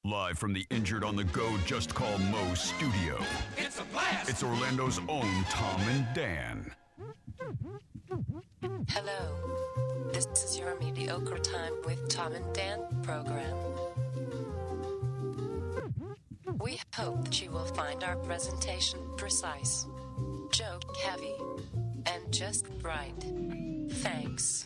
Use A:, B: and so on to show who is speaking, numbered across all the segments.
A: Live from the Injured on the Go Just Call Mo studio.
B: It's a blast!
A: It's Orlando's own Tom and Dan.
C: Hello. This is your Mediocre Time with Tom and Dan program. We hope that you will find our presentation precise, joke heavy, and just right. Thanks.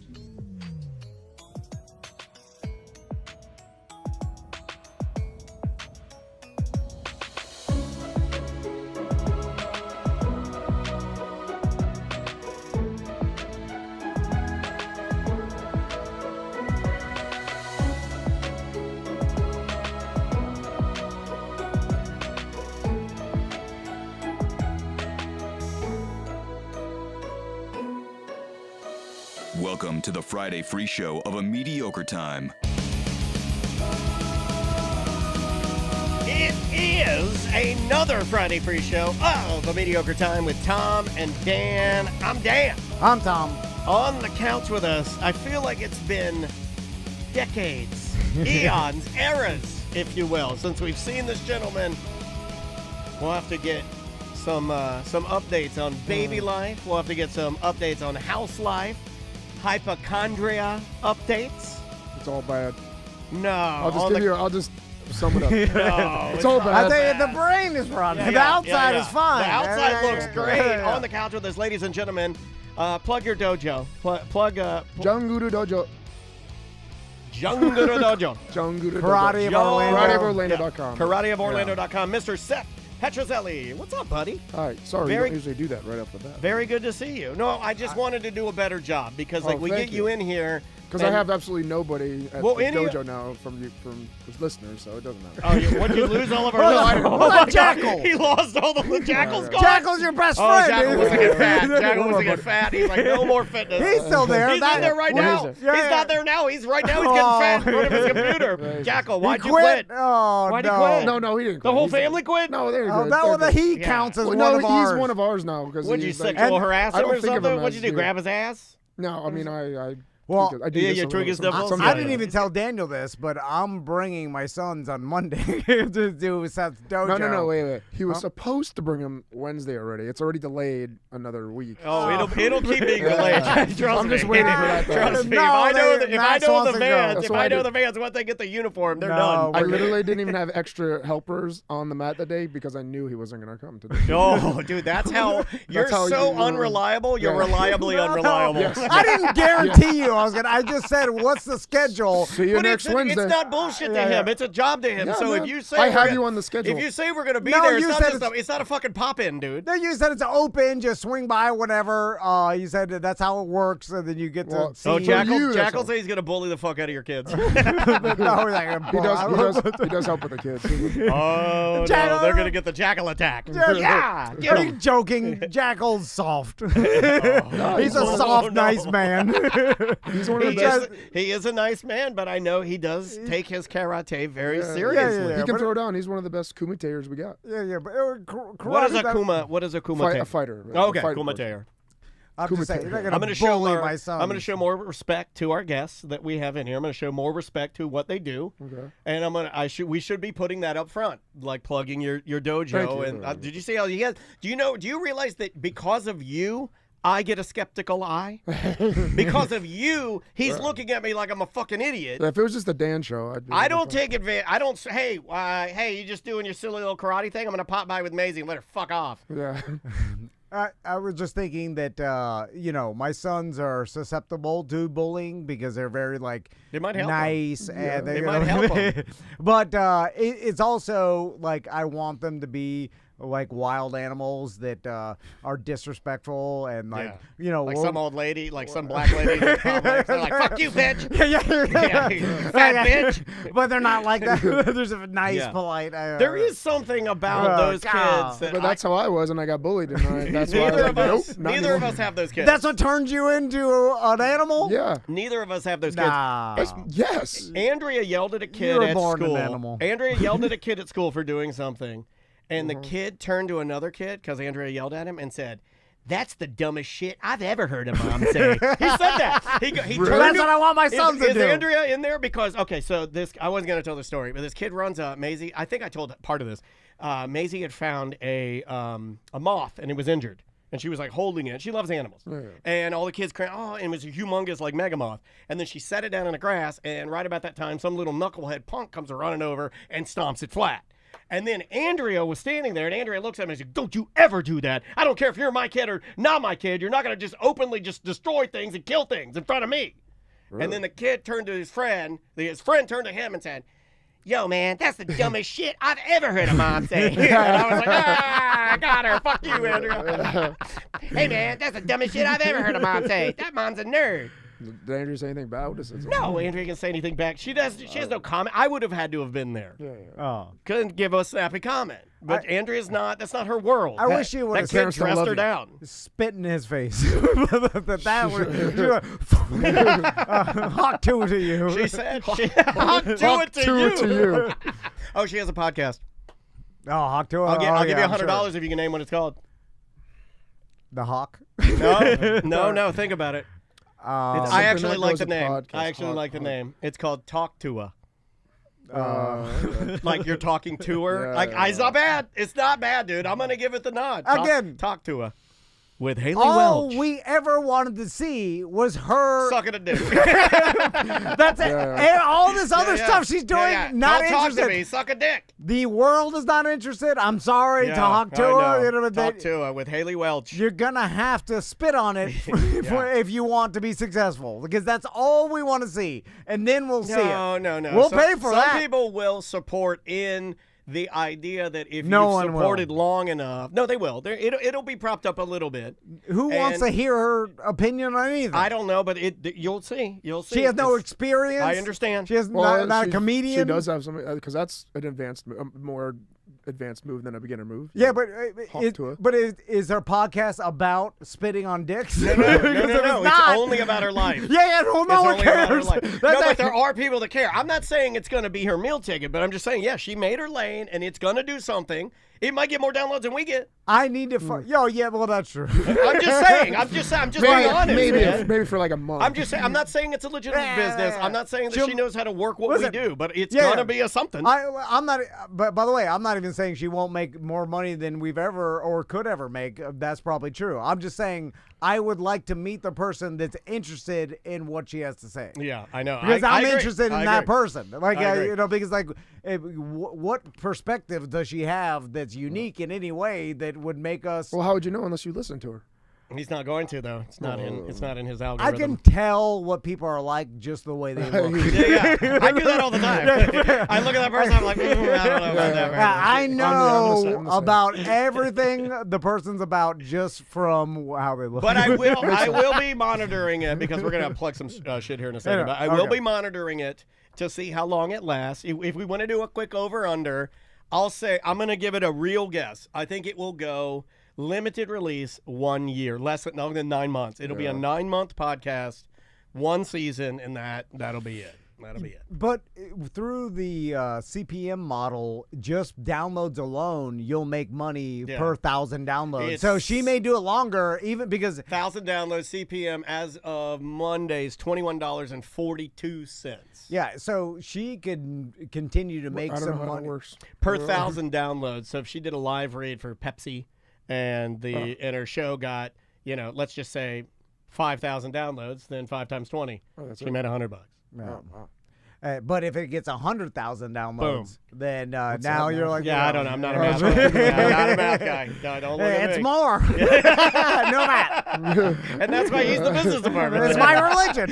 A: Welcome to the Friday free show of A Mediocre Time.
D: It is another Friday free show of A Mediocre Time with Tom and Dan. I'm Dan.
E: I'm Tom.
D: On the couch with us, I feel like it's been decades, eons, eras, if you will, since we've seen this gentleman. We'll have to get some updates on baby life. We'll have to get some updates on house life. Hypochondria updates.
F: It's all bad.
D: No.
F: I'll just sum it up.
D: No,
F: it's all bad.
E: I think the brain is running. The outside is fine.
D: The outside looks great.
E: Yeah.
D: On the couch with us, ladies and gentlemen. Plug your dojo. Plug
F: Junguru Dojo.
D: Junguru Dojo.
F: Junguru
E: Karate of
F: Dojo.
E: Orlando.
F: KarateOfOrlando.com.
D: KarateOfOrlando.com. Mr. Seth Petruzzelli. What's up, buddy?
F: All right. Sorry, you don't usually do that right off the bat.
D: Very good to see you. No, I just wanted to do a better job because we get you in here.
F: Because I have absolutely nobody at the dojo now from his listeners, so it doesn't matter.
D: Oh, what, you lose all of our
F: listeners?
D: What about
E: Jackal?
D: He lost all the Jackal's gone.
E: Jackal's your best friend.
D: Jackal wants to get fat. Jackal wants to get fat. He's like, no more fitness.
E: He's still there.
D: He's in there right now. He's not there now. He's right now. He's getting fat in front of his computer. Jackal, why'd you quit?
E: Oh,
D: Why'd you quit?
F: No, he didn't quit.
D: The whole family quit?
F: No, they're
E: Oh,
F: good.
E: that
F: They're
E: one,
F: good.
E: he counts as
F: Well,
E: one of ours.
F: he's one of ours now.
D: What'd you
F: he's like-
D: sexual
F: I
D: harass him
F: don't
D: or
F: think of
D: something?
F: him
D: What'd you
F: as
D: do, grab his ass?
F: No, I mean, I
E: Well,
F: I do
D: yeah,
F: this
D: you
F: a
D: twig his
F: little
D: nipples?
F: sometimes.
E: I didn't even tell Daniel this, but I'm bringing my sons on Monday to do Seth's dojo.
F: No, wait. He was supposed to bring him Wednesday already. It's already delayed another week.
D: Oh, it'll keep being delayed. Trust me.
F: I'm just waiting for that.
D: Trust me.
E: No,
D: if I know the
F: That's
D: Vans, once they get the uniform, they're
E: No.
D: done.
F: I literally didn't even have extra helpers on the mat that day because I knew he wasn't going to come today.
D: Oh, dude, that's how you're
F: how
D: so
F: you-
D: unreliable. You're
F: Yeah.
D: reliably unreliable.
F: Yes.
E: I didn't guarantee you I was gonna. I just said, what's the schedule?
F: See you
D: But
F: next Wednesday.
D: It's not bullshit to him. It's a job to him.
F: Yeah,
D: so
F: man.
D: if you say
F: I have you on the schedule.
D: If you say we're gonna be
E: No,
D: there,
E: you
D: it's
E: said
D: not it's not a fucking pop in, dude.
E: No, you said it's open. Just swing by, whatever. You said that's how it works, and then you get to see.
D: Oh, Jackal
F: you,
D: Jackal
F: that's
D: says he's gonna bully the fuck out of your kids.
E: No, we're not gonna
F: He does help with the kids.
D: Oh
E: Jackal-
D: no, they're gonna get the Jackal attack.
E: Yeah,
D: get
E: are you
D: him.
E: joking? Jackal's soft.
F: No,
E: He's a soft, nice man.
F: He's one of the best.
D: He is a nice man, but I know he does take his karate very
F: Yeah.
D: seriously.
E: Yeah,
F: He can
E: but-
F: throw down. He's one of the best kumiteiers we got.
E: Yeah, but
D: What is a kuma? What is a kuma?
F: A fighter.
D: Okay,
F: A fighter
D: kumateer.
E: I'm just saying, you're not
D: I'm
E: gonna
D: going to show
E: bully
D: more.
E: my son.
D: I'm going to show more respect to our guests that we have in here. I'm going to show more respect to what they do,
F: Okay.
D: and we should be putting that up front, like plugging your dojo.
F: Thank you.
D: And did you see how he has? Do you realize that because of you, I get a skeptical eye? Because of you, he's looking at me like I'm a fucking idiot.
F: If it was just a Dan show,
D: I don't take advantage. I don't say, hey, you just doing your silly little karate thing? I'm going to pop by with Maisie and let her fuck off.
F: Yeah.
E: I was just thinking that my sons are susceptible to bullying because they're very
D: It might help
E: nice
F: them.
E: and
D: It might help them.
E: But it's also like I want them to be like wild animals that are disrespectful and like
D: some old lady, like some black lady. They're like, fuck you, bitch.
E: yeah.
D: Fat bitch.
E: But they're not like that. There's a nice, polite.
D: There is something about those kids that
F: But that's how I was, and I got bullied, and that's why I was
D: neither
F: like,
D: of us.
F: nope, not
D: Neither
F: anymore.
D: of us have those kids.
E: That's what turns you into an animal?
F: Yeah.
D: Neither of us have those
E: Nah.
D: kids.
F: Yes.
D: Andrea yelled at a kid
E: You were
D: at
E: born an
D: school.
E: animal.
D: Andrea yelled at a kid at school for doing something, and the kid turned to another kid because Andrea yelled at him and said, That's the dumbest shit I've ever heard a mom say. He said that. He
E: That's what I want my son to do.
D: Is Andrea in there? Because, okay, so I wasn't going to tell the story, but this kid runs up, Maisie. I think I told part of this. Maisie had found a moth, and it was injured. And she was like holding it. She loves animals. Yeah. And all the kids crying, oh, and it was a humongous like mega moth. And then she set it down in the grass, and right about that time, some little knucklehead punk comes running over and stomps it flat. And then Andrea was standing there, and Andrea looks at him and says, don't you ever do that. I don't care if you're my kid or not my kid. You're not going to just openly just destroy things and kill things in front of me. Really? And then the kid turned to his friend. His friend turned to him and said, yo, man, that's the dumbest shit I've ever heard a mom say. And I was like, I got her. Fuck you, Andrea. Hey, man, that's the dumbest shit I've ever heard a mom say. That mom's a nerd.
F: Did Andrea say anything bad?
D: No, Andrea can say anything back. She has no comment. I would have had to have been there.
F: Yeah.
E: Oh.
D: Couldn't give a snappy comment. But Andrea's not. That's not her world.
E: I wish she would have
D: That kid dressed her down.
E: Spit in his face. that would hawk to it to you.
D: She said hawk to it to you. Oh, she has a podcast.
E: Oh, hawk to it.
D: I'll give you $100 if you can name what it's called.
E: The Hawk?
D: No. Think about it. I actually like the name. I actually like the name. It's called Talktua. Like you're talking to her. It's not bad. It's not bad, dude. I'm gonna give it the nod.
E: Again,
D: Talktua with Haley
E: all
D: Welch.
E: we ever wanted to see was her
D: sucking a dick.
E: That's it. And all this other stuff she's doing. Not
D: Don't
E: interested.
D: Talk to me. Suck a dick.
E: The world is not interested. I'm sorry. Talk to her.
D: Talktua with Haley Welch.
E: You're gonna have to spit on it if you want to be successful, because that's all we want to see, and then we'll see it.
D: No.
E: We'll pay for that.
D: Some people will support in the idea that if you supported long enough, no, they will. It'll be propped up a little bit.
E: Who wants to hear her opinion on anything?
D: I don't know, but you'll see. You'll see.
E: She has no experience.
D: I understand.
E: She has not a comedian.
F: She does have some, because that's an more advanced move than a beginner move.
E: Yeah, but is her podcast about spitting on dicks?
D: No. It's only about her life.
E: No one cares.
D: But there are people that care. I'm not saying it's going to be her meal ticket, but I'm just saying, she made her lane, and it's going to do something. It might get more downloads than we get.
E: I need to. Well, that's true.
D: I'm just saying. I'm just being honest.
F: Maybe for like a month.
D: I'm just saying. I'm not saying it's a legitimate business. I'm not saying that she knows how to work what we do, but it's gonna be a something.
E: I'm not. But by the way, I'm not even saying she won't make more money than we've ever or could ever make. That's probably true. I'm just saying I would like to meet the person that's interested in what she has to say.
D: Yeah, I know.
E: Because I'm interested in that
D: agree.
E: person. Like, because like, what perspective does she have that's unique in any way that would make us?
F: Well, how would you know unless you listen to her?
D: He's not going to, though. It's not in his algorithm.
E: I can tell what people are like just the way they look.
D: I do that all the time. I look at that person, I'm like, I don't know about that.
E: I know about everything the person's about just from how they look.
D: But I will be monitoring it, because we're going to plug some shit here in a second. But I will be monitoring it to see how long it lasts. If we want to do a quick over-under, I'll say I'm going to give it a real guess. I think it will go limited release 1 year, less than 9 months. It'll be a 9-month podcast, 1 season, and that'll be it. That'll be it.
E: But through the CPM model, just downloads alone, you'll make money per 1,000 downloads. So she may do it longer, even because
D: 1,000 downloads CPM as of Monday's $21.42.
E: Yeah, so she could continue to make some money.
F: How it works.
D: Per 1,000 downloads. So if she did a live read for Pepsi, and her show got, let's just say 5,000 downloads, then 5 times 20. She made $100.
E: Yeah. But if it gets 100,000 downloads, then now you're like,
D: I don't know. I'm not a math guy. I'm not a math guy. No, don't look at me.
E: It's more. No math.
D: And that's why he's the business department.
E: It's my religion.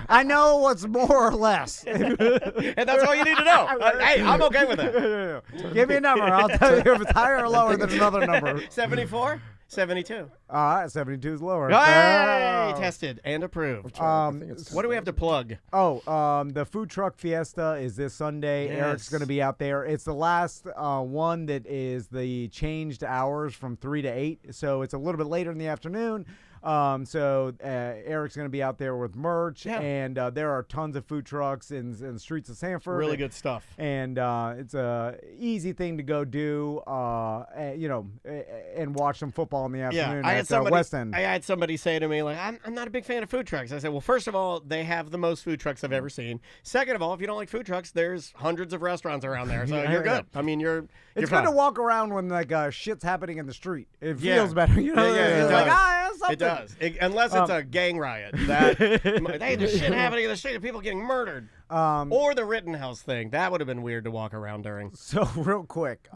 E: I know what's more or less.
D: And that's all you need to know. Hey, I'm okay with that.
E: Give me a number. I'll tell you if it's higher or lower than another number.
D: 74? 72.
E: All right, 72 is lower.
D: Hey, tested and approved. What do we have to plug?
E: The Food Truck Fiesta is this Sunday.
D: Yes.
E: Eric's going to be out there. It's the last one that is the changed hours from 3 to 8, so it's a little bit later in the afternoon. So Eric's going to be out there with merch,
D: Yeah.
E: and there are tons of food trucks in the streets of Sanford.
D: Really good stuff.
E: And it's a easy thing to go do, and watch some football in the afternoon at West End.
D: I had somebody say to me, like, I'm not a big fan of food trucks. I said, well, first of all, they have the most food trucks I've ever seen. Second of all, if you don't like food trucks, there's hundreds of restaurants around there, so you're good. I mean, you're
E: It's
D: fine.
E: good to walk around when like shit's happening in the street. It feels better,
D: Yeah, it
E: It's like,
D: does.
E: something.
D: It does. Unless it's a gang riot. There's shit happening in the street and people getting murdered. Or the Rittenhouse thing. That would have been weird to walk around during.
E: So real quick,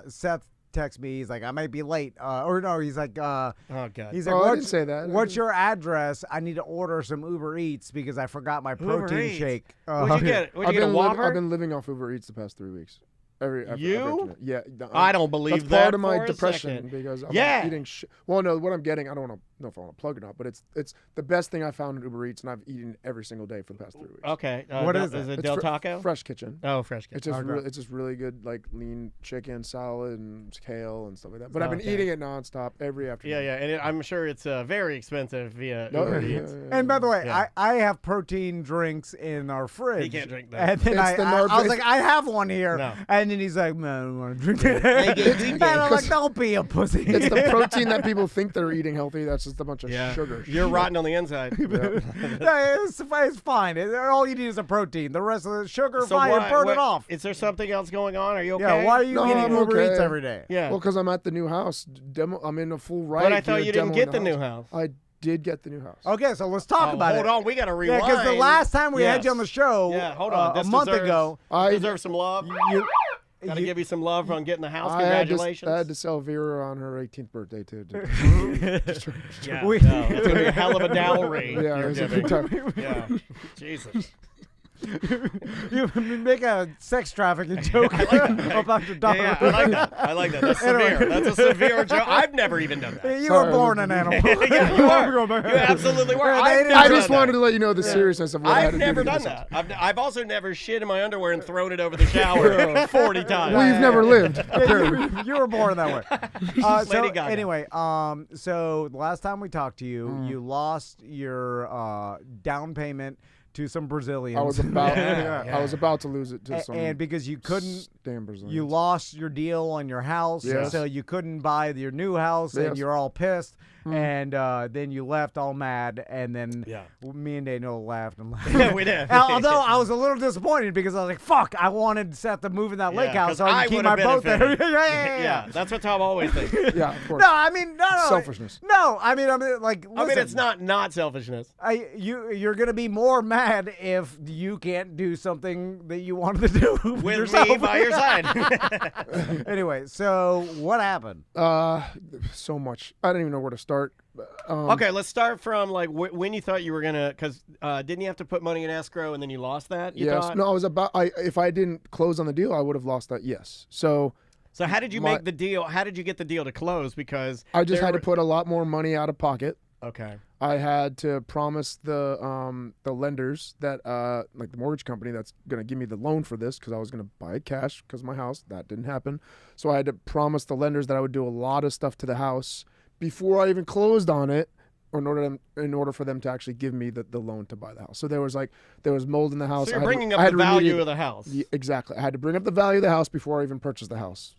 E: Seth texts me. He's like, I might be late. Or no, he's like,
D: oh God.
E: He's like,
F: I didn't say that.
E: What's your address? I need to order some Uber Eats because I forgot my protein shake.
D: What'd you get? What'd you get, a Whopper?
F: I've been living off Uber Eats the past 3 weeks. Yeah.
D: I don't believe
F: that's
D: that
F: part of my
D: for a
F: depression
D: second.
F: because I'm
D: Yeah.
F: eating well, no, what I'm getting, I don't know if I want to plug or not, but it's the best thing I found in Uber Eats, and I've eaten every single day for the past 3 weeks.
D: Okay.
E: What is it?
D: Is it
F: It's
D: Del Taco?
F: Fresh Kitchen.
D: Oh, Fresh Kitchen.
F: It's just it's just really good, like lean chicken, salad, and kale and stuff like that. But I've been
D: Okay.
F: eating it nonstop every afternoon.
D: Yeah, and I'm sure it's very expensive via Uber Eats.
E: And by the way,
D: Yeah.
E: I have protein drinks in our fridge.
D: He can't drink that.
E: And then
F: It's the
E: I was
F: Narbase-
E: like, I have one here.
D: No.
E: And then he's like, man, I don't want to drink it. And I'm like, don't be a pussy.
F: It's the protein that people think they're eating healthy. That's just a bunch of sugar.
D: You're rotten on the inside.
E: Yeah, it's fine. All you need is a protein. The rest of the sugar,
D: So
E: fine,
D: why-
E: burn
D: what-
E: it off.
D: Is there something else going on? Are you okay?
E: Yeah, why are you
F: No,
E: eating
F: I'm
E: Uber
F: okay.
E: Eats every day?
D: Yeah.
F: Well, because I'm at the new house. I'm in a full ride.
D: But I thought
F: here
D: you didn't
F: demoing
D: get the new house.
F: I did get the new house.
E: Okay, so let's talk about it.
D: Hold on, we got to
E: Yeah,
D: rewind.
E: because the last time we had you on the show,
D: Yeah, hold on.
E: a
D: This
E: month
D: deserves-
E: ago,
F: I
D: deserve some love. Got to give you some love on getting the house. Congratulations.
F: I had to sell Vera on her 18th birthday too.
D: Yeah, it's going to be a hell of a dowry.
F: Yeah,
D: you're
F: it was a
D: giving.
F: big time.
D: Yeah, Jesus.
E: you make a sex trafficking joke about your daughter.
D: Yeah, I like that. That's severe. That's a severe joke. I've never even done that.
E: You were born an animal.
D: Yeah, you are. You absolutely were.
F: I just wanted to let you know the seriousness of what I had
D: I've
F: to
D: never
F: do to
D: done
F: get this
D: that. I've also never shit in my underwear and thrown it over the shower 40 times.
F: Well, you've never lived.
E: You were born that way. So
D: Lady Gaga.
E: anyway, so the last time we talked to you, you lost your down payment to some Brazilians.
F: I was about,
D: Yeah.
F: I was about to lose it to some.
E: and because you couldn't,
F: damn Brazilians.
E: you lost your deal on your house,
F: Yes.
E: so you couldn't buy your new house, and
F: Yes.
E: you're all pissed. And then you left all mad, and then
D: Yeah.
E: me and Daniel laughed and laughed.
D: Yeah, we did.
E: Although I was a little disappointed because I was like, "Fuck!" I wanted Seth to move in that lake house
D: 'cause
E: so I could keep
D: would've
E: my boat there.
D: benefited.
E: yeah.
D: That's what Tom always thinks.
F: Yeah, of course.
E: No, I mean, no.
F: Selfishness.
E: No, I mean, like, listen,
D: I mean, it's not selfishness.
E: You're gonna be more mad if you can't do something that you wanted to do
D: With
E: yourself.
D: me by your side.
E: Anyway, so what happened?
F: So much. I don't even know where to start.
D: Okay, let's start from like when you thought you were gonna, because didn't you have to put money in escrow and then you lost that? You
F: Yes.
D: thought?
F: No, I was about. If I didn't close on the deal, I would have lost that. Yes. So
D: So how did you make the deal? How did you get the deal to close? Because
F: I just
D: there
F: had to
D: were-
F: put a lot more money out of pocket.
D: Okay.
F: I had to promise the lenders that like the mortgage company that's going to give me the loan for this, because I was going to buy it cash because of my house. That didn't happen. So I had to promise the lenders that I would do a lot of stuff to the house before I even closed on it, or in order for them to actually give me the loan to buy the house. So there was mold in the house.
D: So you're
F: I had to-
D: bringing
F: I
D: up
F: had
D: the
F: to
D: value
F: remediate-
D: of the house.
F: Yeah, exactly. I had to bring up the value of the house before I even purchased the house.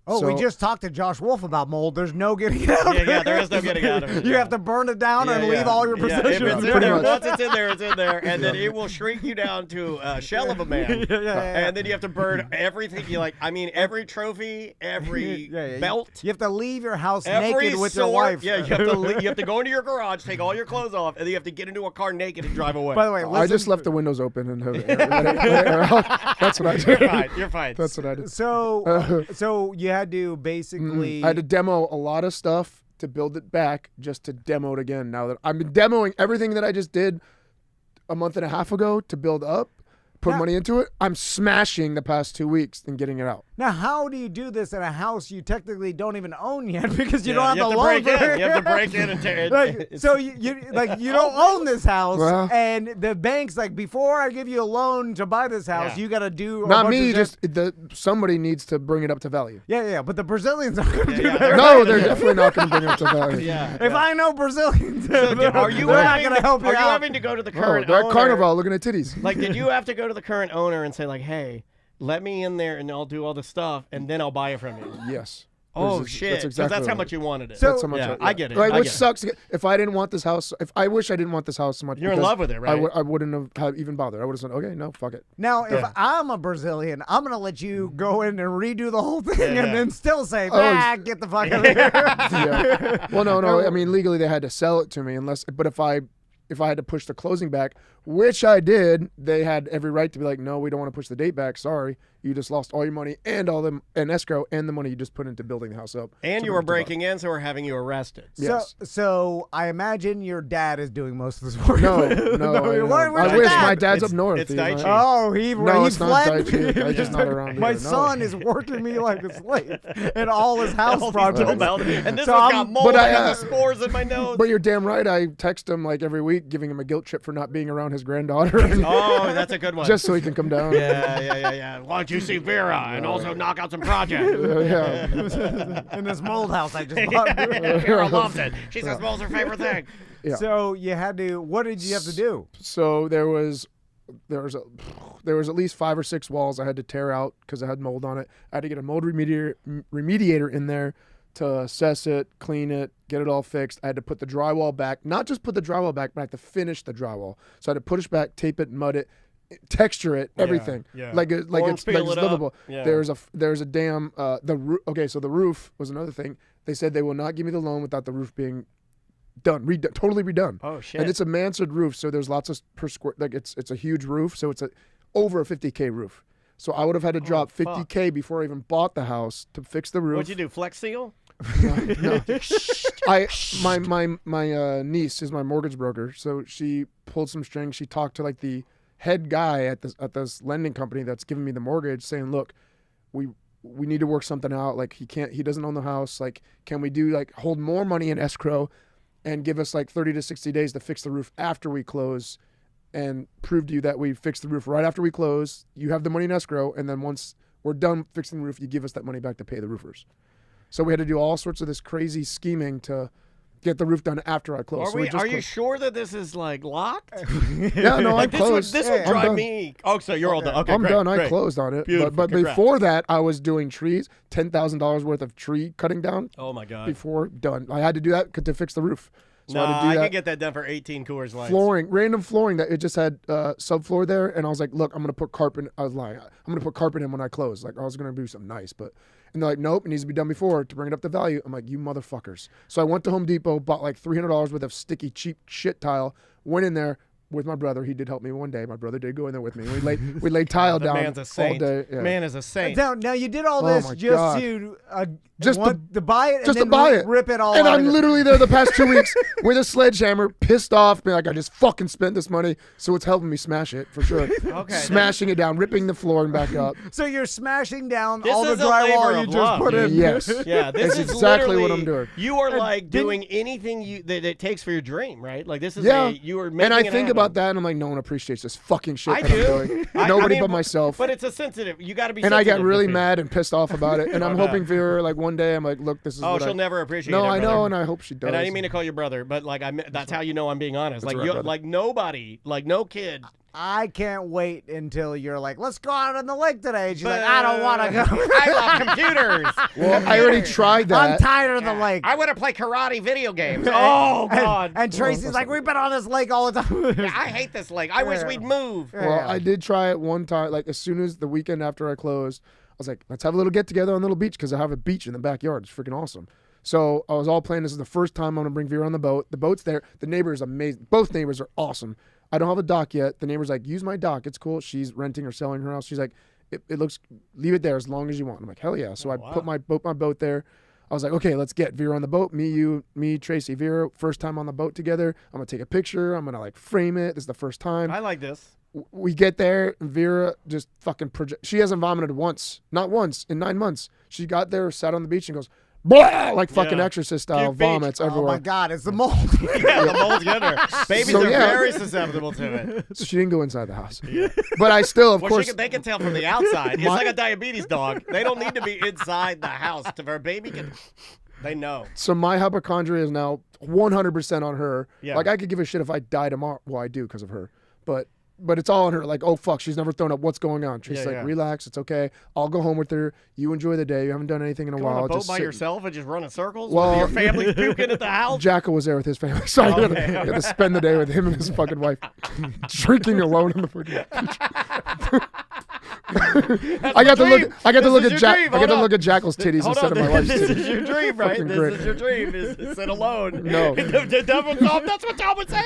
E: Oh,
F: So-
E: we just talked to Josh Wolf about mold. There's no getting it out.
D: Yeah, there is no getting out of it.
E: You
D: yeah.
E: have to burn it down and
D: Yeah,
E: leave
D: yeah.
E: all your
D: Yeah,
E: possessions.
D: if it's in
F: Pretty
D: there,
F: much.
D: once it's in there, it's in there, and then it will shrink you down to a shell of a man. And then you have to burn everything. Every trophy, every belt.
E: You have to leave your house
D: Every
E: naked with
D: sword.
E: your wife.
D: Yeah, you have to go into your garage, take all your clothes off, and then you have to get into a car naked and drive away.
E: By the way,
F: I just left the windows open and let it air out. That's what I did.
D: You're fine.
F: That's what I did.
E: So you had to basically.
F: I had to demo a lot of stuff to build it back, just to demo it again. Now that I've been demoing everything that I just did a month and a half ago to build up, put money into it, I'm smashing the past 2 weeks and getting it out.
E: Now, how do you do this in a house you technically don't even own yet because you
D: Yeah,
E: don't have the loan
D: break
E: for
D: in.
E: it?
D: You have to break in and tear it.
E: Like, so you don't own this house,
F: Well.
E: and the bank's like, before I give you a loan to buy this house,
D: Yeah.
E: you got to do a
F: Not
E: bunch
F: me.
E: of
F: Just somebody needs to bring it up to value.
E: yeah. But the Brazilians are going to do
D: yeah.
E: that.
F: No, they're definitely not going to bring it up to value.
D: Yeah.
E: If I know Brazilians,
D: So, are you
E: they're not
D: having
E: going to help you
D: Are you
E: out.
D: having to go to the
F: Oh,
D: current
F: they're at
D: owner?
F: Carnival looking at titties.
D: Like, did you have to go to the current owner and say, like, hey, let me in there and I'll do all the stuff and then I'll buy it from you?
F: Yes.
D: Oh,
F: That's
D: shit.
F: exactly
D: so that's
F: what
D: how
F: it
D: much
F: is.
D: you wanted it.
E: So-
F: That's how much
D: yeah,
F: I
D: I get it.
F: Like,
D: I
F: which
D: get it.
F: sucks. If I didn't want this house, I wish I didn't want this house so much.
D: You're in
F: because
D: love with it, right?
F: I wouldn't have even bothered. I would have said, okay, no, fuck it.
E: Now, if
D: Yeah.
E: I'm a Brazilian, I'm going to let you go in and redo the whole thing
D: Yeah.
E: and then still say,
F: Oh,
E: get the fuck out of here.
F: Yeah. Well, no. I mean, legally they had to sell it to me, but if I had to push the closing back, which I did, they had every right to be like, no, we don't want to push the date back. Sorry, you just lost all your money and escrow and the money you just put into building the house up.
D: And
F: So
D: you
F: we
D: were
F: have to buy it.
D: breaking in, so we're having you arrested.
F: Yes.
E: So I imagine your dad is doing most of this work.
F: No,
E: Where's
F: I
E: your
F: wish
E: dad?
F: my dad's
D: It's-
F: up north.
D: it's
F: He's not-
D: Daichi.
E: Oh,
F: No,
E: he
F: it's not
E: fled.
F: Daichi. Daichi's not around
E: My
F: here, no.
E: son is working me like a slave in all his house
D: All these
E: projects.
D: little mountains. And this
E: So
D: one's
E: I'm-
D: got mold.
F: But
D: I
F: I,
D: got the spores in my nose.
F: But you're damn right. I text him like every week, giving him a guilt trip for not being around his granddaughter,
D: Oh, that's a good one.
F: just so he can come down.
D: Yeah. Why don't you see Vera and also knock out some projects?
F: Yeah.
E: in this mold house I just bought.
D: Vera loves it. She says mold's her favorite thing.
F: Yeah.
E: So you had to. What did you have to do?
F: So there was at least 5 or 6 walls I had to tear out because I had mold on it. I had to get a mold remediator in there to assess it, clean it, get it all fixed. I had to put the drywall back, not just put the drywall back, but I had to finish the drywall. So I had to push it back, tape it, mud it, texture it, everything,
D: yeah.
F: like it's
D: peel it up.
F: livable.
D: Yeah.
F: There's a damn okay. So the roof was another thing. They said they will not give me the loan without the roof being totally redone.
D: Oh shit.
F: And it's a mansard roof, so there's lots of per square. Like it's a huge roof, so it's over a $50K roof. So I would have had to drop $50K before I even bought the house to fix the roof.
D: What'd you do? Flex seal?
F: No. My niece is my mortgage broker, so she pulled some strings. She talked to like the head guy at this lending company that's giving me the mortgage, saying, "Look, we need to work something out. Like he doesn't own the house. Like, can we do like hold more money in escrow, and give us like 30 to 60 days to fix the roof after we close, and prove to you that we fixed the roof right after we close. You have the money in escrow, and then once we're done fixing the roof, you give us that money back to pay the roofers." So we had to do all sorts of this crazy scheming to get the roof done after I closed.
D: Are you sure that this is like locked?
F: Yeah, no,
D: Like,
F: I'm closed.
D: This would
F: I'm
D: drive
F: done.
D: me. Oh, so you're all done. Okay,
F: I'm
D: great,
F: done. I
D: great.
F: closed on it.
D: Beautiful.
F: But
D: Congrats.
F: before that, I was doing trees, $10,000 worth of tree cutting down
D: Oh my god.
F: before done. I had to do that to fix the roof. So
D: No,
F: I had to do
D: I
F: that.
D: can get that done for 18 Coors Lights.
F: Random flooring that it just had subfloor there, and I was like, "Look, I'm gonna put carpet." I was lying. I'm gonna put carpet in when I close. Like I was gonna do something nice, and they're like, "Nope, it needs to be done before to bring it up to value." I'm like, "You motherfuckers!" So I went to Home Depot, bought like $300 worth of sticky, cheap shit tile. Went in there with my brother. He did help me one day. My brother did go in there with me. We laid tile
D: The
F: down
D: man's a saint.
F: all day. Yeah.
D: Man is a saint.
E: Now you did all
F: Oh
E: this
F: my
E: just
F: God.
E: to
F: Just
E: to buy it, and
F: just
E: then
F: to buy it,
E: rip it all
F: and
E: out.
F: I'm
E: of it.
F: literally there the past 2 weeks with a sledgehammer, pissed off, being like, I just fucking spent this money, so it's helping me smash it for sure.
D: Okay,
F: Smashing it down, ripping the flooring back up.
E: So you're smashing down
D: This
E: all the
D: is a labor
E: drywall you
D: of
E: just
D: love,
E: put
D: dude.
E: in.
F: Yes.
D: Yeah, this
F: That's
D: is
F: exactly what
D: literally-
F: I'm doing.
D: You are like
E: didn't-
D: doing anything that it takes for your dream, right? Like this is
F: Yeah.
D: you are making
F: And I
D: it
F: think
D: happen.
F: about that, and I'm like, no one appreciates this fucking shit
D: I
F: that
D: do.
F: I'm doing.
D: I
F: Nobody
D: mean,
F: but myself.
D: But it's a sensitive. You got to be.
F: And I got
D: sensitive
F: really
D: to
F: mad and pissed off about it. And I'm
D: bet.
F: hoping for her, like one day, I'm like, look, this is
D: Oh,
F: what
D: she'll never appreciate
F: No,
D: it.
F: I know,
D: brother.
F: and I hope she does.
D: And I didn't mean to call you brother, but like that's how you know I'm being honest. Like
F: right,
D: you,
F: brother.
D: like nobody, like no kid.
E: I can't wait until you're like, let's go out on the lake today. And she's like, I don't want to go.
D: I love computers.
F: Well, I already tried that.
E: I'm tired of the lake.
D: I want to play karate video games. Oh God.
E: And Tracy's like, we've been on this lake all the time.
D: Yeah, I hate this lake. I wish we'd move.
F: Well, I did try it one time. Like as soon as the weekend after I closed, I was like, let's have a little get together on the little beach because I have a beach in the backyard. It's freaking awesome. So I was all planning. This is the first time I'm gonna bring Vera on the boat. The boat's there. The neighbor is amazing. Both neighbors are awesome. I don't have a dock yet. The neighbor's like, use my dock. It's cool. She's renting or selling her house. She's like, it looks, leave it there as long as you want. I'm like, hell yeah. So I put my boat there. I was like, okay, let's get Vera on the boat. Me, Tracy, Vera. First time on the boat together. I'm gonna take a picture. I'm gonna like frame it. This is the first time.
D: I like this.
F: we get there, and Vera just fucking she hasn't vomited once. Not once in 9 months. She got there, sat on the beach, and goes, blah, like fucking Exorcist style,
D: Cute beach.
F: vomits everywhere.
E: Oh my God, it's the mold.
D: Yeah, the mold's getting her. Babies are very susceptible to it.
F: So she didn't go inside the house. But I still, of course.
D: They can tell from the outside. It's like a diabetes dog. They don't need to be inside the house. If a baby can, they know.
F: So my hypochondria is now 100% on her.
D: Yeah.
F: Like I could give a shit if I die tomorrow. Well, I do because of her. But it's all on her. Like, oh, fuck, she's never thrown up. What's going on? She's relax. It's okay. I'll go home with her. You enjoy the day. You haven't done anything in a
D: Go
F: while.
D: on a boat
F: just
D: by
F: sit.
D: yourself and just run in circles?
F: Well,
D: Your family's puking at the house?
F: Jackal was there with his family. So I had to spend the day with him and his fucking wife. Drinking alone in the fucking I got to look at Jackal's titties instead of my wife's titties.
D: This is your dream, right?
F: Fucking
D: This
F: great.
D: is your dream, is sit alone.
F: No.
D: That's what Tom would say.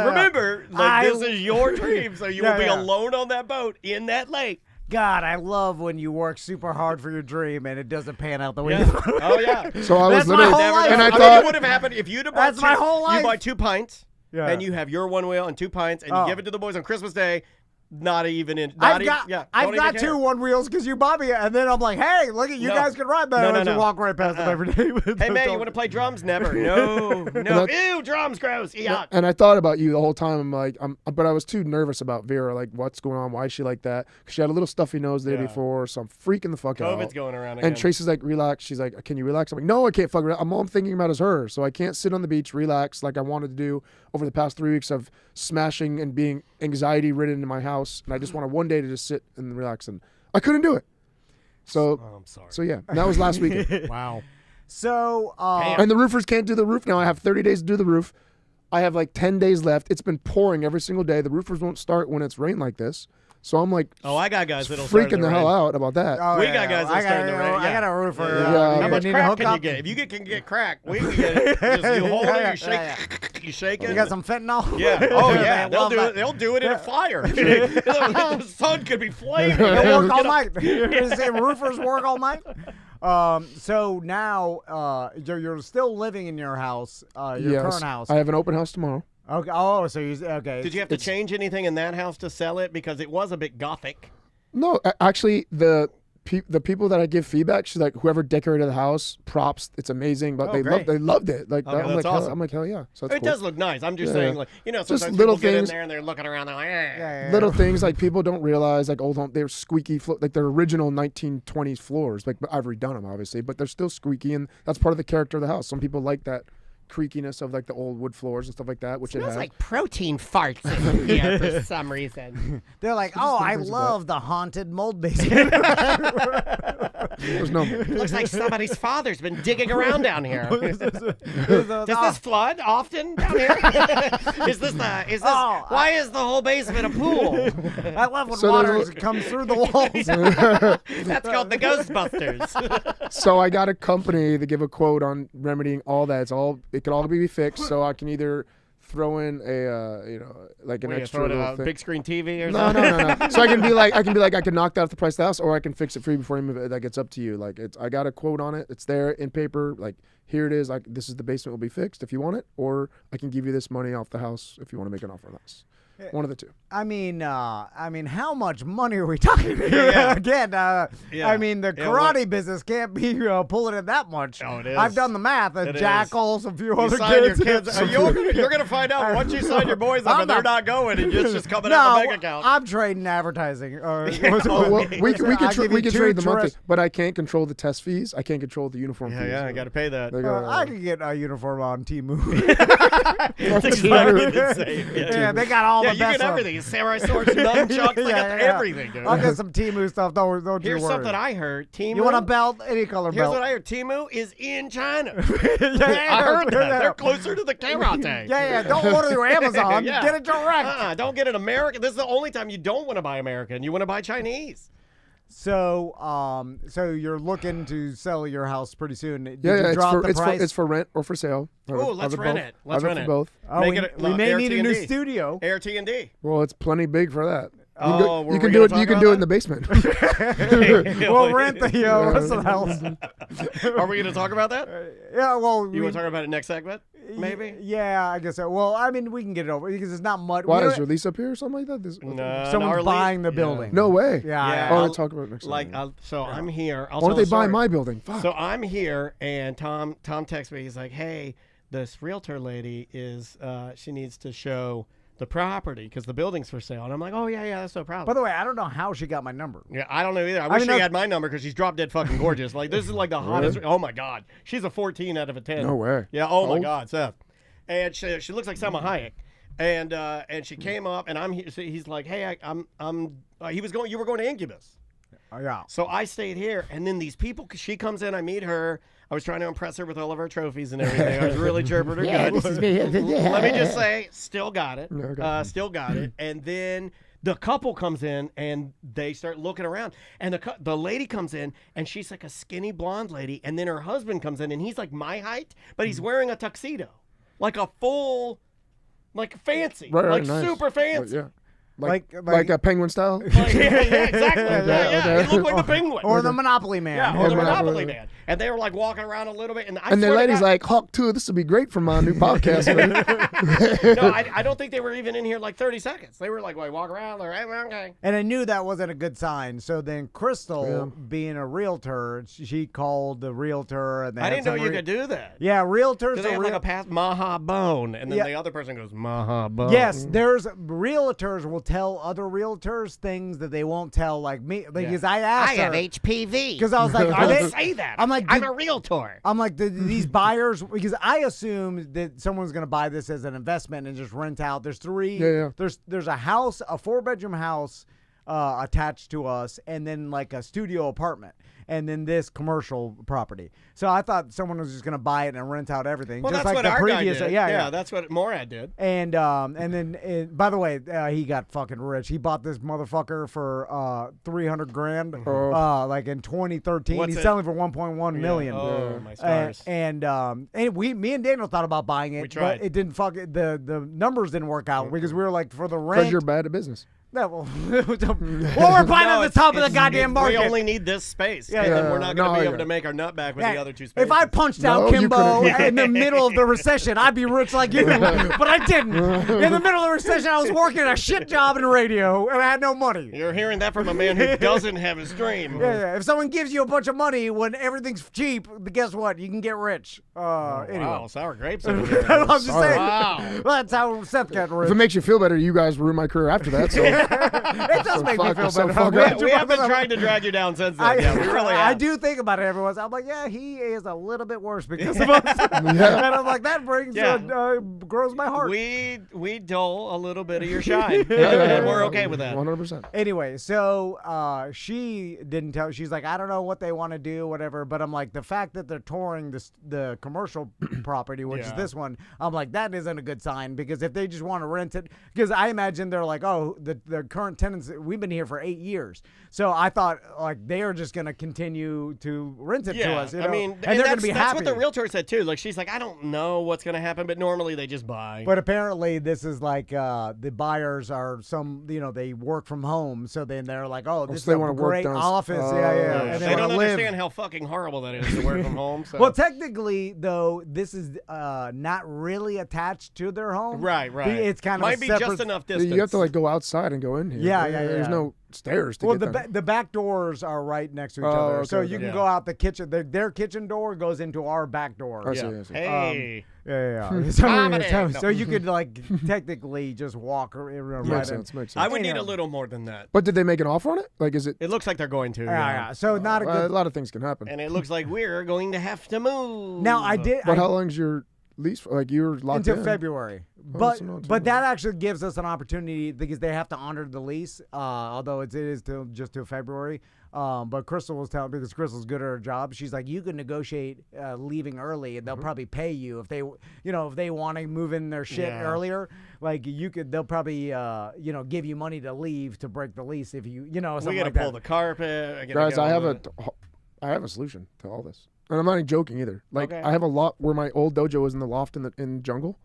D: Remember, this is your dream, so you will be alone on that boat in that lake.
E: God, I love when you work super hard for your dream and it doesn't pan out the way you
D: Yeah. Oh, yeah.
F: So I was
E: That's my
F: literally,
E: whole life.
F: and I
D: I mean,
F: thought,
D: it would have happened if you'd have bought
E: That's my whole life.
D: You buy 2 pints,
E: Yeah.
D: and you have your one wheel and 2 pints, and you give it to the boys on Christmas Day. Not even in.
E: I've got 2 one wheels because you bought me, and then I'm like, hey, look at you guys can ride that.
D: No.
E: You walk right past them every day.
D: Hey man, you want to play drums? Never. No. Ew, drums, gross. Yuck.
F: and I thought about you the whole time. I'm like, but I was too nervous about Vera. Like, what's going on? Why is she like that? Because she had a little stuffy nose the day before, so I'm freaking the fuck out.
D: COVID's going around again.
F: And Tracy's like, relax. She's like, can you relax? I'm like, no, I can't fucking relax. All I'm thinking about is her. So I can't sit on the beach, relax like I wanted to do over the past 3 weeks of smashing and being anxiety ridden in my house. And I just wanted one day to just sit and relax. And I couldn't do it. So,
D: I'm sorry.
F: so yeah, and that was last weekend.
E: Wow. So,
F: And the roofers can't do the roof now. I have 30 days to do the roof. I have like 10 days left. It's been pouring every single day. The roofers won't start when it's rain like this. So I'm like,
D: I got guys that'll start in
F: freaking the hell out about that.
D: We got guys that start in the rain.
E: I got a roofer.
F: Yeah.
D: How much
E: need a
D: crack can you
E: hookup?
D: get? If you can get crack, we can get it. Just you hold it, you shake, you shake it.
E: You got some fentanyl?
D: Yeah. Oh yeah.
E: They love that.
D: They'll do it in a fire. The sun could be flaming.
E: They work all night. Roofers work all night. So now you're still living in your house, your current house.
F: I have an open house tomorrow.
E: Okay. Oh, so you okay?
D: Did you have to change anything in that house to sell it because it was a bit gothic?
F: No, actually, the people that I give feedback, she's like, whoever decorated the house, props, it's amazing, but they loved it. Like,
D: Okay,
F: I'm
D: that's
F: like,
D: awesome.
F: I'm like, hell yeah. So that's
D: It
F: cool.
D: does look nice. I'm just
F: Yeah.
D: saying, like,
F: Just
D: sometimes
F: little
D: people get in
F: things.
D: there and they're looking around. They're like,
F: Little things like people don't realize, like old home, they're squeaky, like their original 1920s floors. Like, but I've redone them obviously, but they're still squeaky, and that's part of the character of the house. Some people like that creakiness of like the old wood floors and stuff like that, which it has.
D: like protein farts in here for some reason.
E: They're like, oh, I love the haunted mold basement.
F: There's no.
D: Looks like somebody's father's been digging around down here. Does this flood often down here? Why is the whole basement a pool?
E: I love when
F: So
E: water comes through the walls.
D: That's called the Ghostbusters.
F: So I got a company to give a quote on remedying all that. It could all be fixed. So I can either throw in a like an extra little thing.
D: big screen TV or
F: No,
D: something.
F: no. So I can be like, I can knock that off the price of the house, or I can fix it for you before you move it. Like, it's up to you. Like, I got a quote on it. It's there in paper. Like, here it is. Like, this is the basement will be fixed if you want it, or I can give you this money off the house if you want to make an offer on the house. One of the two.
E: I mean, how much money are we talking here?
D: Yeah.
E: Again, I mean, the karate business can't be pulling in that much.
D: Oh, it is.
E: I've done the math.
D: It
E: Jackals, a few
D: You
E: other
D: sign
E: kids.
D: your kids. You're gonna find out once you sign your boys up and they're not going, and it's just coming out of the bank account.
E: I'm trading advertising.
F: Well, we can trade the monthly,
E: tourists.
F: but I can't control the test fees. I can't control the uniform fees.
D: I got to pay that.
F: They go,
E: I could get a uniform on Temu.
D: That's exactly the same.
E: Yeah, they got all
D: Yeah,
E: the
D: you
E: best
D: get everything. Samurai swords, nunchucks, they got everything, dude.
E: I'll get some Temu stuff. Don't
D: Here's
E: you worry.
D: something I heard. Temu.
E: You want a belt? Any color
D: Here's
E: belt.
D: what I heard. Temu is in China.
E: Yeah,
D: I heard that. They're closer to the karate.
E: Yeah. Don't order through Amazon.
D: Yeah.
E: Get it direct.
D: Don't get it American. This is the only time you don't want to buy American. You want to buy Chinese.
E: So, so you're looking to sell your house pretty soon. Did you
F: Yeah,
E: drop the price?
F: it's for rent or for sale.
D: Ooh, let's rent it. Let's rent it.
F: Both.
E: Oh,
D: Make
E: we
D: it
E: may
D: Air
E: need a new
D: T&D.
E: studio.
D: Air T&D.
F: Well, it's plenty big for that.
D: Oh,
F: you can do it. You can do it in the basement.
E: We'll rent the rest of the house.
D: Are we going to talk about that?
E: Yeah, well,
D: You want to talk about it next segment? maybe.
E: Yeah, I guess so. Well, I mean, we can get it over because it's not much.
F: Why is your lease up here or something like that?
E: Someone's buying the building.
F: No way.
E: Yeah.
F: Oh, we'll talk about it next
D: Like,
F: time.
D: I'm here. I'll
F: Why
D: tell
F: don't they
D: a
F: buy
D: story.
F: my building? Fuck.
D: So I'm here, and Tom texts me. He's like, "Hey, this realtor lady is she needs to show the property because the building's for sale." And I'm like, "Oh yeah, that's no problem."
E: By the way, I don't know how she got my number.
D: Yeah, I don't know either. I wish she had my number because she's drop dead fucking gorgeous. Like, this is like the hottest. Oh my god, she's a 14 out of a 10.
F: No way.
D: Yeah. Oh my god, Seth. And she looks like Selma Hayek. And she came up, and I'm here. So he's like, "Hey, he was going. You were going to Incubus."
E: Oh, yeah.
D: So I stayed here, and then these people. She comes in. I meet her. I was trying to impress her with all of our trophies and everything. I was really chirping her good.
B: This is me.
D: Let me just say, still got it.
F: Okay.
D: Still got it. And then the couple comes in and they start looking around. And the lady comes in and she's like a skinny blonde lady. And then her husband comes in and he's like my height, but he's wearing a tuxedo, like a full, like fancy, like
F: nice.
D: super fancy.
F: Yeah.
E: Like
F: a penguin style?
D: Like, yeah, exactly. Yeah.
F: okay.
D: He looked like the penguin.
E: Or the Monopoly Man.
D: yeah, or the
F: Monopoly
D: Monopoly Man. And they were like walking around a little bit. And
F: And the lady's like, Hawk 2, this would be great for my new podcast.
D: no, I don't think they were even in here like 30 seconds. They were like, walk around. They're like, okay.
E: And I knew that wasn't a good sign. So then Crystal, being a realtor, she called the realtor. And
D: I didn't know you could do that.
E: Yeah, realtors.
D: They have like a past Maha Bone, and then the other person goes Maha Bone.
E: Yes, there's realtors will tell other realtors things that they won't tell like me because I asked her
B: HPV.
E: because I was like, are
D: Don't
E: they?
D: say that.
E: I'm like,
D: I'm a realtor.
E: I'm like these buyers because I assumed that someone's going to buy this as an investment and just rent out. There's three.
F: Yeah.
E: There's a house, a 4-bedroom house attached to us, and then like a studio apartment. And then this commercial property. So I thought someone was just going to buy it and rent out everything.
D: Well,
E: just
D: that's
E: like
D: what
E: the
D: our
E: previous,
D: guy did.
E: Yeah,
D: that's what Morad did.
E: And then by the way, he got fucking rich. He bought this motherfucker for $300,000, like in 2013.
D: What's
E: He's
D: it?
E: selling for 1.1 million.
D: Oh, my stars.
E: And me and Daniel thought about buying it,
D: We tried.
E: but it didn't the numbers didn't work out because we were like for the
F: Because
E: rent.
F: you're bad at business.
E: No, well, we're buying at the top of the goddamn market.
D: We only need this space.
E: Yeah,
D: and then
F: yeah.
D: we're not going to
F: No,
D: be
F: yeah.
D: able to make our nut back with the other two spaces.
E: If I punched out
F: No, you
E: Kimbo
F: couldn't.
E: in the middle of the recession, I'd be rich like you. But I didn't. In the middle of the recession, I was working a shit job in radio, and I had no money.
D: You're hearing that from a man who doesn't have his dream.
E: Yeah. If someone gives you a bunch of money when everything's cheap, guess what? You can get rich. Anyway.
D: Wow, sour grapes.
E: I'm just saying.
D: Wow.
E: Well, that's how Seth got rich.
F: If it makes you feel better, you guys ruined my career after that. So
E: It does make me
F: fuck
E: feel
F: yourself,
E: better.
F: fuck
D: We have been trying to drag you down since then. Yeah, we really
E: I
D: have.
E: do think about it every once. I'm like, yeah, he is a little bit worse because of us. And I'm like, that brings grows my heart.
D: We dull a little bit of your shine, and we're okay with that.
F: 100%.
E: Anyway, so she didn't tell. She's like, I don't know what they want to do, whatever. But I'm like, the fact that they're touring the commercial property, which is this one, I'm like, that isn't a good sign because if they just want to rent it, because I imagine they're like, oh, the current tenants, we've been here for 8 years. So I thought like they are just going to continue to rent it to us. You know?
D: I mean,
E: and they're going to be
D: that's
E: happy.
D: what the realtor said too. Like, she's like, I don't know what's going to happen, but normally they just buy.
E: But apparently this is like the buyers are they work from home, so then they're like, oh, this
F: so
E: is
F: they
E: a
F: wanna work
E: great
F: down-
E: office,
F: Oh,
E: yeah.
F: yeah.
E: And
D: they don't
E: wanna live.
D: understand how fucking horrible that is to work from home. So.
E: Well, technically, though, this is not really attached to their home.
D: right.
E: It's kind of
D: might
E: a
D: be
E: separate,
D: just enough distance.
F: You have to like go outside and go in here.
E: Yeah.
F: There's no stairs to
E: Well,
F: get there.
E: the back doors are right next to each
F: Oh,
E: other,
F: okay,
E: so
F: okay.
E: you can
D: Yeah.
E: go out the kitchen. Their kitchen door goes into our back door.
F: I see, I see.
D: Hey.
E: Yeah. So you could like technically just walk right
F: Makes
E: in.
F: sense.
D: I would need
E: Anyhow.
D: a little more than that.
F: But did they make an offer on it? Like, is it?
D: It looks like they're going to.
E: Yeah. So not a
F: Well,
E: good.
F: a lot of things can happen.
D: And it looks like we're going to have to move.
E: Now I did.
F: But how long's your lease? For? Like you're locked
E: until
F: in
E: February.
F: so not too
E: But that actually gives us an opportunity because they have to honor the lease, although it is just till February. But Crystal was telling because Crystal's good at her job. She's like, you can negotiate leaving early, and they'll probably pay you if they, if they want to move in their shit earlier. Like they'll probably, give you money to leave to break the lease if you, something
D: we got to
E: like
D: pull
E: that.
D: the carpet.
F: Guys, I have a solution to all this, and I'm not even joking either. Like
D: Okay.
F: I have a lot where my old dojo was in the loft in Jungle.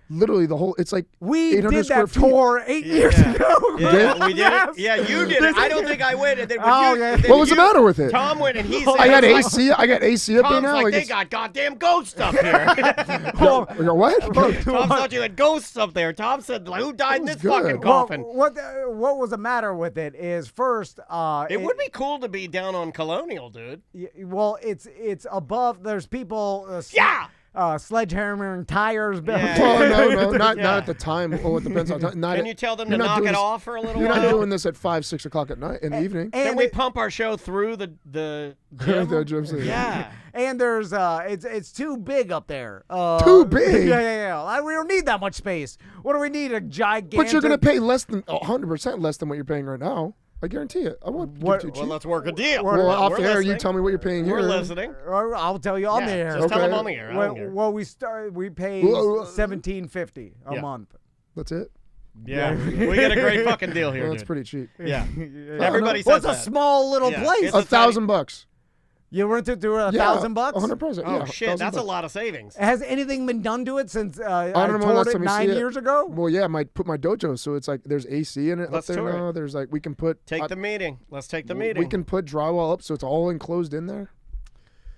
F: Literally the whole. It's like
E: We
F: 800
E: did
F: square
E: that
F: feet.
E: tour 8 years ago.
D: Yeah, we did.
E: Yes.
D: Yeah, you did it. I don't think I went. And then when
E: Oh,
D: you,
E: yeah.
D: then
F: What was the
D: you-
F: matter with it?
D: Tom went and he said,
F: I got
D: it's
F: AC. I got AC up there
D: Tom's
F: now.
D: like, they
F: it's-
D: got goddamn ghosts up here.
E: Well,
F: I go, what?
D: Tom thought you had ghosts up there. Tom said, like, who died in this
F: good.
D: fucking
E: well,
D: coffin?
E: what was the matter with it is first.
D: It would be cool to be down on Colonial, dude.
E: Well, it's above. There's people.
D: Yeah.
E: Sledgehammering tires.
D: Yeah.
F: Oh no, not
D: Yeah.
F: at the time. Oh, it depends on time. Not
D: Can
F: at-
D: you tell them to
F: you're not
D: knock
F: doing
D: it
F: this-
D: off for a little
F: You're
D: while?
F: not doing this at 5, 6 o'clock at night in the evening.
D: Can
E: And
D: we
E: it-
D: pump our show through the
F: The
D: gym?
F: gym says-
D: Yeah.
E: And there's it's too big up there.
F: Too big?
E: Yeah. We don't need that much space. What do we need? A gigantic.
F: But you're gonna pay less than 100% less than what you're paying right now. I guarantee it. I won't give it to you
D: Well,
F: cheap.
D: let's work a deal.
F: Well, off
D: We're
F: the air, you
D: listening.
F: tell me what you're paying
D: We're
F: here.
D: listening.
E: I'll tell you on
D: Yeah,
E: the air.
D: just tell them
F: Okay.
D: on the air. I don't care.
E: Well, we pay $17.50 a
D: Yeah.
E: month.
F: That's it.
D: Yeah, we get a great fucking deal here,
F: Well, that's
D: dude.
F: pretty cheap.
D: Yeah.
E: Yeah.
D: Everybody
E: Well,
D: says
E: it's a
D: that.
E: small little
D: Yeah,
E: place.
D: it's a
F: $1,000.
E: You rent it through
F: Yeah,
E: $1,000?
F: 100%.
D: Oh,
F: yeah,
D: shit.
F: 1,000
D: That's a
F: bucks.
D: lot of savings.
E: Has anything been done to it since I
F: don't know,
E: toured
F: last
E: it
F: time we
E: 9
F: see it.
E: years ago?
F: Well, yeah, I might put my dojo, so it's like there's AC in it
D: Let's
F: up there
D: tour it.
F: now. There's like we can put
D: Take the meeting. Let's take the meeting.
F: We can put drywall up, so it's all enclosed in there.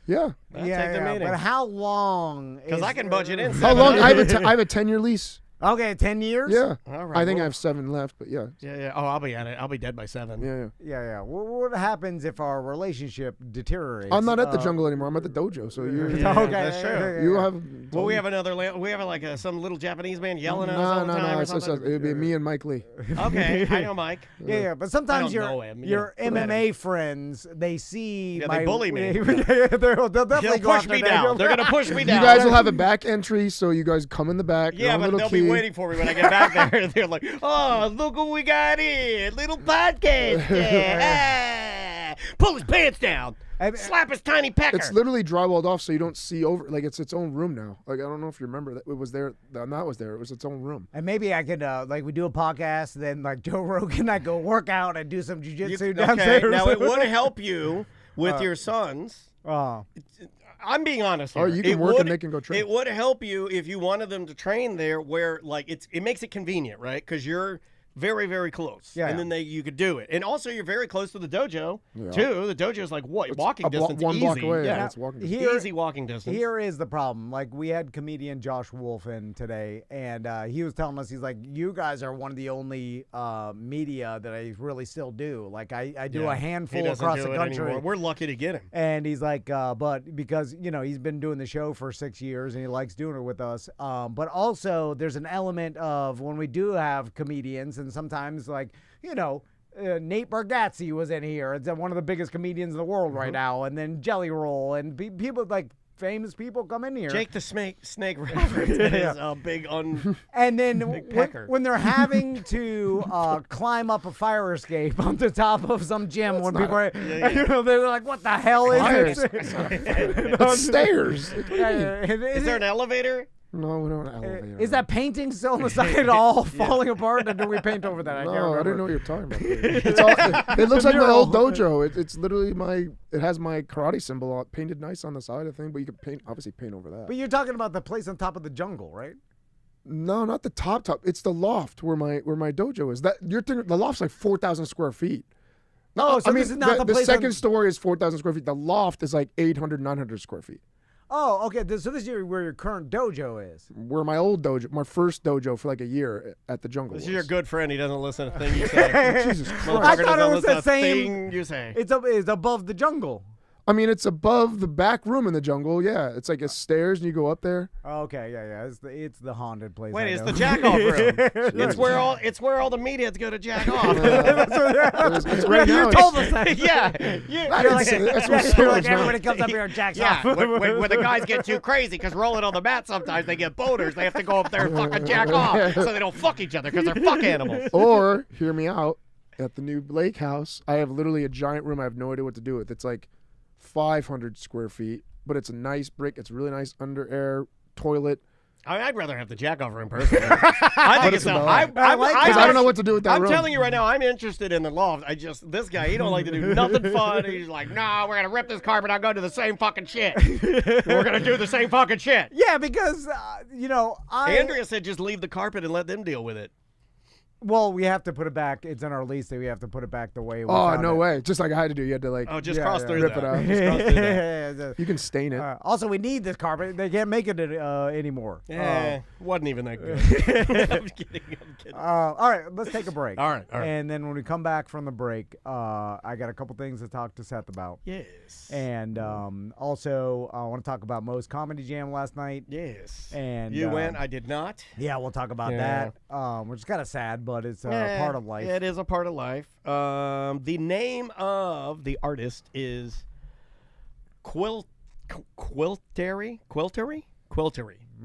F: Yeah.
D: Let's take the meeting.
E: But how long?
D: Because I can budget in.
F: How long? I have
D: $700.
F: I have a 10-year lease.
E: Okay, 10 years?
F: Yeah.
D: All right,
F: I think I
D: well-
F: have 7 left, but yeah.
D: Yeah. Oh, I'll be at it. I'll be dead by 7.
F: Yeah.
E: Yeah. What happens if our relationship deteriorates?
F: I'm not at the jungle anymore. I'm at the dojo, so you're.
D: Yeah,
E: Okay,
D: that's true.
F: You have.
D: Well, we have another. We have like some little Japanese man yelling at us
F: No,
D: all the
F: no,
D: time
F: no.
D: or
F: It's just,
D: something.
F: it would be me and Mike Lee.
D: Okay, I know Mike.
E: Yeah, but sometimes
D: I don't know him,
E: your
D: yeah.
E: MMA friends, they see
D: Yeah,
E: my...
D: they bully me.
E: Yeah, they'll definitely
D: They'll
E: go
D: push
E: after
D: me
E: that.
D: down. They're gonna push me down.
F: You guys will have a back entry, so you guys come in the back.
D: Yeah,
F: your own
D: but
F: little
D: they'll
F: key.
D: be waiting for me when I get back there. They're like, "Oh, look what we got here! Little podcast. Pull his pants down. Slap his tiny pecker."
F: It's literally drywalled off, so you don't see over. Like it's its own room now. Like I don't know if you remember that it was there. That was there. It was its own room.
E: And maybe I could, like, we do a podcast, then, like, Joe Rogan, I go work out and do some jujitsu downstairs.
D: Okay, now it would help you with your sons.
E: Oh.
D: I'm being honest here.
F: Or you can
D: It
F: work and
D: would-
F: they can go train.
D: It would help you if you wanted them to train there, where like it makes it convenient, right? Because you're very, very close.
E: Yeah.
D: And then you could do it. And also you're very close to the dojo,
F: Yeah.
D: too. The dojo is like what? Walking distance.
F: One
D: easy.
F: block away.
D: Yeah.
F: It's walking.
E: Here-
D: Easy walking distance.
E: Here is the problem. Like, we had comedian Josh Wolf in today, and he was telling us, he's like, you guys are one of the only media that I really still do. Like, I do
D: Yeah.
E: a
D: He
E: handful
D: doesn't
E: across
D: do
E: the
D: it
E: country.
D: anymore. We're lucky to get him.
E: And he's like, but because, he's been doing the show for 6 years and he likes doing it with us. But also there's an element of when we do have comedians, and sometimes like, Nate Bargatze was in here. It's one of the biggest comedians in the world right now. And then Jelly Roll and people like famous people come in here.
D: Jake the Snake Roberts is a big
E: And then
D: Big pecker.
E: when they're having to climb up a fire escape on the top of some gym, when people are, they're like, "What the hell is
F: Fires.
E: this?"
F: It's stairs.
D: Is there an elevator?
F: No, we don't have an elevator.
E: Is that painting still on the side all falling apart, or do we paint over that?
F: No, I didn't know what you're talking about. It's all, it looks like my old dojo. It's literally it has my karate symbol on, painted nice on the side of the thing, but you could obviously paint over that.
E: But you're talking about the place on top of the jungle, right?
F: No, not the top. It's the loft where my dojo is. That you're thinking the loft's like 4,000 square feet.
E: No, so
F: I mean,
E: this is not the place
F: second
E: on-
F: story is 4,000 square feet. The loft is like 800, 900 square feet.
E: Oh, okay. So this is where your current dojo is.
F: Where my old dojo, my first dojo for like a year at the jungle.
D: This is
F: was.
D: your good friend. He doesn't listen to a thing you say.
F: Jesus Christ.
E: I
D: Motherfucker
E: thought it
D: doesn't
E: was
D: listen
E: the
D: to a
E: same.
D: thing you say.
E: It's above the jungle.
F: I mean, it's above the back room in the jungle. Yeah, it's like a stairs and you go up there.
E: Okay, yeah. It's the haunted place.
D: Wait,
E: I
D: it's
E: know.
D: the Jackal room. It's where all the media's go to jack off.
F: It's right now.
E: You told us that.
D: yeah.
E: You're like,
F: That's
E: you're
F: what storage
E: like
F: now.
E: everybody comes up here and jacks
D: Yeah,
E: off.
D: when the guys get too crazy, because rolling on the mat sometimes they get boners. They have to go up there and fucking jack off so they don't fuck each other because they're fuck animals.
F: Or, hear me out, at the new lake house, I have literally a giant room I have no idea what to do with. It's like 500 square feet, but it's a nice brick. It's really nice under air toilet.
D: I'd rather have the jack off room personally. I think it's
F: about?
E: Because
F: I don't know what to do with that
D: I'm
F: room.
D: telling you right now, I'm interested in the loft. This guy, he don't like to do nothing fun. He's like, no, we're gonna rip this carpet. I'll go do the same fucking shit. We're gonna do the same fucking shit.
E: Yeah, because
D: Andrea said just leave the carpet and let them deal with it.
E: Well, we have to put it back. It's in our lease that we have to put it back the way we
F: Oh,
E: found
F: no
E: it.
F: way. Just like I had to do. You had to like
D: cross through
F: rip
D: that.
F: it out.
D: Just cross through that.
E: Yeah.
F: You can stain it.
E: Also, we need this carpet. They can't make it anymore.
D: Wasn't even that good. I'm kidding.
E: All right, let's take a break.
D: All right.
E: And then when we come back from the break, I got a couple things to talk to Seth about.
D: Yes.
E: And also, I want to talk about Mo's Comedy Jam last night.
D: Yes.
E: And
D: you went. I did not.
E: Yeah, we'll talk about that. Which is kind of sad, but it's part of life.
D: It is a part of life. The name of the artist is Quiltery.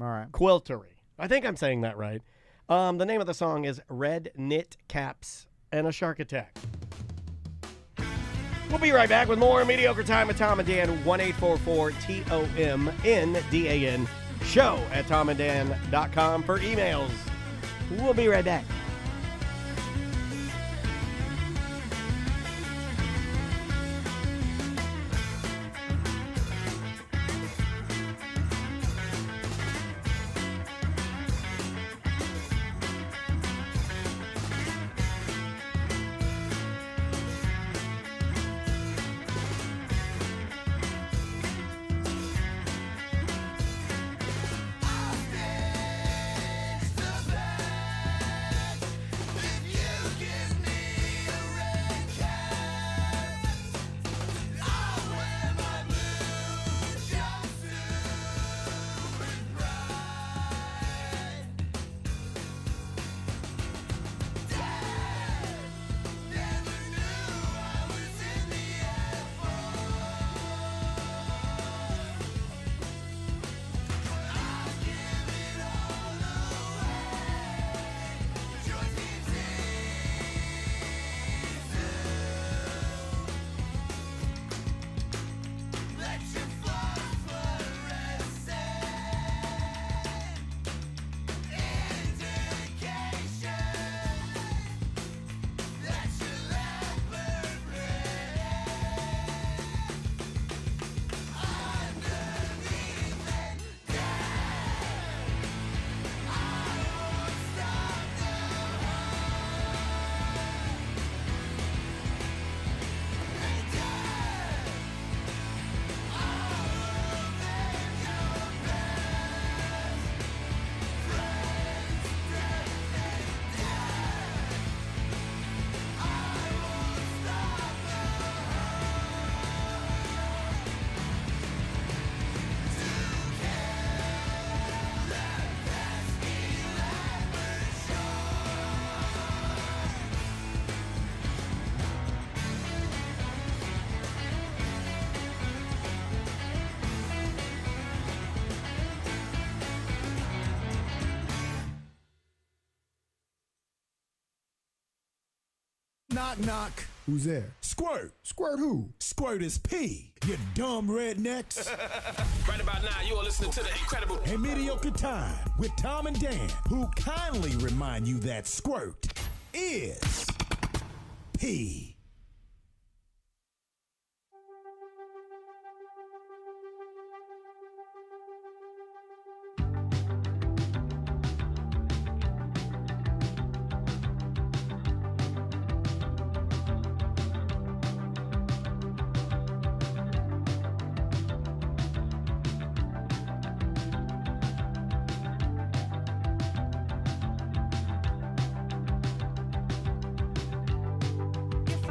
E: All right.
D: Quiltery. I think I'm saying that right. The name of the song is Red Knit Caps and a Shark Attack. We'll be right back with more Mediocre Time with Tom and Dan. 1-844-TOMNDAN show at tomanddan.com for emails. We'll be right back.
B: Knock, knock. Who's there? Squirt. Squirt who? Squirt is P. You dumb rednecks.
G: Right about now, you are listening to the incredible
B: A Mediocre Time with Tom and Dan, who kindly remind you that squirt is P.
H: If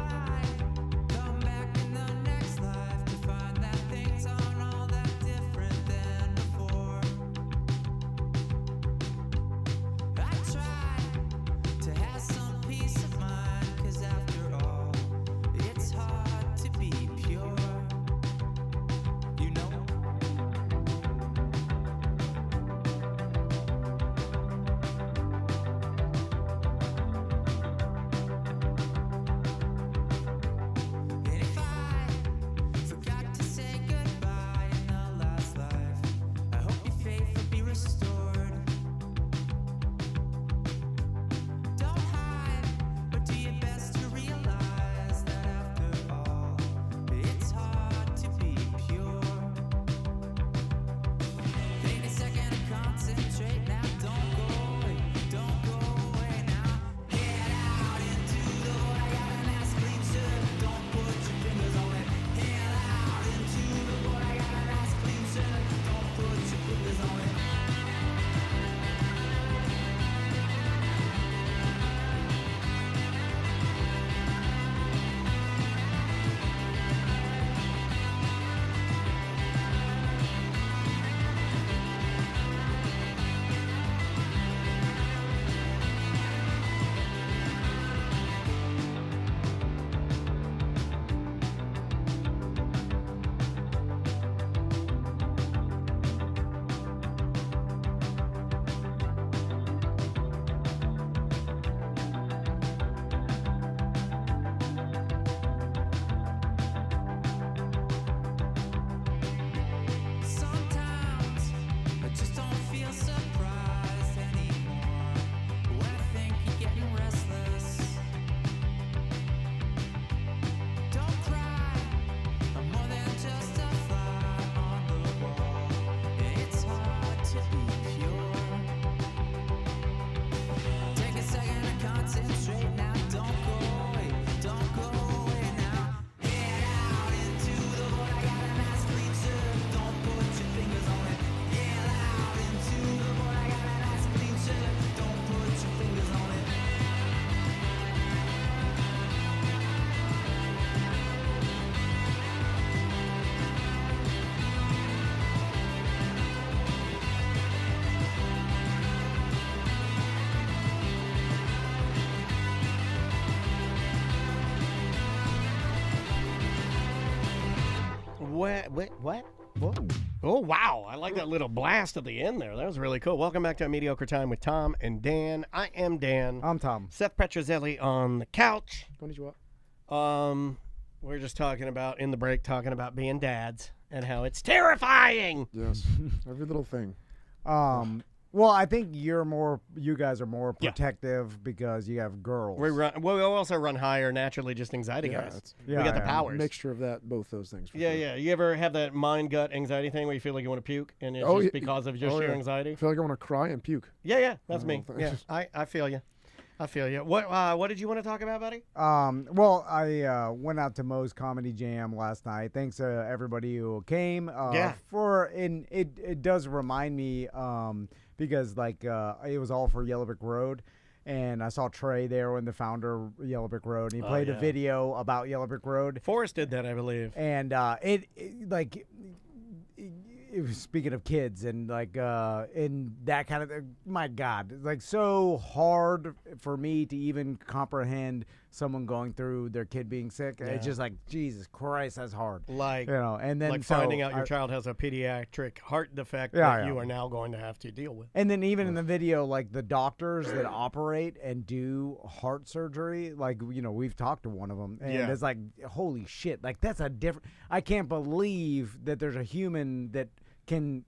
D: What? Whoa. Oh, wow. I like that little blast at the end there. That was really cool. Welcome back to A Mediocre Time with Tom and Dan. I am Dan.
E: I'm Tom.
D: Seth Petruzzelli on the couch.
F: Konnichiwa.
D: We're just talking about, in the break, talking about being dads and how it's terrifying.
F: Yes. Every little thing.
E: Well, I think you guys are more protective because you have girls.
D: We also run higher naturally, just anxiety guys. We got the powers.
F: Mixture of both those things. For
D: Yeah,
F: sure.
D: yeah. You ever have that mind gut anxiety thing where you feel like you want to puke and it's just because of just sheer anxiety?
F: I feel like I want to cry and puke.
D: Yeah. That's me. Yeah, I feel you. I feel you. What did you want to talk about, buddy?
E: Well, I went out to Moe's Comedy Jam last night. Thanks to everybody who came. It does remind me because it was all for Yellow Brick Road. And I saw Trey there when the founder of Yellow Brick Road, and he played a video about Yellow Brick Road.
D: Forrest did that, I believe.
E: And speaking of kids and in that kind of, my God, it's like so hard for me to even comprehend someone going through their kid being sick. Yeah. It's just like, Jesus Christ, that's hard. And then
D: finding out your child has a pediatric heart defect that you are now going to have to deal with.
E: And then even in the video, the doctors that operate and do heart surgery, we've talked to one of them, and it's like, holy shit, that's a different. I can't believe that there's a human that can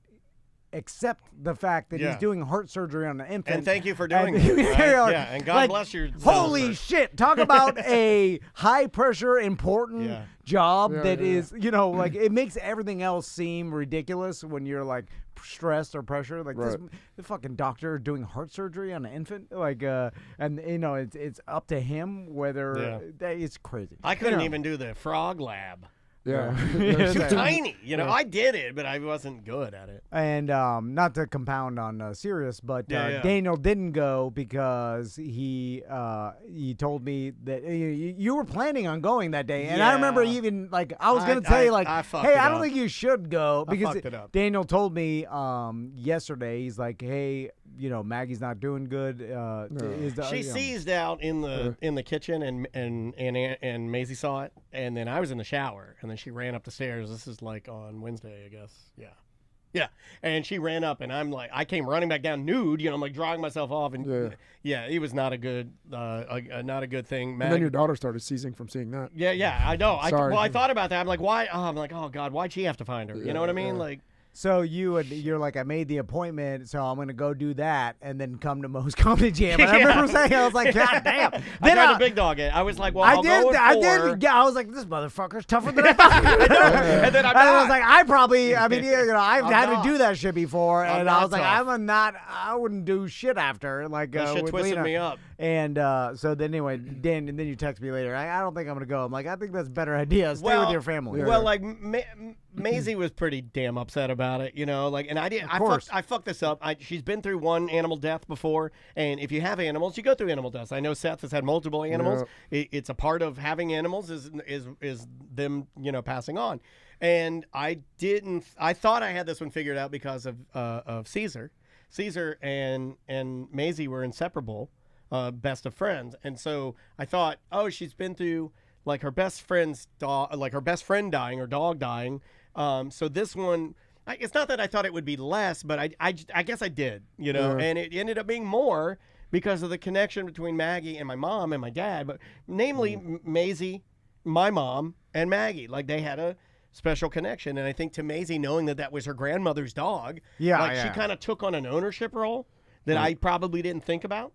E: accept the fact that he's doing heart surgery on an infant.
D: And thank you for doing it. Right? And God bless your
E: holy shit. Talk about a high pressure, important job that is, it makes everything else seem ridiculous when you're stressed or pressure. This the fucking doctor doing heart surgery on an infant. It's up to him whether it's crazy.
D: I couldn't even do the frog lab.
F: Yeah.
D: Too tiny. I did it, but I wasn't good at it.
E: And not to compound on Sirius, but Daniel didn't go because he told me that you were planning on going that day. And I remember even, I was going to tell you, hey, I don't think you should go. Because Daniel told me yesterday, he's like, hey, Maggie's not doing good.
D: She seized out in the kitchen, and Maisie saw it, and then I was in the shower, and then she ran up the stairs. This is on Wednesday, I guess. Yeah. And she ran up, and I came running back down nude. I'm drying myself off, and it was not a good, not a good thing.
F: And then your daughter started seizing from seeing that.
D: Yeah, I know.
F: Sorry.
D: I thought about that. I'm like, why? Oh, I'm like, oh God, why'd she have to find her? You know what I mean?
E: So you're like, I made the appointment, so I'm gonna go do that, and then come to Moe's Comedy Jam. And I remember saying, I was like, God damn.
D: I tried to big dog it. I was like, well, I'll go at 4.
E: I was like, this motherfucker's tougher than I thought.
D: And then I
E: was like, I've had to do that shit before, and I was like, I wouldn't do shit after.
D: That shit twisted me up.
E: And so then anyway, Dan, and then you text me later. I don't think I'm gonna go. I'm like, I think that's a better idea. Stay with your family.
D: Well, Maisie was pretty damn upset about it, and I fucked this up. She's been through one animal death before, and if you have animals, you go through animal deaths. I know Seth has had multiple animals. Yeah. It's a part of having animals is them, passing on. And I thought I had this one figured out because of Caesar. Caesar and Maisie were inseparable, best of friends. And so I thought, oh, she's been through her best friend's dog, her best friend dying or dog dying. So this one, it's not that I thought it would be less, but I guess I did, and it ended up being more because of the connection between Maggie and my mom and my dad, but namely Maisie, my mom, and Maggie. They had a special connection, and I think to Maisie, knowing that was her grandmother's dog, she kind of took on an ownership role that I probably didn't think about.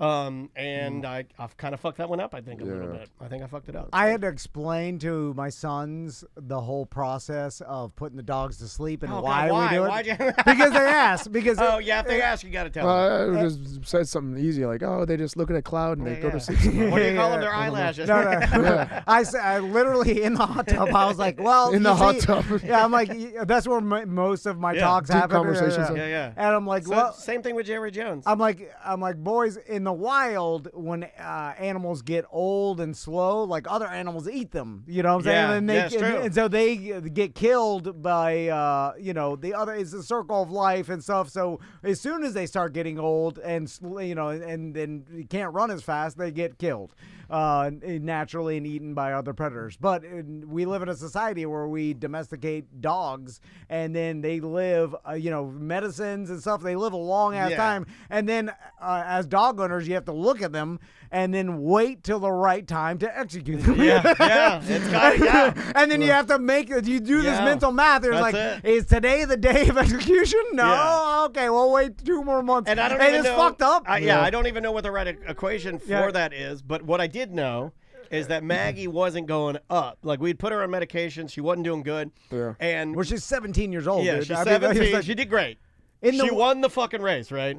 D: And I've kind of fucked that one up, I think, a little bit. I think I fucked it up.
E: I had to explain to my sons the whole process of putting the dogs to sleep and why we do it. Because they asked. If
D: they ask, you got to tell them.
F: I just said something easy, they just look at a cloud and they go to sleep.
D: What do you call them? Their eyelashes.
E: No. I literally, in the hot tub, I was like, well,
F: in the hot tub.
E: Yeah, I'm like, that's where most of my talks happen.
F: Conversations.
E: And I'm like,
D: same thing with Jerry Jones.
E: I'm like, boys, in the the wild, when animals get old and slow, like other animals eat them. You know what I'm saying?
D: Yeah,
E: And they,
D: it's true.
E: and so they get killed by, the other. It's a circle of life and stuff. So as soon as they start getting old and then you can't run as fast, they get killed naturally and eaten by other predators. But we live in a society where we domesticate dogs, and then they live, medicines and stuff. They live a long ass time, and then as dog owners, you have to look at them and then wait till the right time to execute them.
D: It's kind of,
E: And then you have to you do this mental math. There's
D: That's it.
E: is today the day of execution? No.
D: Yeah.
E: Okay, we'll wait 2 more months.
D: And I don't even
E: it's
D: know.
E: fucked up.
D: I don't even know what the right equation for that is. But what I did know is that Maggie wasn't going up. Like, we'd put her on medication. She wasn't doing good.
F: Yeah.
D: And
E: Well, she's 17 years old.
D: yeah,
E: dude.
D: she's
E: I mean,
D: 17. She did great. She won the fucking race, right?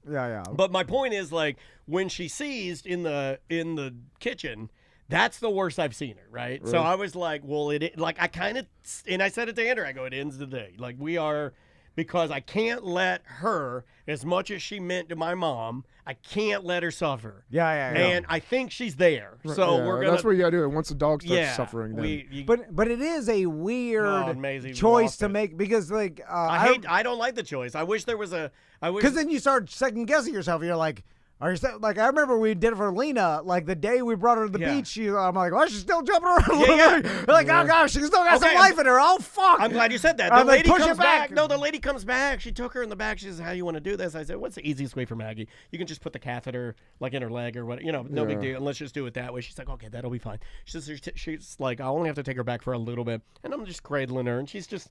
E: Yeah.
D: But my point is, like, when she seized in the kitchen, that's the worst I've seen her, right? So I was like, well, I kind of, and I said it to Andrea, I go, it ends today. Like, we are, because I can't let her, as much as she meant to my mom, I can't let her suffer.
E: Yeah.
D: And I think she's there. So we're gonna.
F: That's what you gotta do. Once the dog starts suffering, then.
E: But it is a weird
D: Maisie
E: choice
D: lost
E: to
D: it.
E: make because like
D: I don't like the choice. I wish there was a.
E: because then you start second guessing yourself. You're like, like I remember we did it for Lena. Like the day we brought her to the beach, I'm like, oh, she's still jumping around. Oh gosh, she still got some life in her. Oh fuck!
D: I'm glad you said that. The
E: I'm like,
D: lady
E: push
D: comes
E: it back.
D: No, the lady comes back. She took her in the back. She says, "How you want to do this?" I said, "What's the easiest way for Maggie? You can just put the catheter like in her leg or what. No big deal. And let's just do it that way." She's like, "Okay, that'll be fine." She says, "She's like, I only have to take her back for a little bit, and I'm just cradling her, and she's just."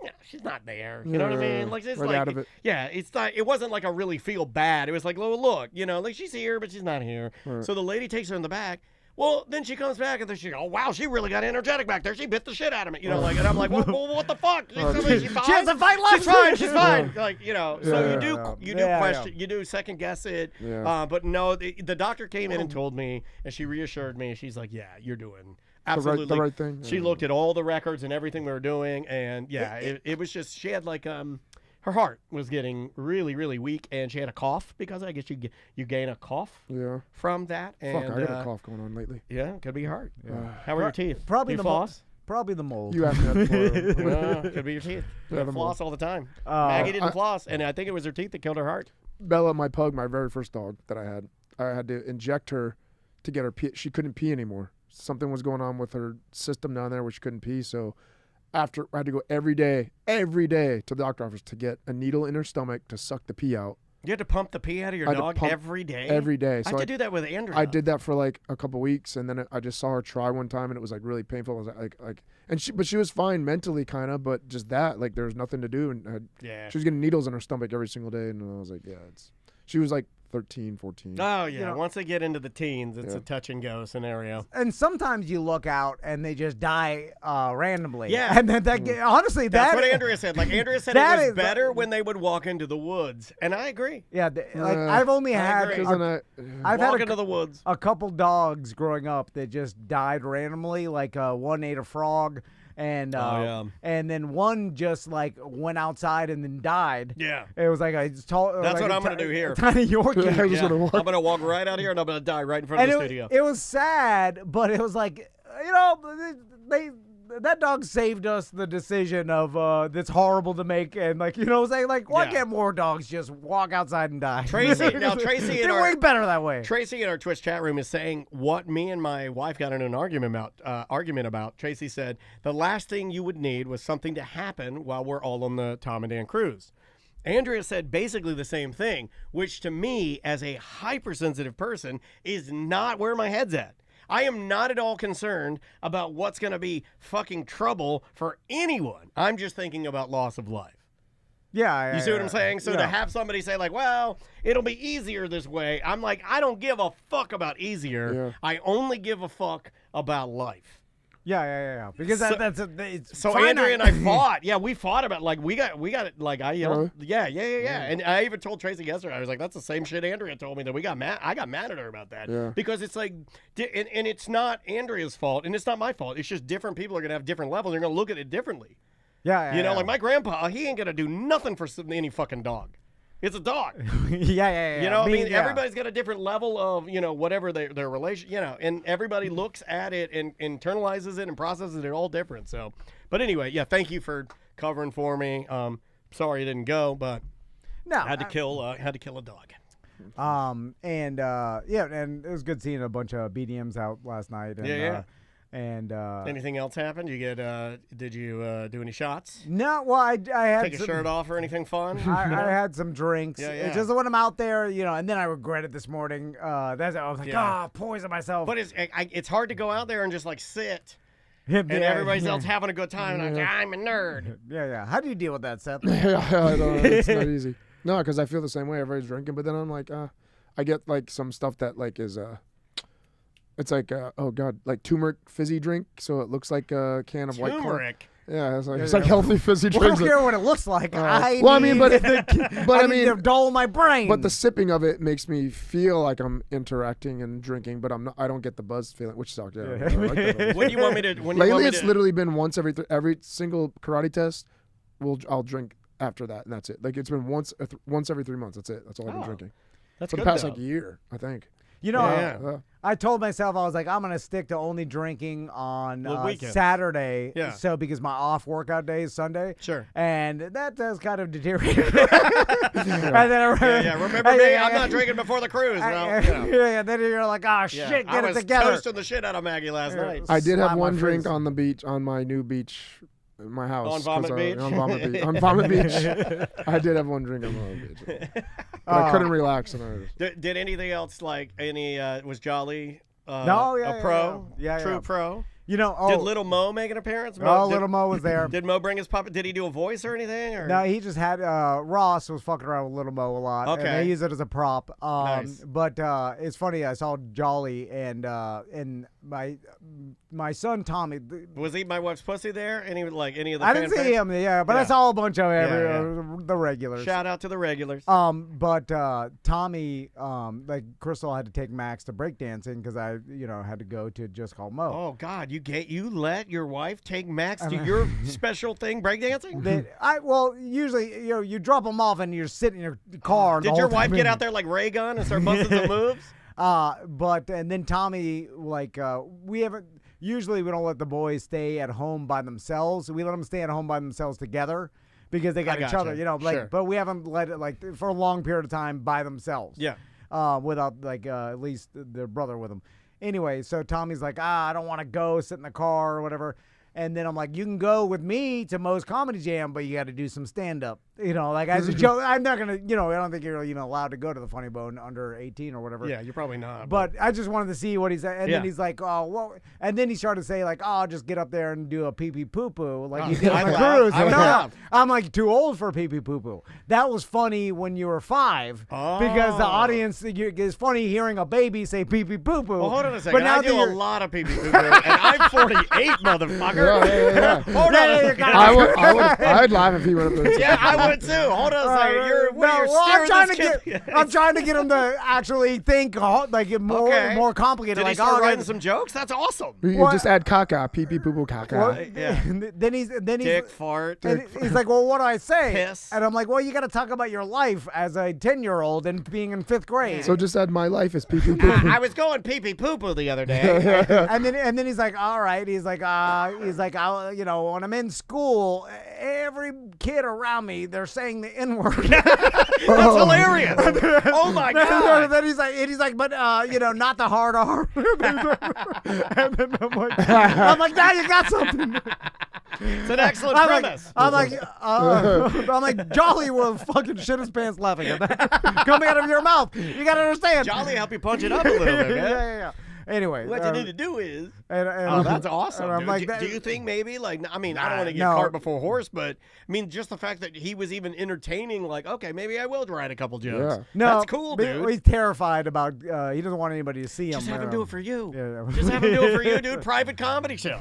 D: Yeah, she's not there. You know what I mean? Like, it's
F: right out of it.
D: Yeah, it's not. It wasn't like a really feel bad. It was like, look, like she's here, but she's not here.
F: Right.
D: So the lady takes her in the back. Well, then she comes back and then she goes, "Oh wow, she really got energetic back there. She bit the shit out of me." And I'm like, well, what the fuck? She's fine.
E: She has a fight left.
D: She's fine. Like, so you do question, you do second guess it.
F: Yeah.
D: But no, the doctor came in and told me, and she reassured me. She's like, "Yeah, you're doing." Absolutely.
F: The right thing.
D: She looked at all the records and everything we were doing, and it was just, she had like her heart was getting really, really weak, and she had a cough because I guess you gain a cough from that. And,
F: Fuck, I got a cough going on lately.
D: Yeah, could be hard. How are your teeth?
E: Probably
D: Do you
E: the
D: floss?
E: Probably the mold.
F: You asked me that before.
D: Could be your teeth.
F: Yeah, the
D: Floss all the time. Maggie didn't floss, and I think it was her teeth that killed her heart.
F: Bella, my pug, my very first dog that I had to inject her to get her pee. She couldn't pee anymore. Something was going on with her system down there where she couldn't pee. So I had to go every day to the doctor office to get a needle in her stomach to suck the pee out.
D: You had to pump the pee out of your dog every day?
F: Every day.
D: I had to do that with Andrea.
F: I did that for like a couple weeks, and then I just saw her try one time, and it was like really painful. I was but she was fine mentally, kind of, but just that, like, there was nothing to do, and she was getting needles in her stomach every single day, and I was like, she was like 13, 14.
D: Oh, yeah. Once they get into the teens, it's a touch and go scenario.
E: And sometimes you look out and they just die randomly.
D: Yeah.
E: And then honestly,
D: that's what Andrea said. Like, Andrea said it was better when they would walk into the woods. And I agree.
E: Yeah. I've only had
D: I've had into the woods.
E: A couple dogs growing up that just died randomly. Like one ate a frog. And and then one just like went outside and then died.
D: Yeah,
E: it was like
D: that's what I'm gonna do here.
E: Tiny Yorkie.
D: I'm gonna walk right out here and I'm gonna die right in front of the studio.
E: It was sad, but it was like that dog saved us the decision of that's horrible to make, and like saying like why can't more dogs just walk outside and die?
D: Tracy
E: they're way better that way.
D: Tracy in our Twitch chat room is saying what me and my wife got in an argument about. Tracy said the last thing you would need was something to happen while we're all on the Tom and Dan cruise. Andrea said basically the same thing, which to me as a hypersensitive person is not where my head's at. I am not at all concerned about what's going to be fucking trouble for anyone. I'm just thinking about loss of life.
E: Yeah.
D: You see what I'm saying? So to have somebody say like, well, it'll be easier this way. I'm like, I don't give a fuck about easier.
F: Yeah.
D: I only give a fuck about life.
E: Yeah. Because it's
D: so
E: finite.
D: Andrea and I fought. Yeah, we fought about like we got it. Like I yelled. Yeah. And I even told Tracy yesterday. I was like, that's the same shit Andrea told me that we got mad. I got mad at her about that because it's like, and it's not Andrea's fault and it's not my fault. It's just different people are gonna have different levels. They're gonna look at it differently.
E: Yeah.
D: Like my grandpa, he ain't gonna do nothing for any fucking dog. It's a dog.
E: Yeah.
D: You know, I mean,
E: yeah.
D: everybody's got a different level of, whatever their relation, and everybody looks at it and internalizes it and processes it all different. So, but anyway, yeah, thank you for covering for me. Sorry it didn't go, but
E: No,
D: had to kill a dog.
E: and and it was good seeing a bunch of BDMs out last night. And,
D: Yeah.
E: And
D: Anything else happen? Did you do any shots?
E: no, well, I had
D: Take a shirt off or anything fun?
E: I had some drinks.
D: Yeah.
E: It's just when I'm out there, and then I regret it this morning. I was like, poison myself.
D: But it's hard to go out there and just like sit
E: and
D: and everybody else having a good time. And I'm a nerd.
E: Yeah. How do you deal with that, Seth?
F: I don't know. It's not easy. No, because I feel the same way. Everybody's drinking, but then I'm like, I get like some stuff that like is it's like oh god, like turmeric fizzy drink, so it looks like a can of white claw.
D: Turmeric.
F: Yeah, it's like healthy fizzy
E: Well, I
F: drinks.
E: don't care what it looks like. I need to dull my brain.
F: But the sipping of it makes me feel like I'm interacting and drinking, but I'm not. I don't get the buzz feeling, which sucks. Yeah, I like that.
D: When do you want me to?
F: Lately, it's literally been once every single karate test. I'll drink after that, and that's it. Like it's been once every 3 months. That's it. That's all I've been drinking
D: That's
F: for the
D: good,
F: past
D: though.
F: like year, I think.
D: Yeah.
E: I told myself, I was like, I'm going to stick to only drinking on
D: weekends.
E: Saturday.
D: Yeah.
E: So because my off workout day is Sunday.
D: Sure.
E: And that does kind of deteriorate.
D: Remember me? I'm not drinking before the cruise.
E: Then you're like, oh, shit,
D: I
E: get it
D: was
E: together.
D: toasting the shit out of Maggie last night.
F: I did
E: Slap
F: have
E: my
F: one drink
E: face.
F: on the beach, on my new beach, in my house.
D: On Vomit
F: 'cause,
D: Beach?
F: On Vomit Beach. On Vomit Beach. I did have one drink on Vomit Beach. But I couldn't relax. And
D: Did anything else was Jolly
E: a
D: pro?
E: Yeah.
D: True pro?
E: Oh,
D: Did Little Mo make an appearance?
E: Little Mo was there.
D: Did Mo bring his puppet? Did he do a voice or anything? Or?
E: No, he just had Ross was fucking around with Little Mo a lot.
D: Okay.
E: And they use it as a prop.
D: Nice.
E: But it's funny. I saw Jolly and my son Tommy.
D: Was Eat My Wife's Pussy there? Any of the
E: I didn't see him. Yeah, but I
D: Yeah.
E: saw a bunch of
D: Yeah.
E: the regulars.
D: Shout out to the regulars.
E: But Tommy, Crystal had to take Max to breakdancing because I, had to go to Just Call Mo.
D: Oh God, you let your wife take Max to your special thing, breakdancing?
E: Usually, you drop them off and you're sitting in your car.
D: Did your wife get out there like Ray Gun and start busting some moves?
E: And then Tommy, usually we don't let the boys stay at home by themselves. We let them stay at home by themselves together because they got each other,
D: Sure.
E: but we haven't let it for a long period of time by themselves.
D: Yeah.
E: Without at least their brother with them. Anyway, so Tommy's like, I don't want to go sit in the car or whatever. And then I'm like, you can go with me to Mo's Comedy Jam, but you got to do some stand-up. As a joke. I'm not going to, I don't think you're even allowed to go to the Funny Bone under 18 or whatever.
D: Yeah, you're probably not.
E: But I just wanted to see what he said. And
D: Yeah.
E: then he's like, oh, well. And then he started to say, I'll just get up there and do a pee-pee poo-poo like you did on the cruise.
D: I would laugh.
E: I'm like, too old for pee-pee poo-poo. That was funny when you were 5 because the audience, it's funny hearing a baby say pee-pee poo-poo.
D: Well, hold on a second.
E: But now
D: I do
E: that
D: a lot of pee-pee poo-poo, and I'm 48, motherfucker.
F: Yeah.
D: Hold on a second.
F: I'd laugh if he went up there.
D: Yeah, I would too. Hold on a second.
E: I'm trying to get him to actually think more complicated.
D: Did he start writing some jokes? That's awesome.
F: You just add caca, pee pee poo poo caca.
D: Yeah.
E: Then he's
D: Dick fart.
E: and he's like, well, what do I say?
D: Piss.
E: And I'm like, well, you got to talk about your life as a 10-year-old and being in 5th grade.
F: So just add my life is pee pee poo poo.
D: I was going pee-pee poo-poo the other day.
E: and then he's like, all right. He's like, when I'm in school, every kid around me, they're saying the N-word.
D: That's hilarious. Oh my God.
E: Then he's like, but not the hard R. And then I'm like, now you got something.
D: It's an excellent premise.
E: I'm like, Jolly will fucking shit his pants laughing at that coming out of your mouth. You got to understand.
D: Jolly help you punch it up a little bit, man.
E: Yeah. Anyway,
D: What you need to do is.
E: and
D: That's awesome.
E: and I'm
D: Dude.
E: like,
D: do you think maybe I don't want to get
E: no.
D: cart before horse, but just the fact that he was even entertaining, okay, maybe I will write a couple jokes.
F: Yeah.
E: No,
D: That's cool, dude.
E: He's terrified about. He doesn't want anybody to see him.
D: Just have him do it for you.
E: Yeah.
D: Just have him do it for you, dude. Private comedy show.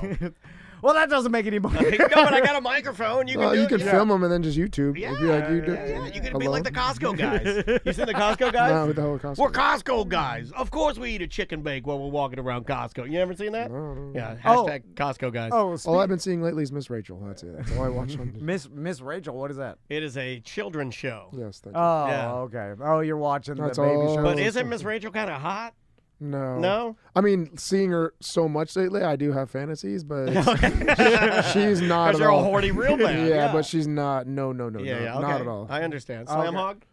E: Well, that doesn't make any money.
D: No, but I got a microphone. You can do
F: you
D: it.
F: can film them and then just YouTube.
D: Yeah,
F: It'd be like you do.
D: yeah. You can be
F: Hello?
D: like the Costco guys. You seen the Costco guys?
F: No, with the whole Costco.
D: We're Costco guys. Of course we eat a chicken bake while we're walking around Costco. You ever seen that?
F: No.
D: Yeah,
E: Oh.
D: hashtag Costco guys.
E: Oh,
F: All I've been seeing lately is Miss Rachel. That's it. That's all I watch on.
E: Miss Rachel, what is that?
D: It is a children's show.
F: Yes, thank you.
E: Oh,
D: Yeah.
E: okay. Oh, you're watching
F: That's
E: the baby
F: all.
E: show.
D: But isn't Miss Rachel kind of hot?
F: No.
D: No?
F: I mean, seeing her so much lately, I do have fantasies, but she's not
D: Because
F: at
D: you're a
F: all.
D: horny real man.
F: yeah, but she's not. No,
D: yeah, okay.
F: not at all.
D: I understand. Slam
E: Okay.
D: hog?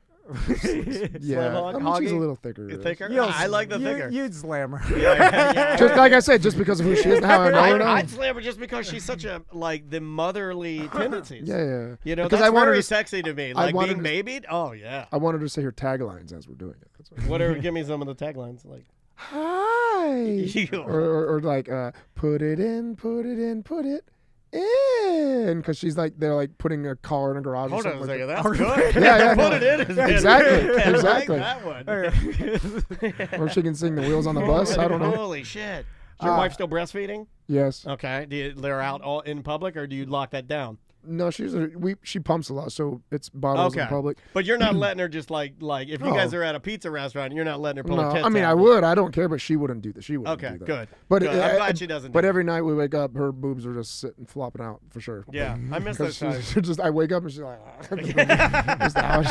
F: Yeah,
D: hog?
F: I mean, she's a
D: Hoggy?
F: little thicker.
D: Thicker?
E: You'll-
D: I like the thicker.
E: You'd slam her.
D: Yeah.
F: Just like I said, just because of who she is and how I know her now.
D: I'd slam her just because she's such a, like, the motherly tendencies.
F: Yeah.
D: You know,
F: Because
D: that's
F: I wanted
D: very
F: to,
D: sexy to me.
F: I
D: Like,
F: wanted
D: being babied? Oh, yeah.
F: I wanted to say her taglines as we're doing it. That's what.
D: Whatever, give me some of the taglines. Like,
F: Hi.
D: Ew.
F: or like, put it in, put it in, put it in. Because she's like, they're like putting a car in a garage
D: hold
F: or
D: on a
F: something.
D: second,
F: Like
D: that's good.
F: Yeah,
D: Put
F: no.
D: it in.
F: Exactly,
D: I
F: exactly.
D: like that one.
F: Or she can sing the wheels on the bus. I don't know.
D: Holy shit. Is your wife still breastfeeding?
F: Yes.
D: Okay. They're out all in public, or do you lock that down?
F: No, she pumps a lot, so it's bottles in public.
D: But you're not letting her just like if you
F: No.
D: guys are at a pizza restaurant, you're not letting her pull
F: No,
D: a tit
F: I mean
D: out.
F: I would. I don't care, but she wouldn't do that. She wouldn't
D: Okay,
F: do that.
D: good.
F: But
D: Good. I'm glad she doesn't.
F: But
D: do
F: every night we wake up, her boobs are just sitting flopping out for sure.
D: that. Yeah, I miss
F: Because
D: those times.
F: she's just, I wake up and she's like,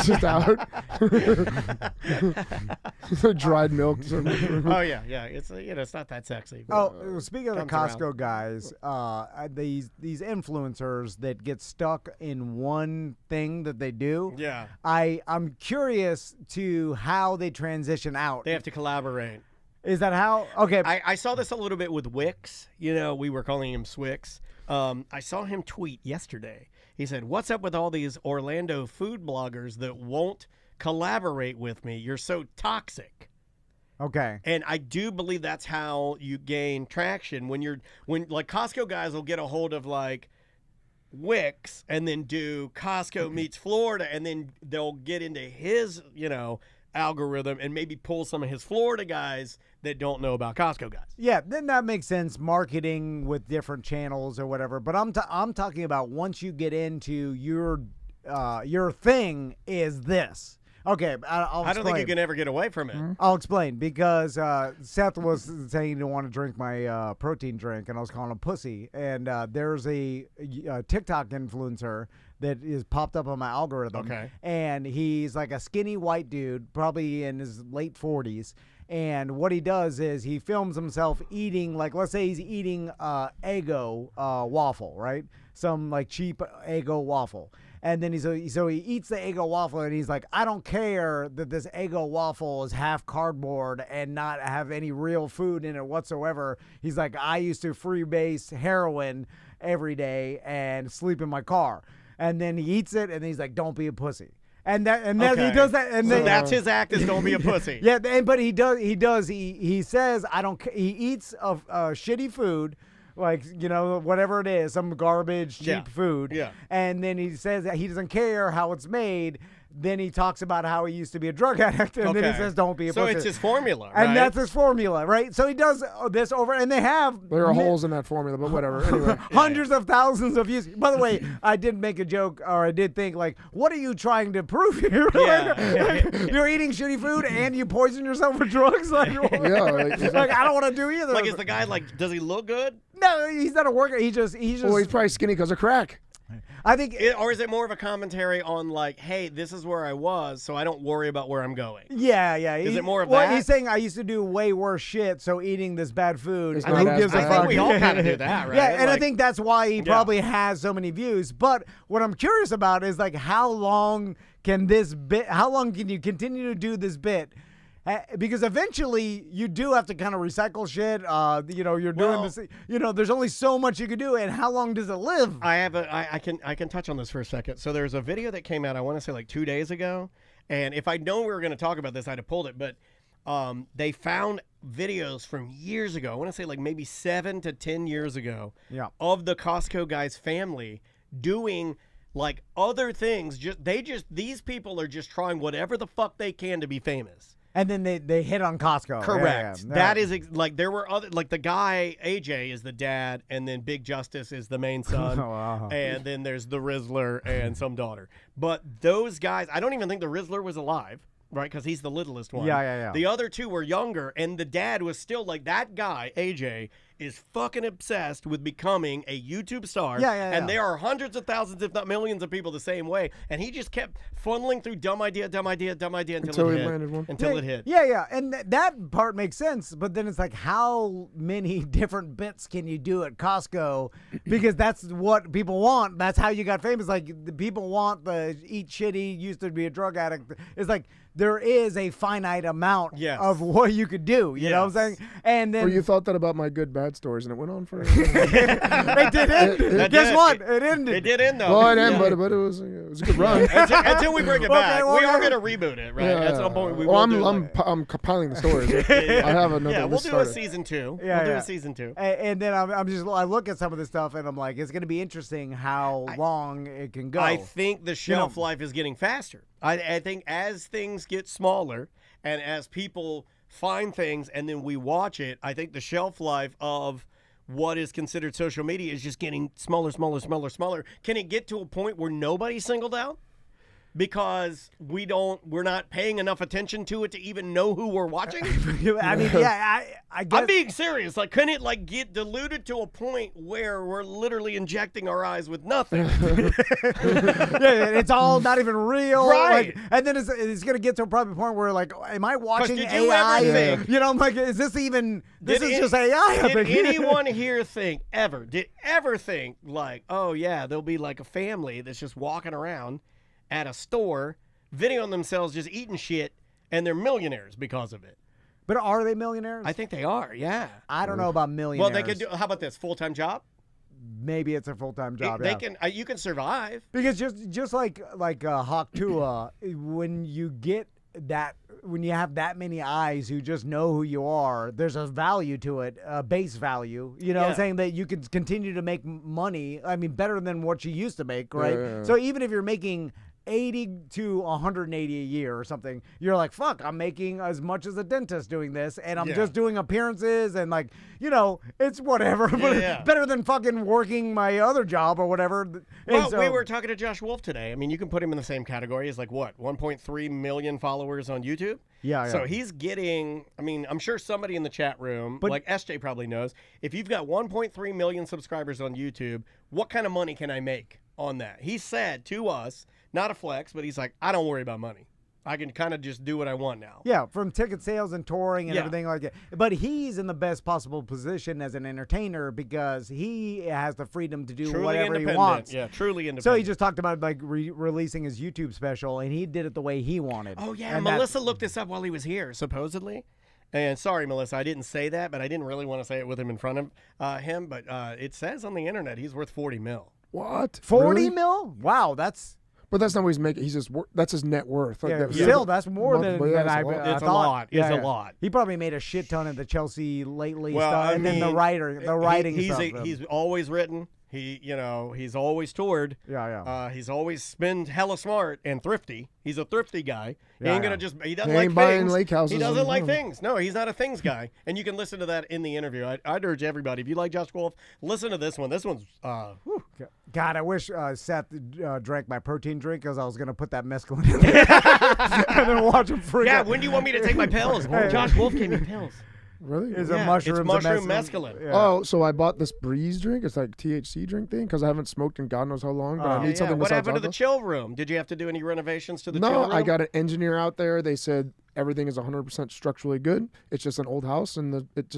F: just out. It's like dried milk.
D: Oh yeah. It's it's not that sexy. but-
E: Oh, speaking of the
D: comes
E: Costco guys, these influencers that get stuck in one thing that they do.
D: yeah.
E: I'm curious to how they transition out.
D: They have to collaborate.
E: Is that how? Okay.
D: I saw this a little bit with Wix. You know, we were calling him Swix. I saw him tweet yesterday. He said, "What's up with all these Orlando food bloggers that won't collaborate with me? You're so toxic."
E: Okay.
D: And I do believe that's how you gain traction when like Costco guys will get a hold of like Wix and then do Costco meets Florida, and then they'll get into his, algorithm and maybe pull some of his Florida guys that don't know about Costco guys.
E: Yeah, then that makes sense. Marketing with different channels or whatever. But I'm talking about once you get into your thing is this. Okay, I'll
D: I don't think you
E: explain.
D: can ever get away from it.
E: I'll explain because Seth was saying he didn't want to drink my protein drink, and I was calling him pussy. And there's a TikTok influencer that is popped up on my algorithm.
D: Okay.
E: And he's like a skinny white dude, probably in his late 40s. And what he does is he films himself eating, like, let's say he's eating Eggo waffle, right? Some like cheap Eggo waffle. And then he eats the Eggo waffle, and he's like, I don't care that this Eggo waffle is half cardboard and not have any real food in it whatsoever. He's like, I used to freebase heroin every day and sleep in my car. And then he eats it, and he's like, don't be a pussy. And then he does that, and
D: So
E: then
D: that's his act, is don't be a pussy.
E: yeah, but he says I don't. He eats of shitty food, like whatever it is, some garbage cheap food.
D: Yeah.
E: And then he says that he doesn't care how it's made. Then he talks about how he used to be a drug addict, and then he says, "Don't be a pussy."
D: So it's his formula,
E: and
D: right?
E: that's his formula, right? So he does this over, and they have
F: There are holes in that formula, but whatever. Anyway.
E: hundreds of thousands of views. By the way, I did make a joke, or I did think, like, what are you trying to prove here?
D: Yeah.
E: You're eating shitty food and you poison yourself with drugs? Like,
F: Yeah,
E: like, I don't want to do either.
D: Like, is the guy like, does he look good?
E: No, he's not a worker. He just.
F: Well, he's probably skinny because of crack.
E: I think.
D: Or is it more of a commentary on like, hey, this is where I was, so I don't worry about where I'm going?
E: Yeah.
D: Is it more of
E: well,
D: that?
E: he's saying I used to do way worse shit, so eating this bad food.
F: It's
E: Who
F: not as
E: gives a
F: bad.
D: I think
E: fuck?
D: we all kind of do that, right?
E: Yeah, and I
D: Like,
E: think that's why he probably has so many views. But what I'm curious about is like, how long can you continue to do this bit? Because eventually you do have to kind of recycle shit. You're doing this. There's only so much you can do, and how long does it live?
D: I can touch on this for a second. So there's a video that came out, I want to say like 2 days ago, and if I'd known we were going to talk about this, I'd have pulled it. But they found videos from years ago. I want to say like maybe 7 to 10 years ago.
E: Yeah.
D: Of the Costco guy's family doing like other things. These people are just trying whatever the fuck they can to be famous.
E: And then they hit on Costco.
D: Correct.
E: Yeah.
D: That is like there were other like the guy AJ is the dad, and then Big Justice is the main son, and then there's the Rizzler and some daughter. But those guys, I don't even think the Rizzler was alive. Right, because he's the littlest one.
E: Yeah.
D: The other two were younger, and the dad was still like, that guy, AJ, is fucking obsessed with becoming a YouTube star. And there are hundreds of thousands, if not millions of people the same way. And he just kept funneling through dumb idea until it
F: landed one.
D: Until it hit.
E: Yeah. And that part makes sense. But then it's like, how many different bits can you do at Costco? Because that's what people want. That's how you got famous. Like, the people want the eat shitty, used to be a drug addict. It's like, there is a finite amount of what you could do. You know what I'm saying? And then
F: or you thought that about my good bad stories, and it went on for.
E: It did end. Guess what? It ended.
D: It did end though.
F: Well, it ended, but it was a good run.
D: until we bring it back,
E: well,
D: we are going to reboot it, right? At some point, we will.
F: I'm compiling the stories. I have another.
D: Yeah, we'll do a season 2. We'll do a season 2.
E: And then I look at some of this stuff, and I'm like, it's going to be interesting how long it can go.
D: I think the shelf life is getting faster. I think as things get smaller and as people find things and then we watch it, I think the shelf life of what is considered social media is just getting smaller. Can it get to a point where nobody's singled out? Because we're not paying enough attention to it to even know who we're watching?
E: I mean, I guess.
D: I'm being serious. Like, couldn't it like get diluted to a point where we're literally injecting our eyes with nothing?
E: It's all not even real.
D: Right.
E: Like, and then it's going to get to a probably point where, like, am I watching
D: did you
E: AI?
D: ever think-
E: You know, I'm like, is this even, this is just AI.
D: Did anyone here think, ever think, like, oh, yeah, there'll be like a family that's just walking around at a store, videoing themselves just eating shit, and they're millionaires because of it?
E: But are they millionaires?
D: I think they are, yeah.
E: I don't know about millionaires.
D: Well, they could do, how about this, full-time job?
E: Maybe it's a full-time job,
D: They can, you can survive.
E: Because just like Talktua, when you get that, when you have that many eyes who just know who you are, there's a value to it, a base value. You know what I'm saying? That you can continue to make money, I mean, better than what you used to make, right?
F: Yeah.
E: So even if you're making 80 to 180 a year or something, you're like, fuck, I'm making as much as a dentist doing this, and I'm just doing appearances, and like, you know, it's whatever, but it's better than fucking working my other job or whatever.
D: Well, we were talking to Josh Wolf today. I mean, you can put him in the same category as like what, 1.3 million followers on YouTube?
E: Yeah.
D: So he's getting, I mean, I'm sure somebody in the chat room, like SJ probably knows, if you've got 1.3 million subscribers on YouTube, what kind of money can I make on that? He said to us, not a flex, but he's like, I don't worry about money. I can kind of just do what I want now.
E: Yeah, from ticket sales and touring and everything like that. But he's in the best possible position as an entertainer because he has the freedom to do whatever he wants.
D: Yeah, truly independent.
E: So he just talked about like releasing his YouTube special, and he did it the way he wanted.
D: Oh, yeah.
E: And
D: Melissa looked this up while he was here, supposedly. And sorry, Melissa, I didn't say that, but I didn't really want to say it with him in front of him. But it says on the internet he's worth $40 million.
F: What?
E: 40
F: really?
E: mil? Wow, that's...
F: But that's not what he's making. He's just that's his net worth. Like,
E: Still, that's more than I
D: It's a
E: thought.
D: lot. It's a lot.
E: He probably made a shit ton of the Chelsea lately
D: Well,
E: stuff,
D: I
E: and then the writing stuff.
D: He's always written. He's always toured.
E: Yeah.
D: He's always been hella smart and thrifty. He's a thrifty guy. He ain't gonna just. He doesn't like
F: buying
D: things.
F: lake houses
D: He doesn't
F: and-
D: like things. No, he's not a things guy. And you can listen to that in the interview. I'd urge everybody, if you like Josh Wolf, listen to this one. This one's.
E: God, I wish Seth drank my protein drink because I was gonna put that mescaline in there and then watch him freak out.
D: When do you want me to take my pills? Josh Wolf gave me pills.
F: Really?
E: It's
D: Yeah,
E: a mushroom.
D: it's mushroom mescaline.
E: Yeah.
F: Oh, so I bought this Breeze drink. It's like THC drink thing because I haven't smoked in God knows how long. But I need something
D: What
F: besides
D: happened to the
F: alcohol.
D: chill room? Did you have to do any renovations to the chill
F: No,
D: room?
F: I got an engineer out there. They said everything is 100% structurally good. It's just an old house, and it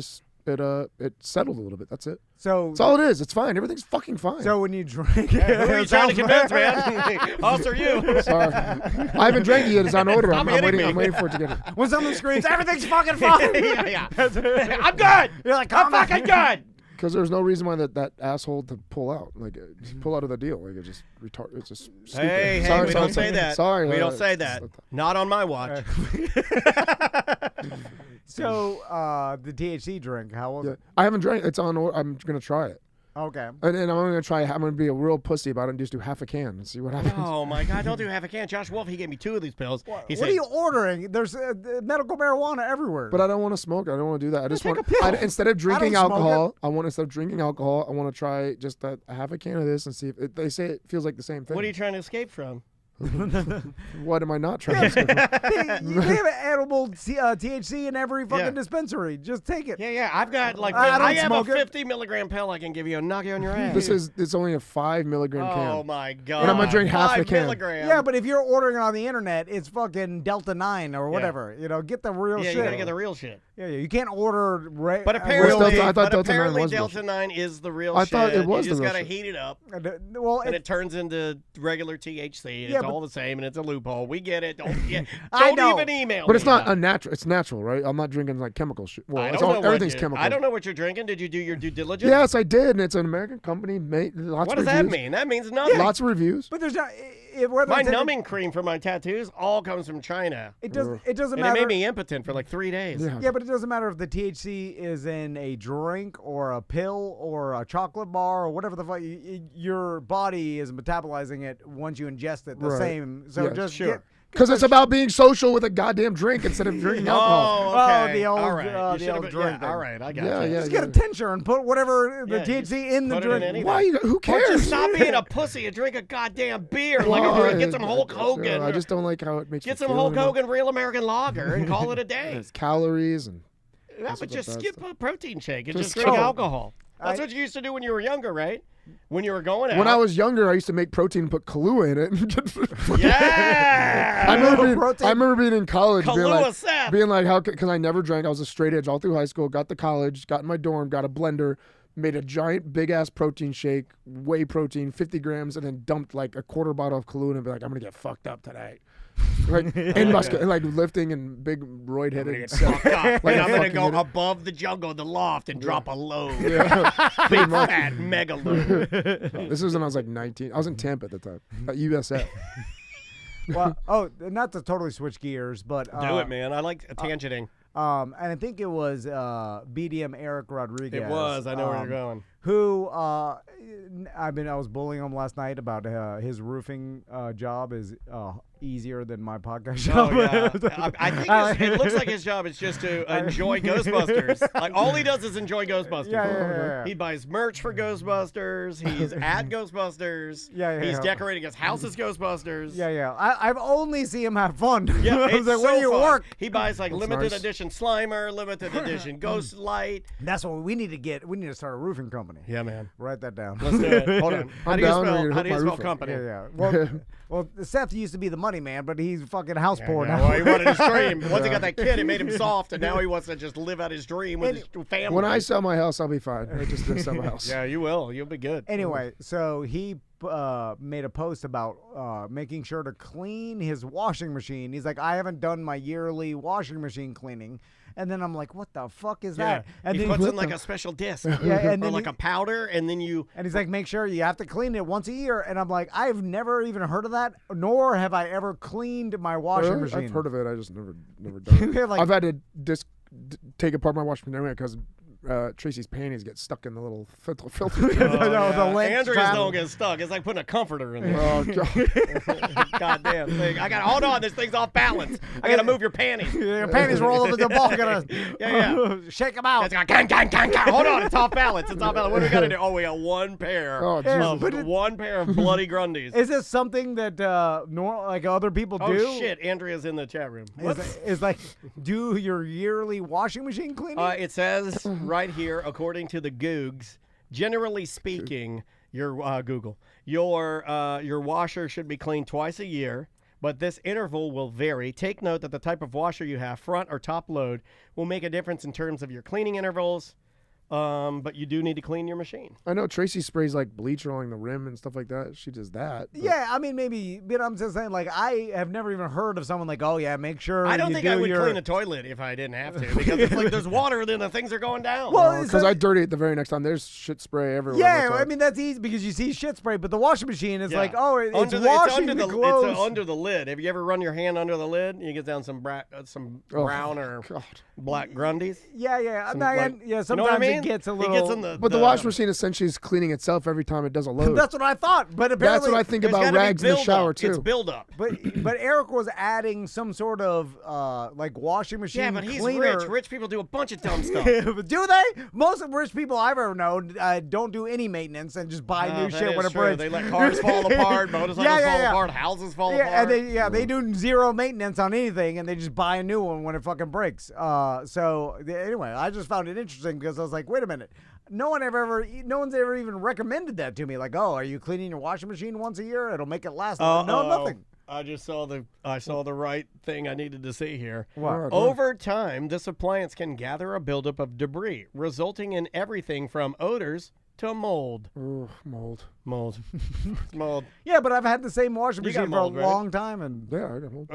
F: settled a little bit. That's it.
E: So
F: That's all it is. It's fine. Everything's fucking fine.
E: So when you drink,
D: Who are you trying to convince, man? Us or you?
F: Sorry, I haven't drank it yet. It's on order. I'm
D: hitting
F: waiting.
D: me.
F: I'm waiting for it to get it.
E: when someone screams, everything's fucking fine.
D: yeah. I'm good.
E: You're like,
D: I'm fucking good.
F: Because there's no reason why that asshole to pull out, like just pull out of the deal, like it just retard. It's just stupid.
D: Hey,
F: Sorry,
D: we
F: sorry,
D: don't say that.
F: Sorry,
D: we don't say that. Not on my watch.
E: So the THC drink, how was
F: Yeah.
E: it?
F: I haven't drank. It's on order. I'm gonna try it.
E: Okay.
F: And I'm gonna try. I'm gonna be a real pussy about it and just do half a can and see what happens.
D: Oh my God! Don't do half a can. Josh Wolf, he gave me 2 of these pills. He
E: What
D: said,
E: are you ordering? There's medical marijuana everywhere.
F: But I don't want to smoke. I don't want to do that. I just
D: take
F: want
D: a pill.
F: instead of drinking
E: don't smoke
F: alcohol. I want instead of drinking alcohol. I want to try just a half a can of this and see if they say it feels like the same thing.
D: "What are you trying to escape from?"
F: What am I not trying to escape from?
E: you have edible THC in every fucking
D: Yeah.
E: dispensary. Just take it.
D: Yeah. I've got like
E: I don't
D: I have a
E: smoke it.
D: 50 milligram pill I can give you and knock you on your ass.
F: It's only a 5 milligram can.
D: Oh my God!
F: And I'm gonna drink half
D: 5
F: a can.
D: milligrams.
E: Yeah, but if you're ordering it on the internet, it's fucking Delta 9 or whatever. You know, get the real
D: yeah,
E: shit.
D: you gotta get the real shit.
E: Yeah, you can't order.
D: But apparently,
F: Delta- I thought Delta 9
D: apparently
F: was
D: Delta
F: bullshit.
D: 9 is the real
F: I
D: shit.
F: thought it was
D: You just
F: the real
D: gotta
F: shit.
D: heat it up,
E: well,
D: and it turns into regular THC. And
E: Yeah,
D: it's
E: but-
D: all the same, and it's a loophole. We get it. Don't,
E: I
D: don't
E: know.
D: even email
F: But
D: me
F: it's not
D: about it.
F: unnatural. It's natural, right? I'm not drinking like chemical shit. Well,
D: I
F: it's
D: don't
F: all,
D: know what
F: everything's
D: you-
F: chemical.
D: I don't know what you're drinking. Did you do your due diligence?
F: Yes, I did, and it's an American company. Lots
D: What
F: of
D: does that
F: reviews.
D: mean? That means nothing.
F: Lots of reviews.
E: but there's not. Whether
D: My
E: it's in-
D: numbing cream for my tattoos all comes from China.
E: It doesn't. It doesn't
D: And it
E: matter.
D: made me impotent for like 3 days.
F: Yeah.
E: Yeah, but it doesn't matter if the THC is in a drink or a pill or a chocolate bar or whatever the fuck. Your body is metabolizing it once you ingest it the
F: Right.
E: same. So
F: Yes.
E: just
D: Sure.
E: get.
F: Because it's about being social with a goddamn drink instead of drinking alcohol.
D: Oh, okay.
E: the old-
D: all right.
E: the
D: You should've
E: old
D: been-
E: drink
D: yeah,
E: thing.
D: all right, I got
F: Yeah,
D: you.
F: yeah.
E: Just get a tincture and put whatever the
D: Yeah,
E: THC
D: just
E: in the
D: put it in
E: drink.
D: anything.
F: Why? Who
D: Or
F: cares?
D: just stop being a pussy and drink a goddamn beer. Like,
F: Why?
D: get some Hulk Hogan.
F: I just don't like how it makes
D: Get
F: you
D: some
F: feel
D: Hulk
F: anymore.
D: Hogan Real American Lager and call it a day.
F: It's calories and
D: Yeah,
F: That's
D: but
F: what
D: just
F: the
D: skip
F: best-
D: a protein shake and
F: Just
D: just drink
F: go.
D: alcohol. That's what you used to do when you were younger, right? When you were going out.
F: when I was younger, I used to make protein and put Kahlua in it.
D: Yeah!
F: I
E: Protein.
F: remember being in college,
D: Kahlua Seth.
F: being like, how? Because I never drank. I was a straight edge all through high school. Got to college, got in my dorm, got a blender, made a giant big ass protein shake, whey protein, 50 grams, and then dumped like a quarter bottle of Kahlua and be like, I'm gonna get fucked up today. Right, and like lifting and big roid headed.
D: Fucked up.
F: Like
D: And
F: a
D: I'm going to
F: fucking
D: go
F: idiot.
D: above the jungle, the loft, and drop a load.
F: Yeah.
D: Big fat mega load.
F: This was when I was like 19. I was in Tampa at the time at USF.
E: Well, not to totally switch gears, but
D: Do it, man. I like tangenting.
E: and I think it was BDM Eric Rodriguez.
D: It was. I know where you're going.
E: Who I was bullying him last night about his roofing job is easier than my podcast job.
D: Oh, yeah. I think it looks like his job is just to enjoy Ghostbusters. Like, all he does is enjoy Ghostbusters.
E: Yeah.
D: He buys merch for Ghostbusters. He's at Ghostbusters.
E: Yeah.
D: He's decorating his house as Ghostbusters.
E: Yeah. I've only seen him have fun.
D: Yeah,
E: I was
D: it's
E: like,
D: so
E: when you
D: fun.
E: work.
D: He buys like limited
F: nice.
D: edition Slimer, limited edition Ghost Light.
E: That's what we need to get. We need to start a roofing company.
D: Yeah, man.
E: Write that down.
D: Let's do it. Hold on. How
F: I'm
D: do you
F: down,
D: spell,
F: ready to
D: how do you
F: hook my
D: spell
F: roof up.
D: company?
E: Yeah. Well, Seth used to be the money man, but he's fucking house poor
D: Yeah,
E: now.
D: well, he wanted his dream. Once he got that kid, it made him soft, and now he wants to just live out his dream with his family.
F: When I sell my house, I'll be fine. I just didn't sell my house.
D: Yeah, you will. You'll be good.
E: Anyway, so he made a post about making sure to clean his washing machine. He's like, I haven't done my yearly washing machine cleaning. And then I'm like, what the fuck is that? And
D: he
E: then
D: puts in like a special disc.
E: Yeah, and
D: or
E: then
D: like a powder, and then you...
E: And he's like, make sure you have to clean it once a year. And I'm like, I've never even heard of that, nor have I ever cleaned my washing
F: Really?
E: machine.
F: I've heard of it. I just never done it.
E: Like-
F: I've had to take apart my washing machine because Tracy's panties get stuck in the little filter.
E: the lint
D: Andrea's
E: trap.
D: don't get stuck. It's like putting a comforter in there.
F: Oh, God.
D: Goddamn thing. Hold on. This thing's off balance. I got to move your panties.
E: Your panties roll up in the ball. Gotta
D: Yeah.
E: shake them out.
D: It's got gang. Hold on. It's off balance. It's off balance. What do we got to do? Oh, we got one pair.
F: Oh,
D: of,
F: Jesus.
D: one pair of bloody Grundies.
E: Is this something that like other people
D: Oh,
E: do?
D: shit. Andrea's in the chat room.
E: Is like do your yearly washing machine cleaning?
D: It says right here, according to the Googs, generally speaking, your Google, your washer should be cleaned twice a year, but this interval will vary. Take note that the type of washer you have, front or top load, will make a difference in terms of your cleaning intervals. But you do need to clean your machine.
F: I know Tracy sprays like bleach along the rim and stuff like that. She does that. but-
E: Yeah, I mean, maybe, but I'm just saying, like, I have never even heard of someone like, oh, yeah, make sure
D: I don't
E: you
D: think
E: do
D: I would
E: your...
D: clean a toilet if I didn't have to, because it's like there's water, then the things are going down.
E: Well,
F: Because I dirty it the very next time. There's shit spray everywhere.
E: Yeah,
F: That's
E: I mean, that's easy because you see shit spray, but the washing machine is
D: Yeah.
E: like, oh, it's
D: Under
E: washing
D: under
E: the clothes.
D: It's under the lid. Have you ever run your hand under the lid? You get down some
F: Oh,
D: brown or
F: God.
D: black Grundies.
E: yeah.
D: Some,
E: Sometimes
D: you know what I mean? saying?
E: gets a
D: He
E: little.
D: gets in the.
F: But the washing machine essentially is cleaning itself every time it does a load.
E: That's what I thought. But
F: That's
E: apparently,
F: what I think
D: there's
F: about
D: gotta be
F: rags in the
D: build-up.
F: shower
D: It's
F: too.
D: build up.
E: But Eric was adding some sort of like washing machine.
D: Yeah, but he's
E: cleaner.
D: rich. Rich people do a bunch of dumb stuff.
E: Do they? Most of the rich people I've ever known don't do any maintenance and just buy new
D: That
E: shit
D: is
E: when it
D: true.
E: breaks.
D: They let cars fall apart, motorcycles fall apart, houses fall apart.
E: And they do zero maintenance on anything, and they just buy a new one when it fucking breaks. Anyway, I just found it interesting because I was like, wait a minute. No one's ever even recommended that to me. Like, oh, are you cleaning your washing machine once a year? It'll make it last. No, nothing.
D: I just saw the right thing I needed to see here.
E: What?
D: Over time, this appliance can gather a buildup of debris, resulting in everything from odors to mold.
F: Ooh, mold.
D: Mold. Mold.
E: Yeah, but I've had the same washing
D: You got
E: machine for
D: mold,
E: a
D: right?
E: long time, and
F: Yeah, I got mold.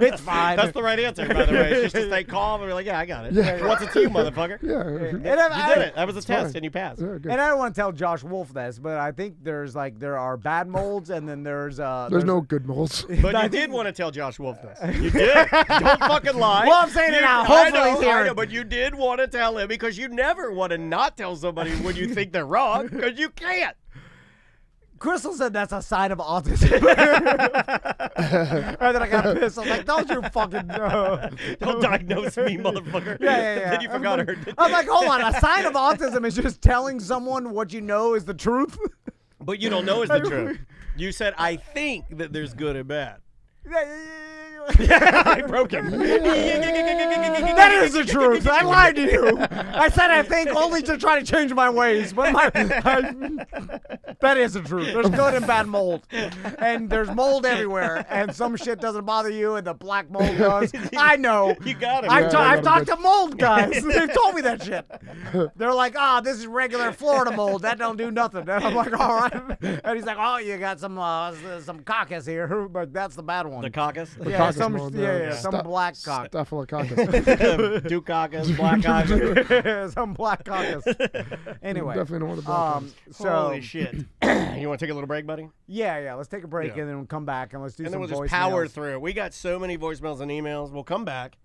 E: it's fine.
D: That's the right answer, by the way. It's just to stay calm and be like, yeah, I got it.
F: Yeah.
D: What's it to you, motherfucker?
F: Yeah.
E: And
D: You did it. That was a test,
F: fine.
D: and you passed.
F: Yeah, good.
E: And I don't want to tell Josh Wolf this, but I think there are bad molds, and then there's
F: There's no good molds.
D: But you did want to tell Josh Wolf this. You did. Don't fucking lie.
E: Well, I'm saying it now.
D: I
E: Hopefully he's
D: know,
E: hearing.
D: but you did want to tell him because you never want to not tell somebody when you think they're wrong because you can't.
E: Crystal said that's a sign of autism. And then I got pissed. I was like, don't you fucking know.
D: Don't diagnose me, motherfucker.
E: Yeah.
D: Then you forgot her.
E: I was like, hold on. A sign of autism is just telling someone what you know is the truth.
D: But you don't know is the truth. You said, I think that there's good and bad. I broke him.
E: That is the truth. I lied to you. I said I think only to try to change my ways. But that is the truth. There's good and bad mold. And there's mold everywhere. And some shit doesn't bother you and the black mold does. I know.
D: You got it.
E: I've
F: Yeah,
E: talked to mold guys. They've told me that shit. They're like, this is regular Florida mold. That don't do nothing. And I'm like, all right. And he's like, oh, you got some caucus here. But that's the bad one.
D: The caucus?
E: Yeah,
F: Caucus mold,
E: some black cock.
F: Staphylococcus.
D: Two caucus, black caucus.
E: Some black caucus. Anyway,
F: Definitely know what the black is.
E: so
D: Holy shit. You want to take a little break, buddy?
E: yeah, let's take a break
D: Yeah.
E: and then we'll come back and let's do
D: And
E: some
D: then we'll
E: voicemails.
D: just power through. We got so many voicemails and emails. We'll come back.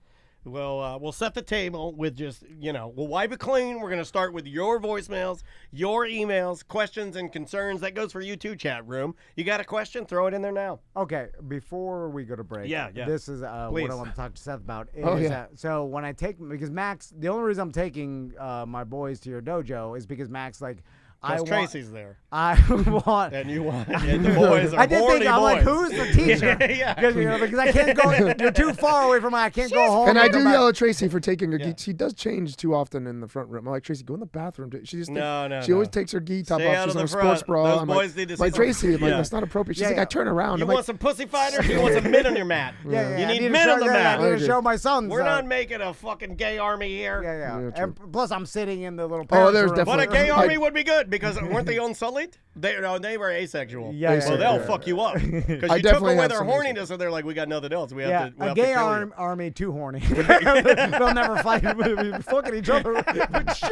D: We'll set the table with just, we'll wipe it clean. We're going to start with your voicemails, your emails, questions, and concerns. That goes for you too, chat room. You got a question? Throw it in there now.
E: Okay, before we go to break,
D: Yeah.
E: this is what
D: Please.
E: I want to talk to Seth about. Is
F: Oh, yeah.
E: that, so when I take, because Max, the only reason I'm taking my boys to your dojo is because Max, like,
D: Because Tracy's there.
E: I want.
D: And you want. And the boys are
E: I did
D: horny
E: think, I'm like,
D: boys.
E: who's the teacher?
D: Yeah.
E: Because I can't go, you're too far away from me. I can't go home.
F: And I
E: go
F: do
E: back.
F: yell at Tracy for taking her
D: Yeah.
F: gi. She does change too often in the front room. I'm like, Tracy, go in the bathroom. She just
D: No.
F: She always takes her gi top
D: Stay
F: off.
D: out
F: She's
D: of
F: on
D: the
F: a sports
D: front.
F: bra.
D: Those
F: I'm
D: boys
F: like,
D: need to see
F: like
D: some-
F: Tracy, I'm like,
D: Yeah.
F: that's not appropriate. She's
E: Yeah,
F: like,
E: yeah.
F: I turn around.
D: You
F: I'm
D: want
F: like,
D: some pussy fighters or you want some men on your mat?
E: Yeah,
D: You
E: I
D: need
E: to
D: men
E: show,
D: on the mat.
E: I need to show my sons.
D: We're not making a fucking gay army here.
E: Yeah.
F: Yeah,
E: And plus, I'm sitting in the little.
F: Oh,
E: parents'
F: there's
E: room.
F: definitely-
D: But a gay
F: I-
D: army would be good because weren't they unsullied? They were asexual.
E: Yeah,
D: So
E: yeah,
D: they'll
E: yeah.
D: fuck you up because you took
F: definitely
D: away
F: have
D: their
F: some
D: horniness, and they're like, we got nothing else. We have to. We
E: a
D: have
E: gay
D: to kill you.
E: army too horny. They'll never fight. We'll be fucking each other. But shit.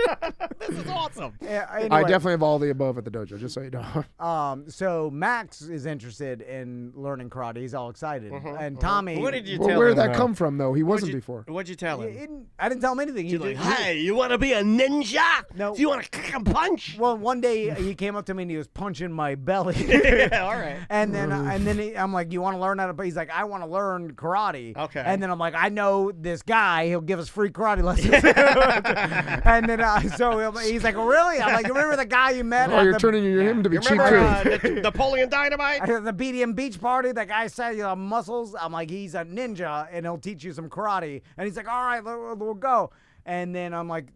D: This is awesome.
E: Yeah,
F: I
E: anyway,
F: definitely have all the above at the dojo, just so you know.
E: So Max is interested in learning karate. He's all excited, and Tommy.
D: What did you
F: Well,
D: tell
F: where
D: him?
F: did that come from, though? He wasn't before.
D: What'd you tell
E: He
D: him?
E: didn't- I didn't tell him anything. He
D: You're like,
E: just- he-
D: hey, you want to be a ninja?
E: No.
D: Do you want to kick a punch?
E: Well, one day he came up to me and he was punching my belly.
D: Yeah, all right.
E: And then I'm like, you want to learn how to? But he's like, I want to learn karate.
D: Okay.
E: And then I'm like, I know this guy. He'll give us free karate lessons. And then he's like, oh, really? I'm like, you remember the guy you met?
F: Oh,
E: at
F: you're
E: the,
F: turning him to be
D: You
F: cheap,
D: remember
F: too.
D: Napoleon Dynamite?
E: at the BDM beach party? That guy said, muscles. I'm like, he's a ninja and he'll teach you some karate. And he's like, all right, we'll go. And then I'm like,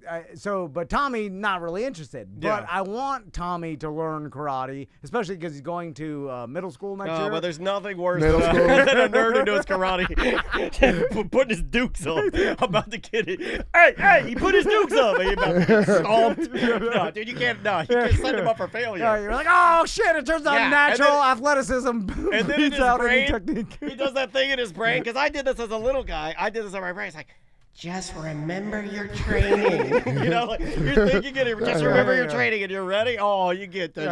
E: but Tommy not really interested.
D: Yeah.
E: But I want Tommy to learn karate, especially because he's going to middle school next year.
D: But there's nothing worse
F: Middle
D: than
F: school.
D: than a nerd who knows karate putting his dukes on about the kid. Hey, he put his dukes up. And he about to get stomped. No, dude, you can't set him up for failure.
E: Yeah, you're like, oh shit! It turns out
D: Yeah, and
E: natural
D: then-
E: athleticism
D: And then in
E: beats
D: his
E: out any
D: brain,
E: technique.
D: he does that thing in his brain. Because I did this as a little guy. I did this in my brain. It's like, just remember your training. Like you're thinking it. Just remember your training and you're ready. Oh, you get the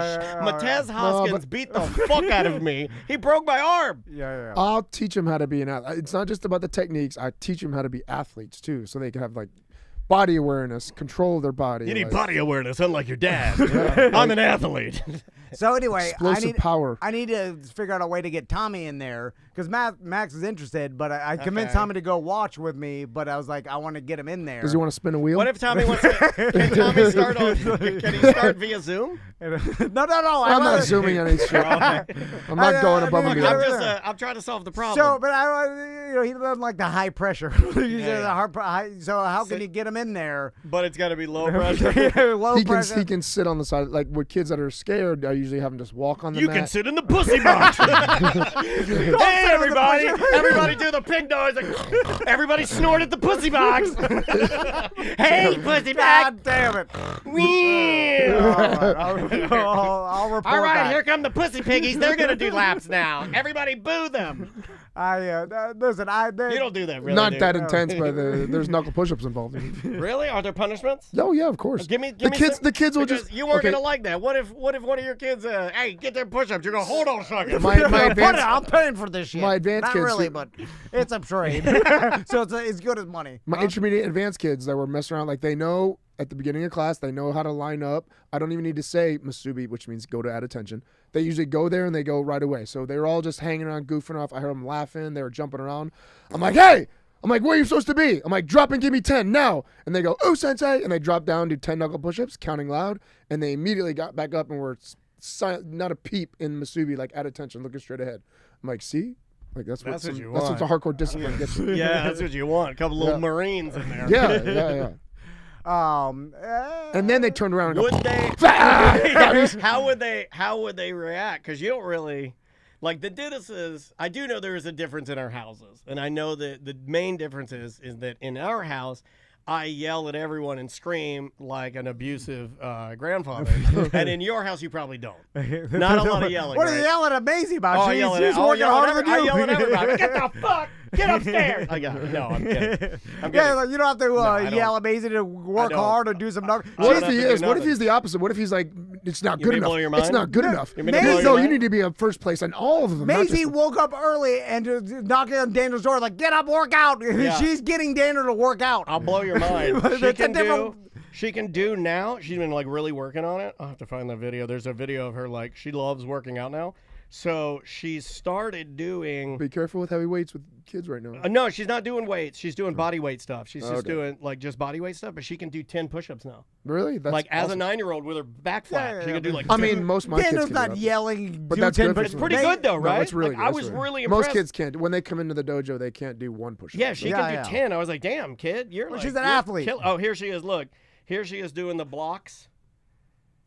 D: Matez Hoskins beat the fuck out of me. He broke my arm.
E: Yeah.
F: I'll teach him how to be an athlete. It's not just about the techniques. I teach him how to be athletes, too, so they can have, like, body awareness, control of their body.
D: You need
F: like,
D: body awareness, unlike your dad. I'm an athlete.
E: So anyway,
F: explosive power.
E: I need to figure out a way to get Tommy in there because Max is interested, but I convinced Tommy to go watch with me. But I was like, I want to get him in there.
F: Does he want to spin a wheel?
D: What if Tommy wants to? Can Tommy start on? Can he start via Zoom?
E: No.
F: I'm not zooming any shit. I'm not going above and
D: Look,
F: beyond.
D: I'm trying to solve the problem.
E: So, but he doesn't like the high pressure. So how can you get him in there?
D: But it's got to be low pressure.
E: Low pressure.
F: He can sit on the side. Like with kids that are scared, I usually have them just walk on the mat.
D: You can sit in the pussy box. Hey, everybody. Everybody do the pig noise. Everybody snort at the pussy box. Hey, pussy box.
E: God damn it. I'll report
D: All right,
E: back.
D: here come the pussy piggies. They're going to do laps now. Everybody boo them.
E: Listen,
D: You don't do that, really.
F: Not
D: do
F: that
D: you?
F: intense, but there's knuckle push-ups involved.
D: Really? Are there punishments?
F: Oh yeah, of course.
D: Give me
F: the kids.
D: some-
F: The kids will
D: because
F: just.
D: You weren't
F: okay,
D: gonna like that. What if one of your kids? Hey, get their push-ups. You're gonna hold on a second.
F: my advanced,
E: I'm paying for this shit.
F: my advanced
E: Not
F: kids
E: really,
F: do-
E: but it's a trade. So it's good as money.
F: my intermediate advanced kids that were messing around, like they know at the beginning of class, they know how to line up. I don't even need to say masubi, which means go to add attention. They usually go there and they go right away. So they were all just hanging around, goofing off. I heard them laughing. They were jumping around. I'm like, hey! I'm like, where are you supposed to be? I'm like, drop and give me 10 now. And they go, oh, sensei. And they drop down, do 10 knuckle push-ups, counting loud. And they immediately got back up and were not a peep in masubi, like at attention, looking straight ahead. I'm like, see? Like that's what a hardcore discipline gets you.
D: Yeah, that's what you want. A couple little Marines in there.
F: Yeah. And then they turned around and
D: Would
F: go,
D: they? How would they react? Because you don't really like the Dennis's. I do know there is a difference in our houses, and I know that the main difference is that in our house, I yell at everyone and scream like an abusive grandfather, and in your house you probably don't. Not a lot of yelling.
E: What are
D: right?
E: you yelling at Maisie about?
D: Oh,
E: She's working harder than you.
D: I yell at everybody. Get the fuck! Get upstairs! I got it. No, I'm kidding.
E: Yeah, like, you don't have to
D: I
E: yell at Maisie to work
D: don't.
E: hard or do some knuckles.
F: what if
D: have
F: he
D: to do
F: is? What if
D: nothing.
F: he's the opposite? What if he's like, it's not
D: You
F: good
D: mean
F: enough?
D: blow your
F: It's
D: mind?
F: not good enough.
D: You mean to blow your
F: No, you
D: mind?
F: need to be in first place on all of them. not
E: Maisie
F: just-
E: woke up early and knocking on Daniel's door like, get up, work out.
D: Yeah.
E: She's getting Daniel to work out.
D: I'll blow your mind.
E: That's a different-
D: She can do now. She's been like really working on it. I'll have to find that video. There's a video of her like she loves working out now. So she's started doing.
F: Be careful with heavy weights with kids right now.
D: No, she's not doing weights. She's doing body weight stuff. She's just
F: Okay.
D: doing like just body weight stuff, but she can do 10 push-ups now.
F: Really? That's
D: Like as a
F: awesome.
D: 9-year-old with her back flat,
E: Yeah,
D: she can do like.
F: I mean, most of my
E: Daniel's
F: kids can
E: not
F: do that.
E: yelling.
F: But
E: do
F: that's
E: 10
F: good for
E: push-ups.
F: some.
D: pretty good though,
F: No,
D: right?
F: it's really
D: Like,
F: good.
D: I
F: That's
D: was
F: really
D: really
F: good.
D: impressed.
F: Most kids can't. When they come into the dojo, they can't do one push-up.
D: Yeah, she
E: Yeah,
D: can
E: yeah.
D: do 10. I was like, damn, kid, you're like.
E: she's an
D: you're
E: athlete.
D: Oh, here she is. Look, here she is doing the blocks.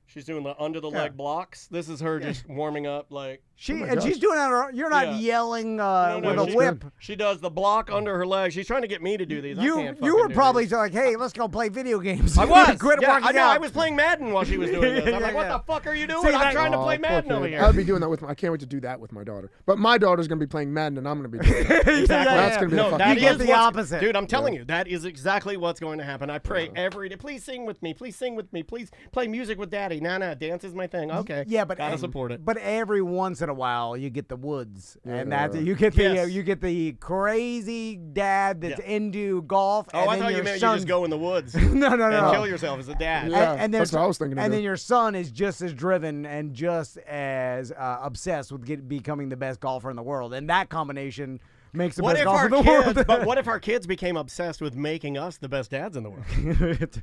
D: She's doing the under the leg blocks. This is her just warming up, like.
E: She's doing it on her. You're not
D: Yeah.
E: yelling
D: No,
E: with a
D: she-
E: whip.
D: She does the block under her leg. She's trying to get me to do these. I
E: You
D: can't
E: you
D: fucking
E: were
D: do
E: probably
D: these.
E: like, hey, let's go play video games.
D: I was.
E: Quit
D: Yeah,
E: working
D: I know.
E: out.
D: I was playing Madden while she was doing this. I'm like, what
E: Yeah.
D: the fuck are you doing?
E: See,
D: I'm
E: that-
D: trying to play
F: poor
D: Madden
F: kid.
D: over
F: I
D: here.
F: would be doing that with. I can't wait to do that with my daughter. But my daughter's gonna be playing Madden, and I'm gonna be doing that.
E: Exactly.
F: That's gonna be the
D: No,
F: fucking
D: that
E: You get
D: is
E: the
D: what's-
E: opposite.
D: Dude, I'm telling you, that is exactly what's going to happen. I pray every day. Please sing with me. Please sing with me. Please play music with Daddy. Nah, dance is my thing. Okay.
E: Yeah, but
D: gotta support it.
E: But every once in a while, you get the woods, and
F: Yeah.
E: that's you get the
D: Yes.
E: you get the crazy dad that's
D: Yeah.
E: into golf.
D: Oh,
E: and
D: I
E: then
D: thought you
E: your
D: meant
E: son,
D: you just go in the woods
E: no,
D: and kill yourself as a dad.
F: Yeah.
E: And
F: that's
E: there's-
F: what I was thinking of
E: And then
F: doing.
E: your son is just as driven and just as obsessed with becoming the best golfer in the world, and that combination makes the
D: What
E: best
D: if
E: golfer
D: our
E: in the
D: kids?
E: world.
D: But what if our kids became obsessed with making us the best dads in the world?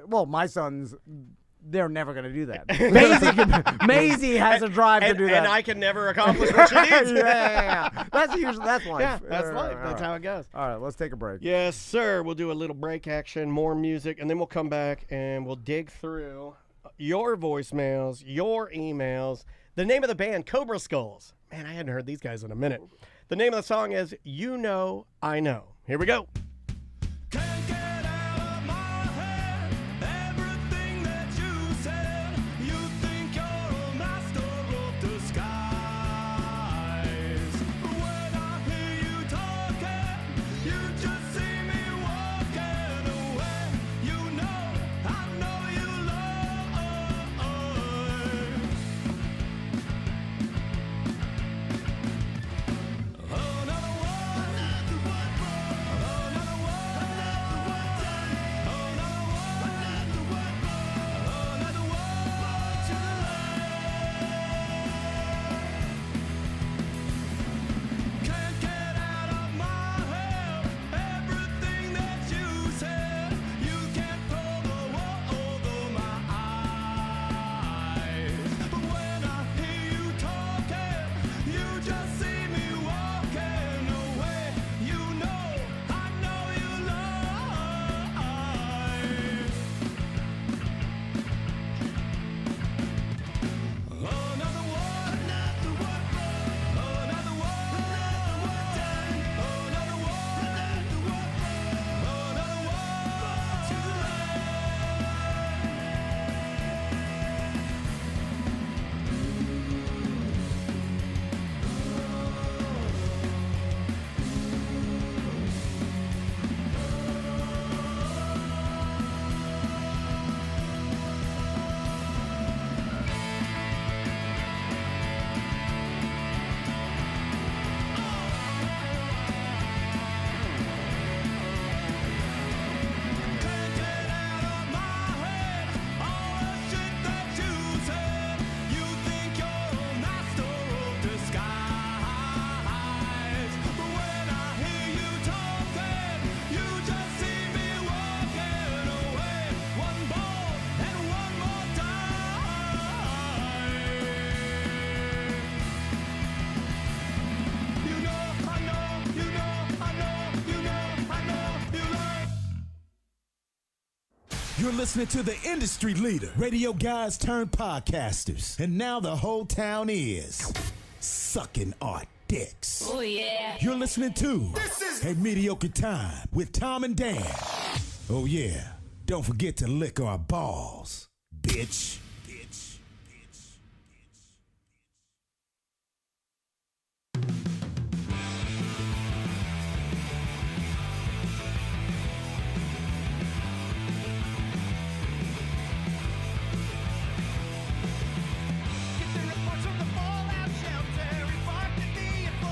E: well, my sons. They're never going to do that. Maisie has a drive to do that.
D: And I can never accomplish what she needs.
E: yeah. That's life.
D: Yeah, that's life. That's how it goes.
E: All right, let's take a break.
D: Yes, sir. We'll do a little break action, more music, and then we'll come back and we'll dig through your voicemails, your emails. The name of the band, Cobra Skulls. Man, I hadn't heard these guys in a minute. The name of the song is You Know, I Know. Here we go.
H: Can't get out of my head everything that you said. You think you're a master of disguise. When I hear you talking, you just see me walking away. You know, I know you lie. Another one, another
B: You're listening to the industry leader, radio guys turned podcasters. And now the whole town is sucking our dicks.
H: Oh, yeah.
B: You're listening to A Mediocre Time with Tom and Dan. Oh, yeah. Don't forget to lick our balls, bitch.
H: Get the reports from the fallout shelter. Report to me at 4.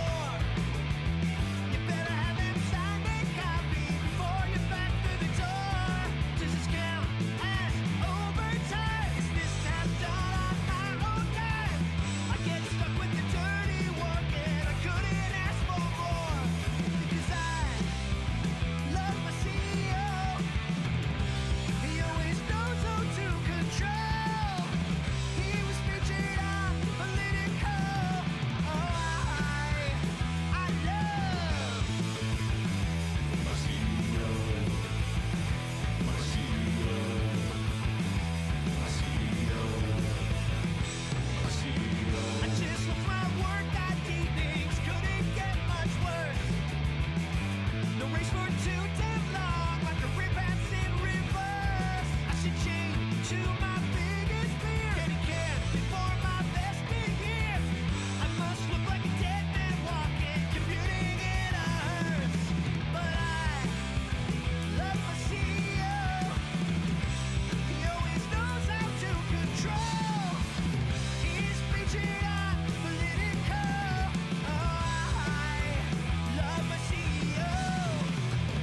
H: You better have him sign a copy before you back through the door. Does this count as overtime? Is this time done on my own time? I get stuck with the dirty work and I couldn't ask for more. Because I love my CEO. He always knows who to control. He was featured on Politico. Oh, I love my CEO. My CEO. My CEO. My CEO. I just left my work ID. Things couldn't get much worse. The race for too damn long, like a rip ass in reverse. I should change to my biggest fear. Getting canned before my best year. I must look like a dead man walking, commuting in a hearse. But I love my CEO. He always knows how to control. He's featured on Politico. Oh, I love my CEO.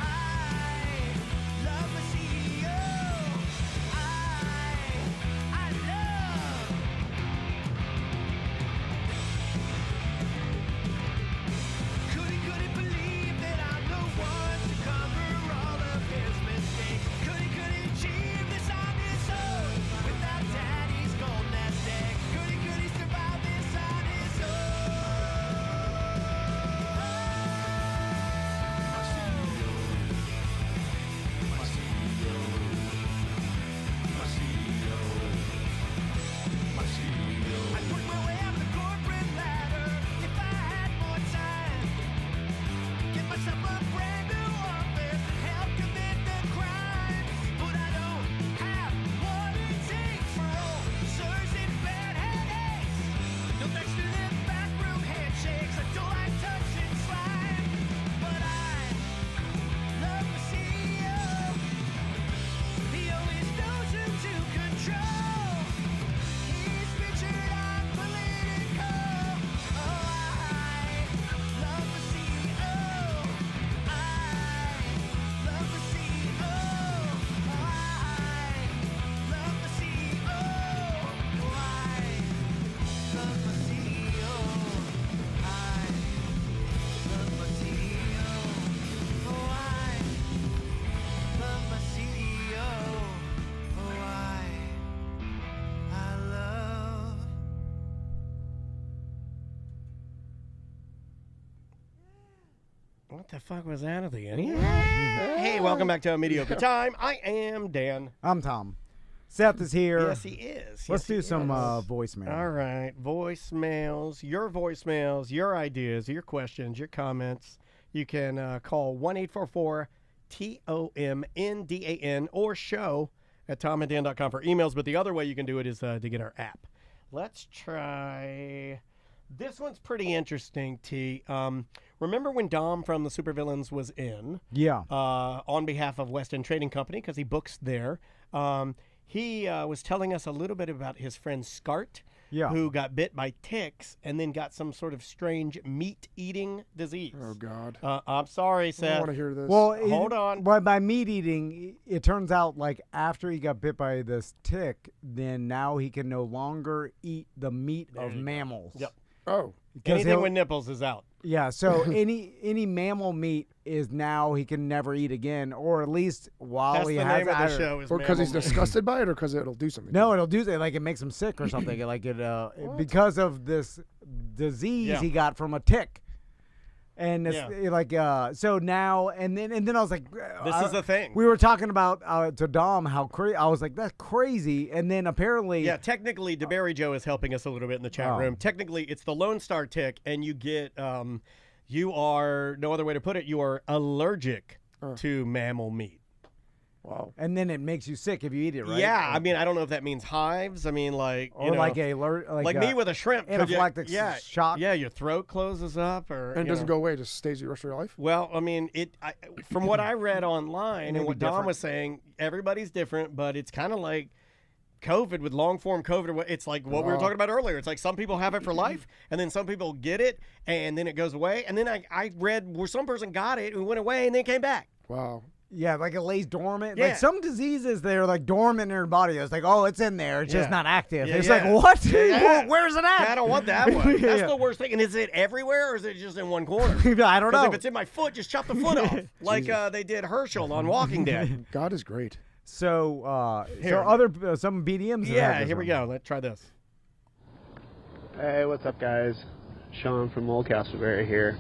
H: I love my CEO. I love. Couldn't believe that I'm the one to cover all of his mistakes. Couldn't achieve this on his own without daddy's gold nest egg. Couldn't survive this on his own. My CEO. My CEO. My CEO. My CEO. I'd work my way up the corporate ladder if I had more time. Get myself a brand new office and help commit the crimes. But I don't have what it takes for old sirs and bad headaches. No thanks to them backroom handshakes. I don't like touching slime. But I love my CEO. He always knows who to control. He's featured on Politico. Oh, I love my CEO. I love my CEO. I love my CEO. I love my CEO. I love my CEO. Oh, I love my CEO. Oh, I love. What the fuck was that at the end? Hey, welcome back to A Mediocre Time. I am Dan.
E: I'm Tom. Seth is here.
D: Yes, he is.
E: Let's
D: Yes,
E: do
D: he
E: some
D: is.
E: voicemail.
D: All right, voicemails, your ideas, your questions, your comments. You can call 1-844-TOMNDAN or show at tomandan.com for emails. But the other way you can do it is to get our app. Let's try. This one's pretty interesting, T. Remember when Dom from the Supervillains was in?
E: Yeah.
D: On behalf of West End Trading Company, because he books there. He was telling us a little bit about his friend Scart,
E: Yeah.
D: who got bit by ticks and then got some sort of strange meat-eating disease.
F: Oh, God.
D: I'm sorry,
F: I
D: Seth.
F: don't want to hear this.
E: Well,
D: Hold on.
E: Well, by meat eating, it turns out like after he got bit by this tick, then now he can no longer eat the meat of mammals.
D: Yep.
F: oh.
E: Because
D: Anything
E: he'll-
D: with nipples is out.
E: Yeah, so any mammal meat is now he can never eat again, or at least while
D: That's
E: he
D: the
E: has
D: name of the
E: it.
D: show. Is
F: Or because he's
D: Mammal Man.
F: disgusted by it, or because it'll do something?
E: No, it'll do that. Like it makes him sick or something. Like it because of this disease
D: Yeah.
E: he got from a tick. And it's like, so now, and then I was like,
D: This is the thing.
E: We were talking about to Dom how crazy. I was like, that's crazy. And then apparently,
D: Yeah, technically, DeBerry Joe is helping us a little bit in the chat room. Technically, it's the Lone Star tick, and you get, you are, no other way to put it, you are allergic to mammal meat.
F: Wow.
E: and then it makes you sick if you eat it, right?
D: Yeah, I mean, I don't know if that means hives. I mean, like,
E: or
D: you know,
E: like
D: like me with a shrimp. could you-
E: anaphylactic shock.
D: Yeah, your throat closes up, or
F: And it
D: you
F: doesn't
D: know.
F: go away; it just stays the rest of your life.
D: Well, I mean, from what I read online and what Dom
E: different.
D: was saying, everybody's different, but it's kind of like COVID with long form COVID. It's like what we were talking about earlier. It's like some people have it for life, and then some people get it, and then it goes away. And then I read where some person got it and went away and then came back.
F: Wow.
E: Yeah, like it lays dormant.
D: Yeah.
E: Like some diseases, they're like dormant in your body. It's like, oh, it's in there. It's just
D: Yeah.
E: not active.
D: Yeah,
E: It's
D: yeah.
E: like, what?
D: Yeah.
E: Well, where's it at?
D: I don't want that one. That's
E: Yeah.
D: the worst thing. And is it everywhere, or is it just in one corner?
E: I don't
D: Because
E: know.
D: if it's in my foot, just chop the foot off, like they did Herschel on Walking Dead.
F: God is great.
E: So,
D: Here.
E: other some BDMs. have had
D: Yeah,
E: this
D: here we
E: one.
D: go. Let's try this.
I: Hey, what's up, guys? Sean from Old Castleberry here.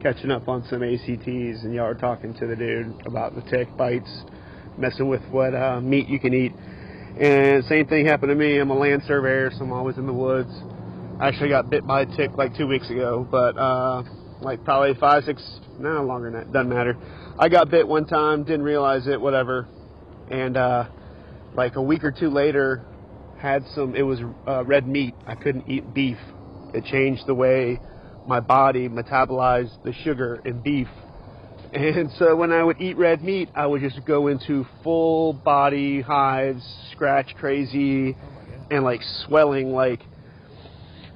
I: Catching up on some ACTs, and y'all are talking to the dude about the tick bites, messing with what meat you can eat. And same thing happened to me. I'm a land surveyor, so I'm always in the woods. I actually got bit by a tick like 2 weeks ago, but like probably 5, 6, no, longer than that, doesn't matter. I got bit one time, didn't realize it, whatever. And like a week or two later, it was red meat. I couldn't eat beef. It changed the way my body metabolized the sugar in beef. And so when I would eat red meat, I would just go into full body hives, scratch crazy, and like swelling. Like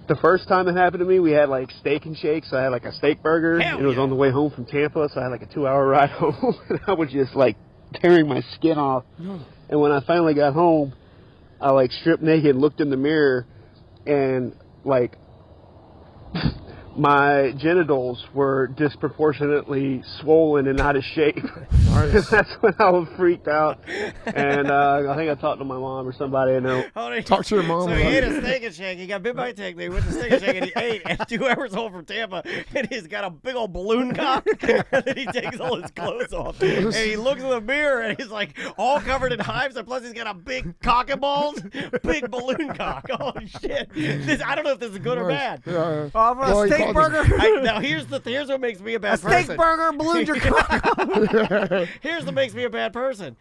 I: the first time it happened to me, we had like steak and shakes. So I had like a steak burger.
D: Hell
I: It was
D: yeah.
I: on the way home from Tampa, so I had like a 2-hour ride home. And I was just like tearing my skin off. And when I finally got home, I like stripped naked, looked in the mirror, and like my genitals were disproportionately swollen and out of shape. And that's when I was freaked out. And I think I talked to my mom or somebody I know.
F: Talk to your mom
D: So he
F: about
D: ate
F: it.
D: a steak and shake. He got bit by a tick. They went to steak and shake, and he ate. And 2 hours home from Tampa, and he's got a big old balloon cock. And then he takes all his clothes off, and he looks in the mirror, and he's like all covered in hives. And plus, he's got a big cock and balls, big balloon cock. Oh shit! I don't know if this is good or bad.
F: Yeah.
E: Oh, for
F: Well,
E: a
F: he
E: steak
F: called
E: burger.
D: Now here's what makes me a bad
E: A steak
D: person.
E: burger ballooned your cock.
D: Here's what makes me a bad person.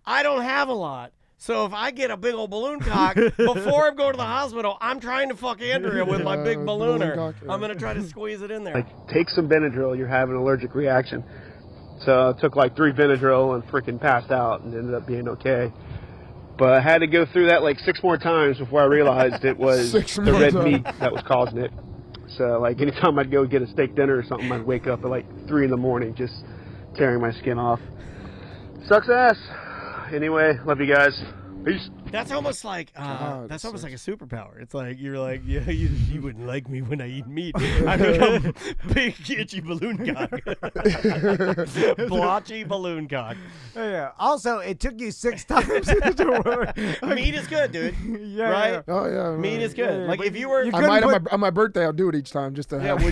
D: I don't have a lot. So if I get a big old balloon cock, before I'm going to the hospital, I'm trying to fuck Andrea with my big
F: balloon
D: ballooner.
F: cock, yeah.
D: I'm going to try to squeeze it in there.
I: Like, take some Benadryl, you're having an allergic reaction. So I took like 3 Benadryl and freaking passed out and ended up being okay. But I had to go through that like 6 more times before I realized it was
F: 6
I: the
F: more
I: red
F: times.
I: meat that was causing it. So like anytime I'd go get a steak dinner or something, I'd wake up at like 3 in the morning just tearing my skin off. Sucks ass. Anyway, love you guys. Peace.
D: That's almost like
F: God,
D: that's
F: that
D: almost like
F: sucks.
D: a superpower. It's like you're like, yeah, you wouldn't like me when I eat meat. I become big itchy balloon cock, blotchy balloon cock.
E: Yeah. Also, it took you 6 times to work.
D: Meat is good, dude.
E: Yeah,
D: right?
E: yeah.
F: Oh yeah.
D: Meat is good.
E: yeah,
D: like
E: but
D: if you were,
E: you
F: I
E: couldn't
F: might
E: put-
F: on my birthday. I'll do it each time just to
D: yeah,
F: have.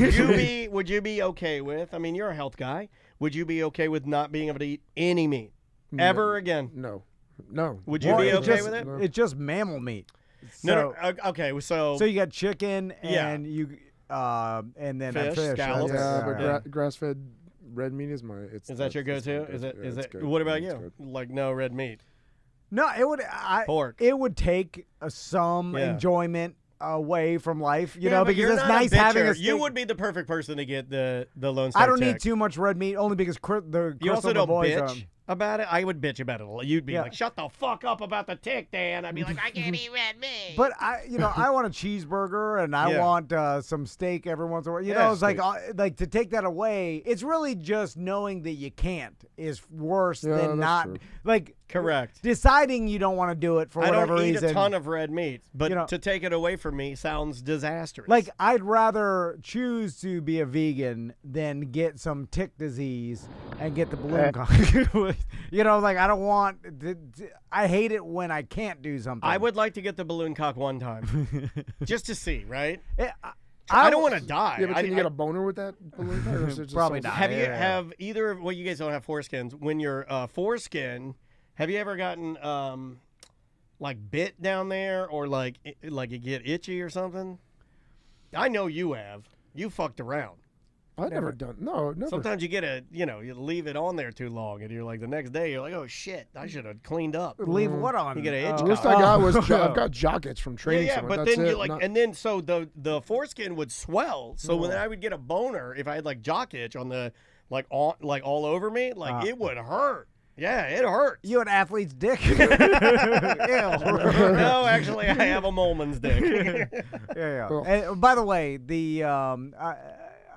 D: would you be okay with? I mean, you're a health guy. Would you be okay with not being able to eat any meat ever again?
F: No. No.
D: Would you
E: Well,
D: be
E: it's
D: okay
E: just-
D: with it?
F: No.
E: It's just mammal meat.
D: No,
E: So,
D: no. Okay, so
E: so you got chicken
D: Yeah.
E: and and then
D: Fish,
E: fish.
D: scallops.
F: Yeah,
E: Yeah,
F: but
E: yeah.
F: grass-fed red meat is my.
D: is that your go-to? Is it? Is it?
F: good.
D: What about
F: It's
D: you?
F: good.
D: Like no red meat.
E: No, it would.
D: Pork.
E: It would take some
D: Yeah.
E: enjoyment away from life, you
D: Yeah,
E: know,
D: but
E: because
D: you're
E: it's
D: not
E: nice having a
D: bitcher. You
E: steak.
D: would be the perfect person to get the Lone Star
E: I don't
D: tick.
E: need too much red meat, only because the
D: You also
E: Crystal
D: don't
E: boys,
D: bitch about it. I would bitch about it a lot. You'd be
E: Yeah.
D: like, "Shut the fuck up about the tick, Dan." I'd be like, "I can't eat red meat."
E: But I want a cheeseburger and I
D: Yeah.
E: want some steak every once in a while. You
D: Yeah,
E: know, it's like to take that away. It's really just knowing that you can't is worse
F: Yeah,
E: than
F: that's
E: not
F: true.
E: like
D: Correct.
E: deciding you don't want to do it for
D: I
E: whatever
D: don't eat
E: reason.
D: a ton of red meat, but
E: You know-
D: to take it away from me sounds disastrous.
E: Like I'd rather choose to be a vegan than get some tick disease and get the balloon cock. You know, like I don't want. I hate it when I can't do something.
D: I would like to get the balloon cock one time, just to see, right?
E: Eh,
D: I don't want to die.
F: Yeah, but can you get a boner with that balloon tire? Or is it just
E: Probably
F: so-
E: not.
D: Have either of, well, you guys don't have foreskins. When you're foreskin, have you ever gotten like bit down there or like you get itchy or something? I know you have. You fucked around.
F: I've never done. No, never.
D: Sometimes you get you leave it on there too long, and you're like the next day you're like, oh shit, I should have cleaned up.
E: Leave what on?
D: You get an itch.
F: The worst I got was I've got jock itch from training.
D: Yeah,
F: somewhere.
D: but
F: That's
D: then you
F: it.
D: like,
F: Not-
D: and then so the foreskin would swell. So when I would get a boner, if I had like jock itch on the all over me, like it would hurt. Yeah, it hurts.
E: You an athlete's dick? Ew.
D: No, actually, I have a Moleman's dick.
E: Yeah.
F: Well-
E: And by the way,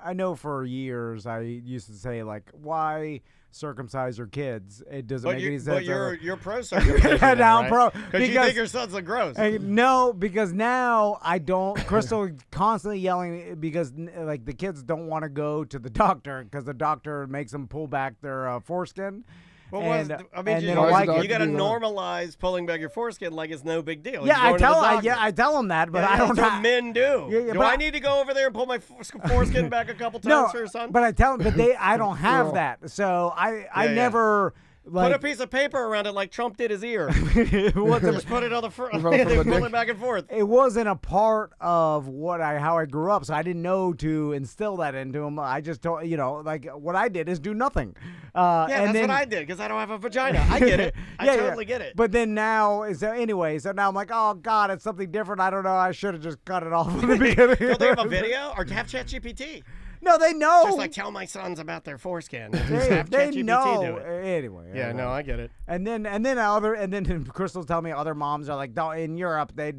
E: I know for years I used to say like, why circumcise your kids? It doesn't make any sense.
D: But you're pro circumcision.
E: Now I'm pro
D: because you think your sons look gross.
E: No, because now I don't. Crystal constantly yelling because like the kids don't want to go to the doctor because the doctor makes them pull back their foreskin.
D: Well,
E: And,
D: I mean,
E: and
D: you,
E: they don't like
F: it.
D: you got to
F: Do that.
D: normalize pulling back your foreskin like it's no big deal.
E: Yeah,
D: You're going to the doctor.
E: I tell them that, but
D: Yeah,
E: I don't
D: that's
E: know.
D: what men do.
E: Yeah,
D: Do
E: but
D: I need to go over there and pull my foreskin back a couple times for your son?
E: but I tell them, but I don't have that, so I
D: Yeah.
E: never like.
D: Put a piece of paper around it like Trump did his ear. Just put it on the front.
F: From the
D: Pull
F: dick.
D: it back and forth.
E: It wasn't a part of how I grew up, so I didn't know to instill that into him. I just told like what I did is do nothing.
D: Yeah,
E: and
D: that's
E: then,
D: what I did because I don't have a vagina. I get it. I totally get it.
E: But then now anyway. So now I'm like, oh God, it's something different. I don't know. I should have just cut it off from the beginning.
D: Don't they have a video or have ChatGPT?
E: No, they know.
D: Just like tell my sons about their foreskin. Just
E: they,
D: have
E: they
D: ChatGPT
E: know.
D: do it.
E: Anyway.
D: Yeah, no, I get it.
E: And then Crystal's telling me other moms are like, in Europe they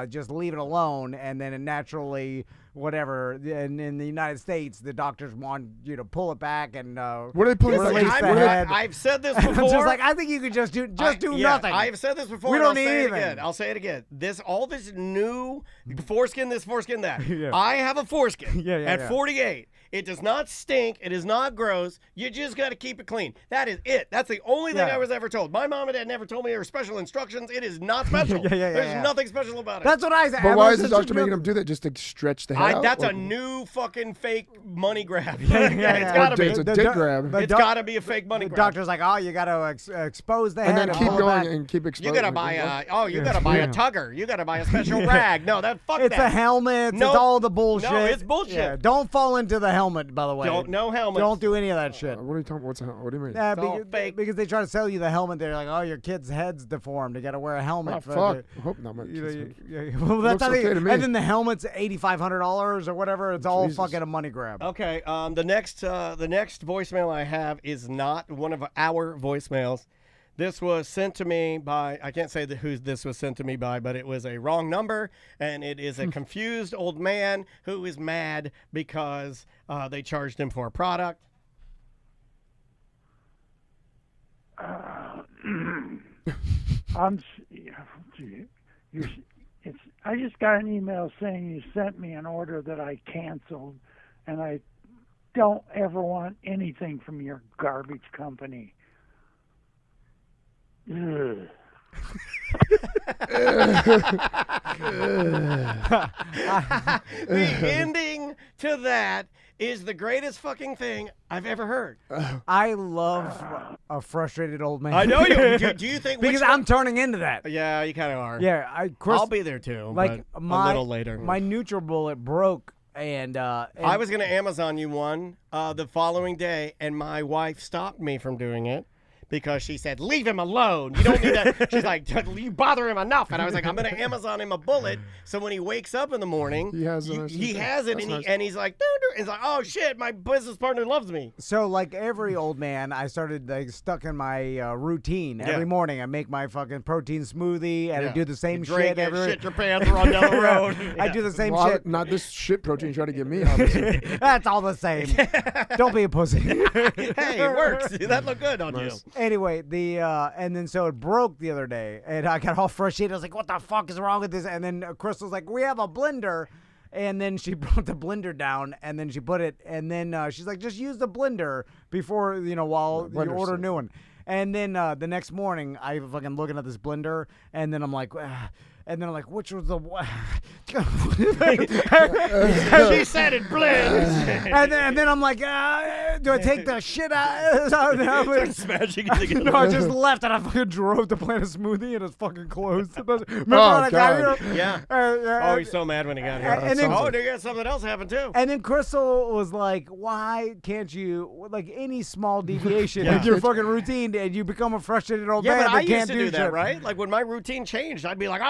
E: just leave it alone, and then naturally whatever. And in the United States, the doctors want you to pull it back and
F: What are they pulling
E: release
F: back?
E: the
F: What are they-
E: head.
D: I've said this
E: I'm
D: before.
E: just like, I think you could just do nothing.
D: I've said this before.
E: We
D: and
E: don't
D: I'll
E: need
D: say it
E: anything.
D: again. I'll say it again. All this new foreskin, this foreskin, that.
E: Yeah.
D: I have a foreskin.
E: Yeah,
D: At
E: yeah.
D: 48. It does not stink. It is not gross. You just got to keep it clean. That is it. That's the only thing
E: Yeah.
D: I was ever told. My mom and dad never told me there were special instructions. It is not special.
E: Yeah.
D: There's nothing special about it.
E: That's what I said.
F: But why is the doctor making him do that? Just to stretch the head out?
D: That's
F: Like-
D: a new fucking fake money grab.
E: yeah.
D: It's got to be.
F: It's a dick grab.
D: It's got to be a fake money
E: The
D: grab.
E: doctor's like, oh, you got to expose the head
F: And then keep
E: pull it
F: going
E: back.
F: and keep
D: You
F: exposing.
D: gotta buy you gotta buy a tugger. You gotta buy a special rag. No, fuck
E: It's
D: that.
E: a helmet.
D: Nope.
E: It's all the bullshit.
D: No, it's bullshit.
E: Yeah, don't fall into the helmet, by the way.
D: No helmet.
E: Don't do any of that shit.
F: What are you talking? What do you mean?
E: Yeah,
D: It's all
E: because,
D: fake.
E: because they try to sell you the helmet. They're like, oh, your kid's head's deformed. You got to wear a helmet.
F: Oh,
E: for
F: fuck.
E: the-
F: I hope not. My
E: You know,
F: kids-
E: well, that's
F: Looks
E: not
F: okay
E: even-
F: to me.
E: And then the helmet's $8,500 or whatever. It's all
F: Jesus.
E: fucking a money grab.
D: Okay. The next voicemail I have is not one of our voicemails. This was sent to me by, I can't say who this was sent to me by, but it was a wrong number, and it is a confused old man who is mad because they charged him for a product.
J: I just got an email saying you sent me an order that I canceled, and I don't ever want anything from your garbage company. Ugh.
D: The ending to that is the greatest fucking thing I've ever heard.
E: I love a frustrated old man.
D: I know you. Do you think
E: because
D: which
E: I'm turning into that.
D: Yeah, you kind of are.
E: Yeah, Chris,
D: I'll be there too.
E: like
D: but
E: my
D: a little later.
E: My NutriBullet broke, and
D: I was gonna Amazon you one the following day, and my wife stopped me from doing it because she said, "Leave him alone. You don't need that." She's like, "You bother him enough." And I was like, "I'm gonna Amazon him a bullet, so when he wakes up in the morning,
F: He has it.
D: he has it,
F: That's
D: and,
F: nice.
D: he's like, "Doo-doo." He's like, "Oh shit, my business partner loves me."
E: So, like every old man, I started stuck in my routine. Every morning, I make my fucking protein smoothie, and I do the same
D: You drink
E: shit
D: it,
E: every.
D: shit your pants, run down the road.
E: I do the same
F: Well,
E: shit.
F: not this shit protein you try to give me. Obviously.
E: That's all the same. Don't be a pussy.
D: Hey, it works. That looked good on
F: Nice.
D: you.
E: Anyway, and then so it broke the other day, and I got all frustrated. I was like, "What the fuck is wrong with this?" And then Crystal's like, "We have a blender." And then she brought the blender down, and then she put it, and then she's like, "Just use the blender before, while you
F: blender's
E: order a
F: sick.
E: new one." And then the next morning, I fucking looking at this blender, and then I'm like, And then I'm like, which was the one?
D: She said it blends.
E: and then I'm like, do I take the shit out?
D: Start smashing it together.
E: No, I just left and I fucking drove to Plant a Smoothie and it's fucking closed. Remember when
F: Oh,
E: I got here?
D: Yeah. Oh, he's so mad when he got here.
E: And then-
D: oh, there got something else happened too.
E: And then Crystal was like, why can't you, like any small deviation
D: Yeah.
E: in your fucking routine and you become a frustrated old
D: Yeah,
E: man
D: but
E: that
D: I
E: can't
D: used to do that,
E: shit.
D: right? Like when my routine changed, I'd be like,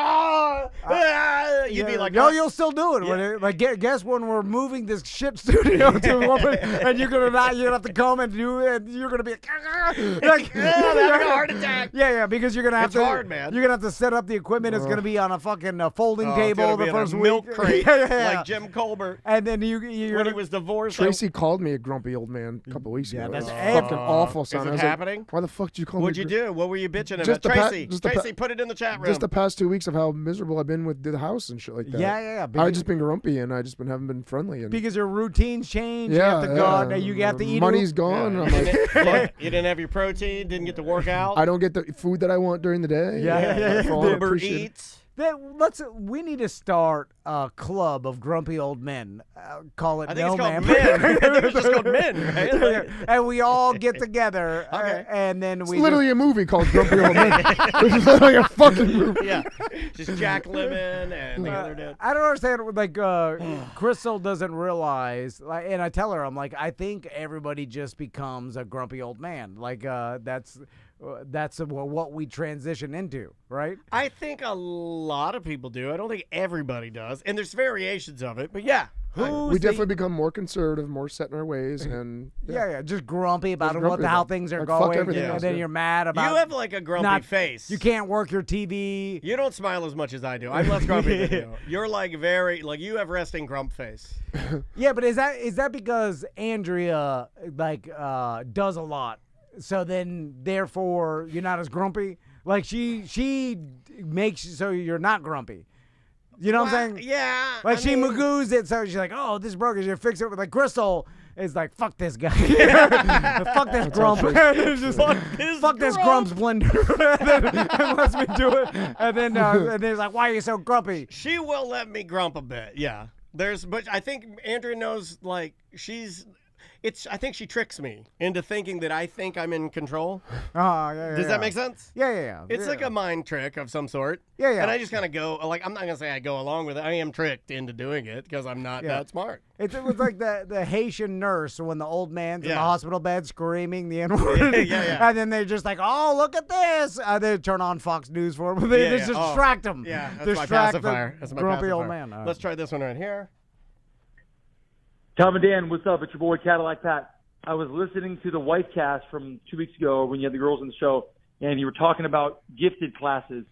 D: you'd be like,
E: no, you'll still do it.
D: Yeah.
E: When it like, guess when we're moving this shit studio to one place, and you're gonna have to come and do it, and you're gonna be like,
D: I'm having a heart attack.
E: Yeah, because you're gonna have
D: It's
E: to.
D: hard, man.
E: You're gonna have to set up the equipment. It's gonna be on a fucking folding
D: It's
E: table
D: gonna
E: the
D: be in a
E: first
D: milk
E: week.
D: crate,
E: Yeah.
D: like Jim Colbert
E: And then you're
D: when he
E: gonna.
D: was divorced.
F: Tracy called me a grumpy old man a couple weeks
E: Yeah,
F: ago.
E: that's
F: It was
E: every-
F: fucking awful, son.
D: Is
F: I
D: it
F: was like,
D: happening?
F: why the fuck did you call
D: What'd
F: me?
D: you do? What were you bitching about?
F: Just the pa-
D: Tracy,
F: just the pa-
D: Tracy, put it in the chat room.
F: Just the past 2 weeks of how miserable I've been with the house and shit like that.
E: Yeah.
F: I've just been grumpy and I just haven't been friendly. And
E: Because your routines change.
F: yeah,
E: you have to go out and you have to eat.
F: Money's gone. And I'm like,
D: Yeah, you didn't have your protein, didn't get to work out.
F: I don't get the food that I want during the day.
E: Yeah.
F: For all the
D: Uber
F: appreciate-
D: Eats.
E: We need to start a club of grumpy old men. Call it
D: I think
E: No
D: it's called
E: Man.
D: men. I think it's just called men, right? Like-
E: And we all get together,
D: Okay.
E: and then
F: It's
E: we
F: literally a movie called Grumpy Old Men. It's literally a fucking movie.
D: yeah, just Jack Lemmon and the other dude.
E: I don't understand. Like, Crystal doesn't realize, like, and I tell her, I'm like, I think everybody just becomes a grumpy old man. Like, that's what we transition into, right?
D: I think a lot of people do. I don't think everybody does, and there's variations of it. But yeah,
F: We definitely become more conservative, more set in our ways, and
E: Yeah, just grumpy about
F: Just grumpy
E: how
F: about it.
E: things are
F: Like, fuck
E: going,
F: everything
E: and
F: else,
E: then
F: yeah.
E: you're mad about.
D: you have like a grumpy face.
E: You can't work your TV.
D: You don't smile as much as I do. I'm less grumpy than you. You're like you have resting grump face.
E: Yeah, but is that because Andrea does a lot? So then, therefore, you're not as grumpy. Like she makes so you're not grumpy. You know what I'm saying?
D: Yeah.
E: Like
D: I
E: she
D: mean,
E: magoos it, so she's like, "Oh, this broke. You fix it." With like Crystal is like, "Fuck this guy. Fuck this grump. It's just, fuck this grump's blender." and lets me do it. And then it's like, "Why are you so grumpy?"
D: She will let me grump a bit. Yeah. But I think Andrea knows like I think she tricks me into thinking that I think I'm in control.
E: Yeah.
D: Does that make sense?
E: Yeah.
D: It's like a mind trick of some sort.
E: Yeah.
D: And I just kind of go, like, I'm not going to say I go along with it. I am tricked into doing it because I'm not that smart.
E: It was like the Haitian nurse when the old man's in the
D: Yeah.
E: hospital bed screaming the N-word.
D: Yeah.
E: And then they're just like, "Oh, look at this." They turn on Fox News for him. They just distract him.
D: Yeah, that's my
E: Distract the
D: pacifier. That's my
E: grumpy
D: pacifier.
E: old man.
D: Let's try this one right here.
K: Tom and Dan, what's up? It's your boy Cadillac Pat. I was listening to the wife cast from 2 weeks ago when you had the girls on the show, and you were talking about gifted classes.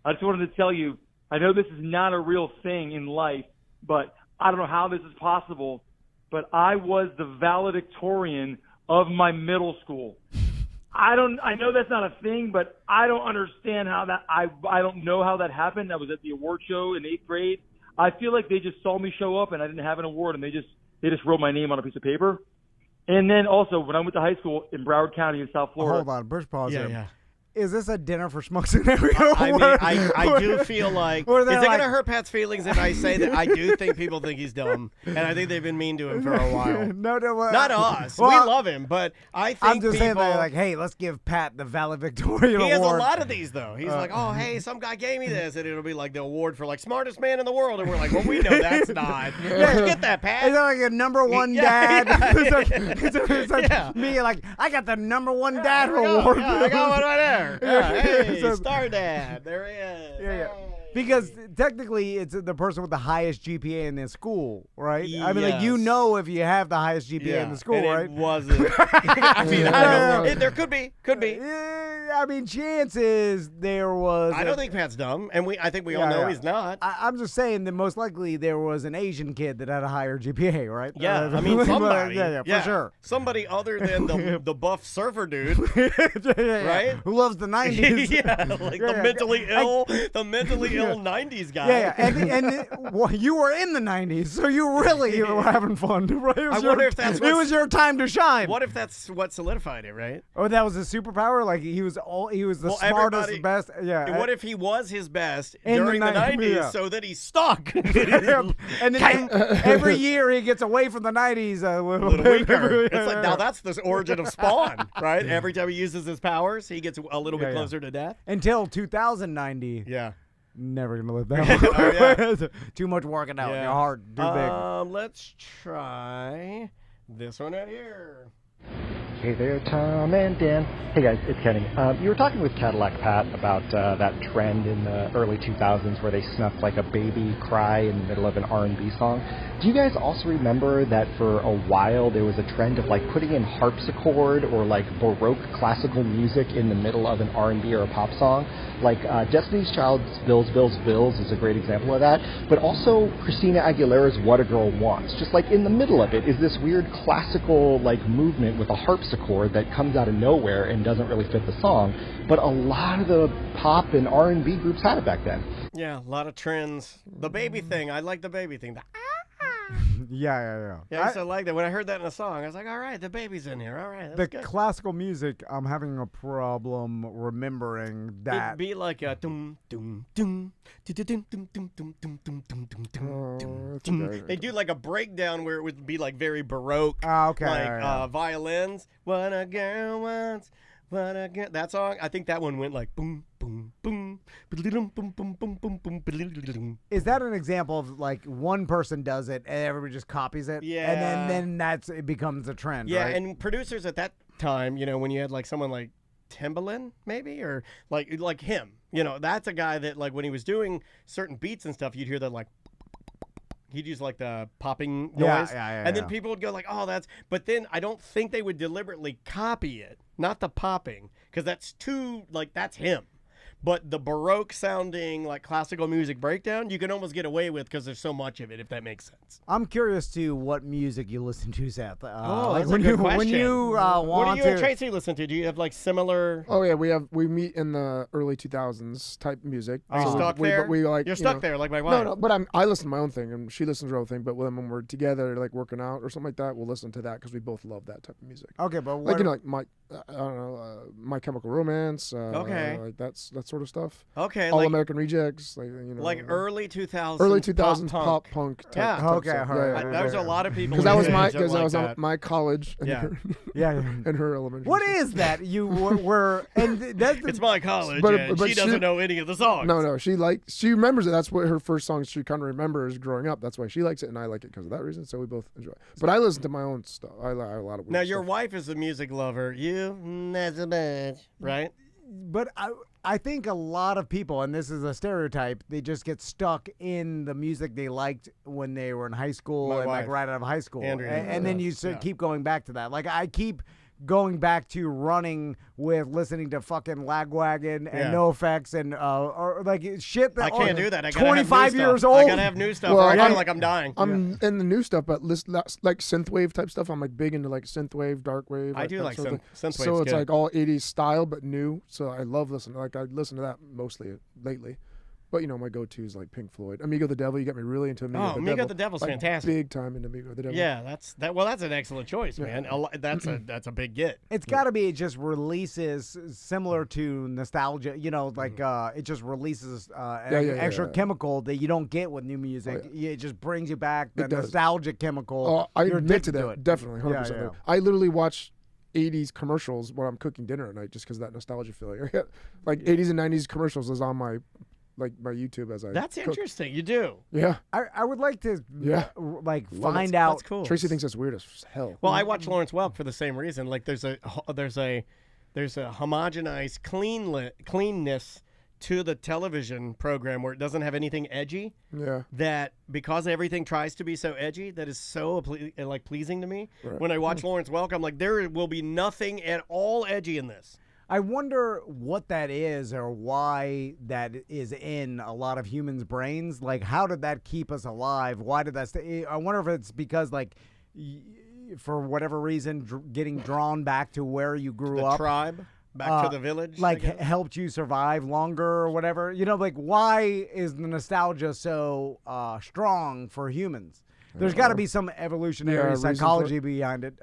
K: I just wanted to tell you, I know this is not a real thing in life, but I don't know how this is possible, but I was the valedictorian of my middle school. I know that's not a thing, but I don't understand how that, I don't know how that happened. I was at the award show in 8th grade. I feel like they just saw me show up and I didn't have an award, and they just wrote my name on a piece of paper. And then also, when I went to high school in Broward County in South Florida.
E: Hold on, Bush pause here.
D: Yeah.
E: Is this a dinner for schmucks scenario?
D: I mean, I do feel like, is it going to hurt Pat's feelings if I say that I do think people think he's dumb, and I think they've been mean to him for a while?
E: No.
D: Not us.
E: Well,
D: we love him, but I think
E: I'm just saying
D: people,
E: that, like, hey, let's give Pat the valedictorian
D: he has
E: award.
D: a lot of these, though. He's like, oh, hey, some guy gave me this, and it'll be like the award for, like, smartest man in the world, and we're like, well, we know that's not. Where'd you get that, Pat?
E: Is that like a number one
D: Yeah,
E: dad?
D: yeah.
E: It's like me, like, I got the number one dad
D: There we go.
E: award.
D: Yeah, I got one right there. Yeah, hey,
E: So-
D: star dad. There he is.
E: Yeah.
D: Hey.
E: Because technically, it's the person with the highest GPA in the school, right? I mean, like, you
D: Yes.
E: know if you have the highest GPA in the school,
D: and
E: right?
D: It wasn't. I mean, I don't know. There could be.
E: Yeah, I mean, chances there was.
D: I don't think Pat's dumb, and I think we all know he's not.
E: I'm just saying that most likely there was an Asian kid that had a higher GPA, right?
D: Yeah, I mean, somebody.
E: yeah, for sure.
D: Somebody other than the buff surfer dude, right?
E: Who loves the 90s.
D: The mentally ill, the mentally ill 90s guy.
E: Yeah. And well, you were in the 90s, so you really were having fun, right?
D: I wonder if that's
E: it was your time to shine.
D: What if that's what solidified it, right?
E: Oh, that was a superpower? Like, he was he was the
D: Well,
E: smartest,
D: everybody-
E: best. Yeah.
D: And what if he was his best
E: In the
D: during the
E: 90s,
D: 90s
E: yeah.
D: so that he's stuck?
E: and then every year he gets away from the 90s a
D: a
E: little,
D: little
E: bit.
D: weaker. It's like, now that's the origin of Spawn, right? Every time he uses his powers, he gets a little bit closer to death.
E: Until 2090.
D: Yeah.
E: Never gonna live that long.
D: Oh, yeah.
E: Too much working out.
D: Yeah.
E: Your heart too big.
D: Let's try this one right here.
L: Hey there, Tom and Dan. Hey guys, it's Kenny. You were talking with Cadillac Pat about that trend in the early 2000s where they snuck like a baby cry in the middle of an R&B song. Do you guys also remember that for a while there was a trend of like putting in harpsichord or like Baroque classical music in the middle of an R&B or a pop song? Like Destiny's Child's Bills, Bills, Bills is a great example of that. But also Christina Aguilera's What a Girl Wants. Just like in the middle of it is this weird classical like movement with a harpsichord that comes out of nowhere and doesn't really fit the song. But a lot of the pop and R&B groups had it back then.
D: Yeah, a lot of trends. The baby thing. I like the baby thing.
E: Yeah.
D: Yeah, I used to like that. When I heard that in a song, I was like, all right, the baby's in here. All right,
E: The
D: that's good.
E: classical music, I'm having a problem remembering that.
D: It'd be like a dum dum dum dum dum dum dum dum dum dum dum dum dum dum. They do like a breakdown where it would be like very Baroque.
E: Okay.
D: Like violins. What a girl wants. What a girl. That song, I think that one went like boom boom boom. Boom boom boom boom boom boom.
E: Is that an example of like one person does it and everybody just copies it?
D: Yeah.
E: And then it becomes a trend,
D: Yeah,
E: right?
D: and producers at that time, you know, when you had like someone like Timbaland, maybe, or like him, you know, that's a guy that like when he was doing certain beats and stuff, you'd hear that like he'd use like the popping noise, and then people would go like, "Oh, that's." But then I don't think they would deliberately copy it, not the popping, because that's too like that's him. But the Baroque sounding like classical music breakdown, you can almost get away with because there's so much of it, if that makes sense.
E: I'm curious to what music you listen to, Seth.
D: That's
E: when
D: a good
E: you when
D: question.
E: you
D: What
E: want
D: do you
E: to.
D: and Tracy listen to? Do you have like similar?
F: Oh yeah, we meet in the early 2000s type music.
D: Are you
F: So
D: stuck
F: we,
D: there?
F: But we like
D: You're
F: you
D: stuck
F: know-
D: there, like my wife.
F: No, but I listen to my own thing, and she listens to her own thing. But when we're together, like working out or something like that, we'll listen to that because we both love that type of music.
E: Okay, but
F: Like
E: what,
F: you know, like I don't know, My Chemical Romance.
D: Okay.
F: Like that sort of stuff.
D: Okay,
F: All
D: like
F: American Rejects, like you know,
D: like early 2000s.
F: early 2000s
D: pop
F: punk. Type,
D: Yeah.
F: type
E: Okay,
F: stuff.
E: all right,
F: Yeah,
E: right,
F: yeah,
D: There's
F: yeah.
D: a lot of people.
F: Because that was
D: my
F: my college. And
D: Yeah.
F: her,
E: yeah.
F: and her elementary.
E: What
F: school.
E: is that you were? And that's
D: It's my college,
F: But-
D: and
F: but
D: she doesn't
F: she-
D: know any of the songs.
F: No, she remembers it. That's what her first songs she kind of remembers growing up. That's why she likes it, and I like it because of that reason. So we both enjoy it. But I listen to my own stuff. I like a lot of.
D: Now
F: weird
D: your
F: stuff.
D: wife is a music lover. You, not so much, right?
E: But I think a lot of people, and this is a stereotype, they just get stuck in the music they liked when they were in high school
D: My
E: and like
D: wife,
E: right out of high school,
D: Andrea,
E: and then you
D: yeah.
E: keep going back to that. Like I keep going back to running with listening to fucking Lagwagon and
D: Yeah.
E: No Effects and or like shit that
D: I can't do that. I gotta
E: 25
D: have new
E: years
D: stuff.
E: old.
D: I gotta have new stuff.
F: Well,
D: or I feel
F: I'm-
D: like I'm dying.
F: I'm in the new stuff, but like synthwave type stuff. I'm like big into like synthwave, dark wave.
D: I do
F: that
D: like
F: sort of thing.
D: synthwave's
F: So it's
D: good.
F: like all 80s style, but new. So I love listening. Like I listen to that mostly lately. But you know, my go-to is like Pink Floyd, Amigo the Devil. You got me really into Amigo the Devil.
D: Amigo the Devil's
F: like,
D: fantastic.
F: Big time into Amigo the Devil.
D: Yeah, that's an excellent choice, man. That's a big get.
E: It's got to be just releases similar to nostalgia, you know, like it just releases extra chemical that you don't get with new music. It just brings you back the
F: It does.
E: nostalgic chemical.
F: Oh, I
E: You're
F: admit to
E: addicted
F: that.
E: it.
F: Definitely, 100%.
E: Yeah.
F: I literally watch 80s commercials when I'm cooking dinner at night just because of that nostalgia feeling. Like 80s and 90s commercials is on my YouTube as I
D: That's
F: cook.
D: interesting. You do.
F: Yeah.
E: I would like to
F: Well,
E: find out.
D: That's cool.
F: Tracy thinks that's weird as hell.
D: Well, I watch Lawrence Welk for the same reason. Like there's a homogenized cleanness to the television program where it doesn't have anything edgy.
F: Yeah.
D: That because everything tries to be so edgy, that is so pleasing to me.
F: Right.
D: When I watch Lawrence Welk, I'm like, there will be nothing at all edgy in this.
E: I wonder what that is or why that is in a lot of humans' brains. Like, how did that keep us alive? Why did that stay? I wonder if it's because, like, for whatever reason, getting drawn back to where you grew
D: The
E: up.
D: tribe, back to the village.
E: Like, helped you survive longer or whatever. You know, like, why is the nostalgia so strong for humans? There's got to be some evolutionary
F: reason for
E: psychology behind it.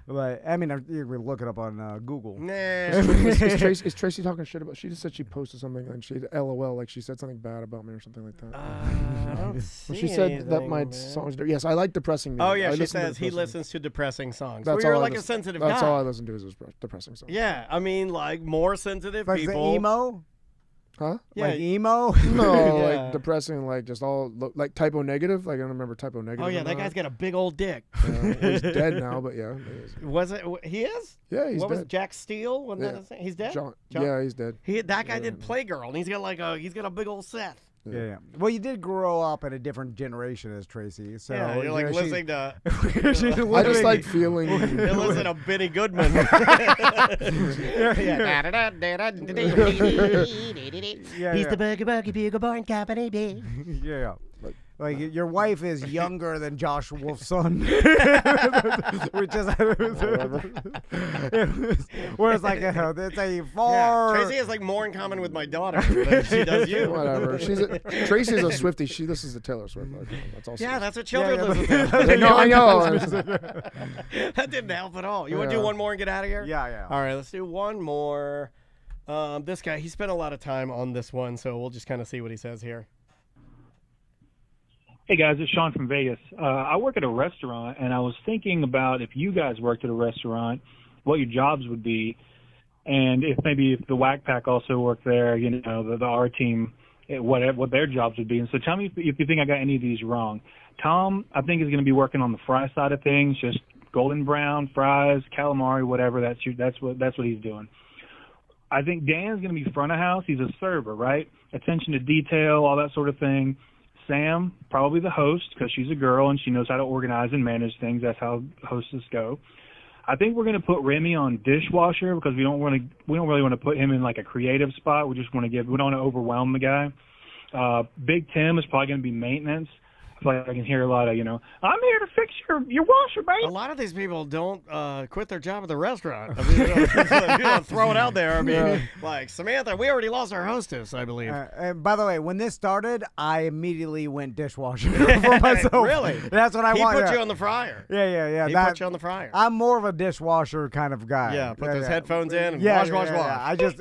E: But I mean, you can look it up on Google.
D: Nah.
F: Is Tracy talking shit about? She just said she posted something and she LOL, like she said something bad about me or something like that.
D: I don't see
F: She said that
D: anything,
F: my
D: man.
F: songs. Yes, I like depressing music.
D: Oh yeah,
F: I
D: she
F: listen to
D: says he
F: depressing-
D: listens to depressing songs.
F: That's
D: Well, you're
F: all I
D: like a
F: listen-
D: sensitive
F: That's
D: guy.
F: all I listen to is depressing songs.
D: Yeah, I mean, like more sensitive
E: Like the
D: people.
E: emo?
F: Huh?
D: Yeah.
E: Like emo?
F: No,
D: Yeah.
F: like depressing, like just all like typo negative. Like I don't remember typo negative.
D: Oh yeah,
F: or
D: that
F: not.
D: guy's got a big old dick.
F: Well, he's dead now, but yeah. he is.
D: Was it? He is.
F: Yeah, he's
D: what was
F: dead.
D: Jack Steele? Wasn't
F: Yeah.
D: that his name? He's dead.
F: John. Yeah, he's dead.
D: That guy did Playgirl, and he's got a big old Seth.
E: Yeah. Well, you did grow up in a different generation as Tracy, so
D: Yeah, you're like listening to.
F: I just like feeling.
D: You listen to Benny Goodman.
E: Yeah.
D: He's the Boogie Boogie Bugle Born Company B.
E: Yeah. Like your wife is younger than Josh Wolf's son, which is whereas like it's a far.
D: Tracy has like more in common with my daughter than she does you.
F: Whatever. Tracy's a Swiftie. She listens to Taylor Swift. That's all.
D: Yeah, that's what children listen to.
F: I know.
D: That didn't help at all. You want to do one more and get out of here?
E: Yeah.
D: All right, let's do one more. This guy, he spent a lot of time on this one, so we'll just kind of see what he says here.
M: Hey guys, it's Sean from Vegas. I work at a restaurant, and I was thinking about if you guys worked at a restaurant, what your jobs would be, and if the Whack Pack also worked there, you know, the R team, what their jobs would be. And so tell me if you think I got any of these wrong. Tom, I think is going to be working on the fry side of things, just golden brown fries, calamari, whatever. That's what he's doing. I think Dan's going to be front of house. He's a server, right? Attention to detail, all that sort of thing. Sam, probably the host, because she's a girl and she knows how to organize and manage things. That's how hostess go. I think we're going to put Remy on dishwasher because we don't really want to put him in like a creative spot. We just want to we don't want to overwhelm the guy. Big Tim is probably going to be maintenance. I feel like I can hear a lot of, I'm here to fix your washer, babe.
D: A lot of these people don't quit their job at the restaurant. I mean, you don't throw it out there. I mean, like, Samantha, we already lost our hostess, I believe.
E: And by the way, when this started, I immediately went dishwasher for myself.
D: Really?
E: That's what I want.
D: He put you on the fryer.
E: Yeah.
D: He put you on the fryer.
E: I'm more of a dishwasher kind of guy.
D: Yeah, put those headphones in and wash.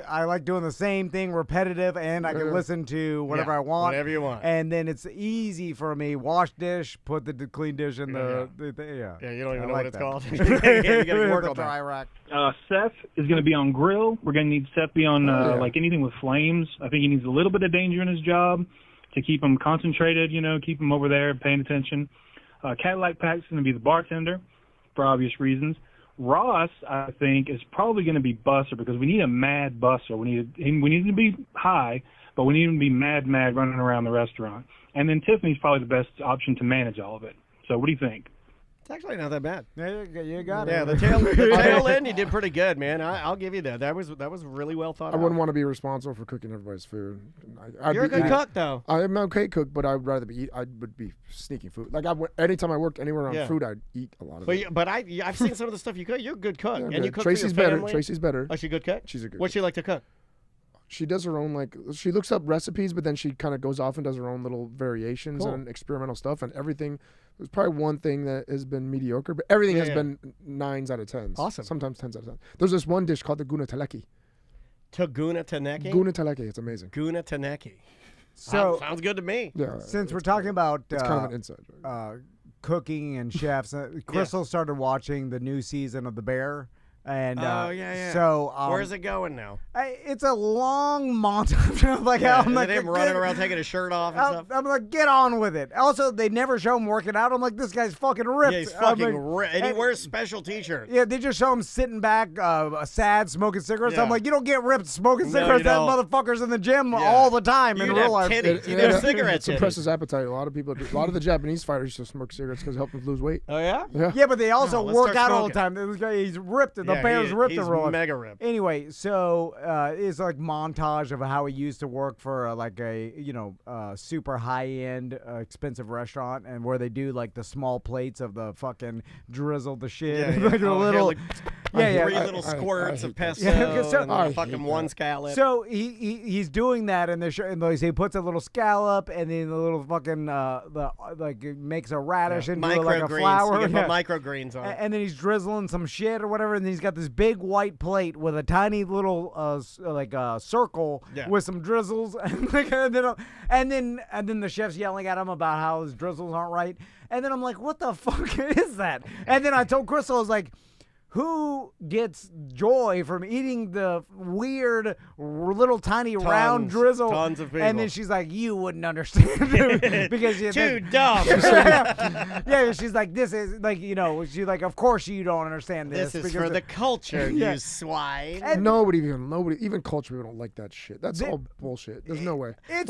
D: I like doing the same thing repetitive, and I can listen to whatever I want. Whatever you want.
E: And then it's easy for me. Wash dish, put the clean dish in the
D: Yeah, you don't even know
E: like
D: what it's
E: that.
D: called. You gotta work on
E: dry
D: that.
E: rack.
M: Seth is going to be on grill. We're going to need Seth be on like anything with flames. I think he needs a little bit of danger in his job to keep him concentrated, keep him over there paying attention. Cadillac Pack's going to be the bartender for obvious reasons. Ross, I think, is probably going to be busser because we need a mad busser. We need him to be high, but we need him to be mad running around the restaurant. And then Tiffany's probably the best option to manage all of it. So what do you think?
D: It's actually not that bad.
E: Yeah, you got it.
D: Yeah, the tail end, you did pretty good, man. I'll give you that. That was really well thought out.
F: I wouldn't want to be responsible for cooking everybody's food.
D: You're a good cook, though.
F: I'm an okay cook, but I'd rather I would be sneaking food. Like anytime I worked anywhere around food, I'd eat a lot of it.
D: But I've seen some of the stuff you cook. You're a good cook,
F: Yeah,
D: and you cook
F: Tracy's
D: for your
F: better.
D: family.
F: Tracy's better.
D: Oh, she a good cook?
F: She's a good.
D: What's she like to cook?
F: She does her own she looks up recipes, but then she kind of goes off and does her own little variations and experimental stuff, and everything. There's probably one thing that has been mediocre, but everything has been 9s out of 10s.
D: Awesome.
F: Sometimes 10s out of 10. There's this one dish called the guna teleki.
D: Guna teneki?
F: Guna teleki. It's amazing.
D: Guna teneki.
E: So
D: sounds good to me.
F: Yeah.
E: Since we're talking about
F: it's kind of an inside
E: joke. Cooking and chefs, Crystal started watching the new season of The Bear. And so
D: where's it going now?
E: It's a long montage. I'm like
D: him running around taking his shirt off and stuff.
E: I'm like, get on with it. Also, they never show him working out. I'm like, this guy's fucking ripped.
D: Yeah, he's fucking ripped. And he wears special t-shirts.
E: Yeah, they just show him sitting back, sad, smoking cigarettes.
D: Yeah.
E: I'm like, you don't get ripped smoking cigarettes.
D: you
E: That
D: don't.
E: motherfuc's in the gym all the time in real life.
D: You'd have cigarette
F: It suppresses appetite. A lot of the Japanese fighters just smoke cigarettes because it helps them lose weight.
D: Oh yeah?
E: Yeah, but they also
D: let's
E: work
D: start
E: out all the
D: smoking.
E: time. This guy, he's ripped. The
D: Yeah,
E: Bear's ripped
D: he's
E: in real life.
D: mega ripped.
E: Anyway, so it's like montage of how he used to work for super high end expensive restaurant, and where they do like the small plates of the fucking drizzle the shit,
D: Yeah.
E: like the little.
D: Three little squirts of pesto and fucking one scallop.
E: So he's doing that, and he puts a little scallop, and then the little fucking makes a radish into like a flour.
D: You can put microgreens on it.
E: And then he's drizzling some shit or whatever, and then he's got this big white plate with a tiny little circle with some drizzles, and then the chef's yelling at him about how his drizzles aren't right, and then I'm like, what the fuck is that? And then I told Crystal, I was like, who gets joy from eating the weird little tiny round drizzle?
D: Tons of people.
E: And then she's like, you wouldn't understand because you're
D: too dumb.
E: Yeah, she's like, this is like, she's like, of course you don't understand this.
D: This is for the culture, you swine.
F: And nobody, even culture people don't like that shit. That's all bullshit. There's no way.
E: It's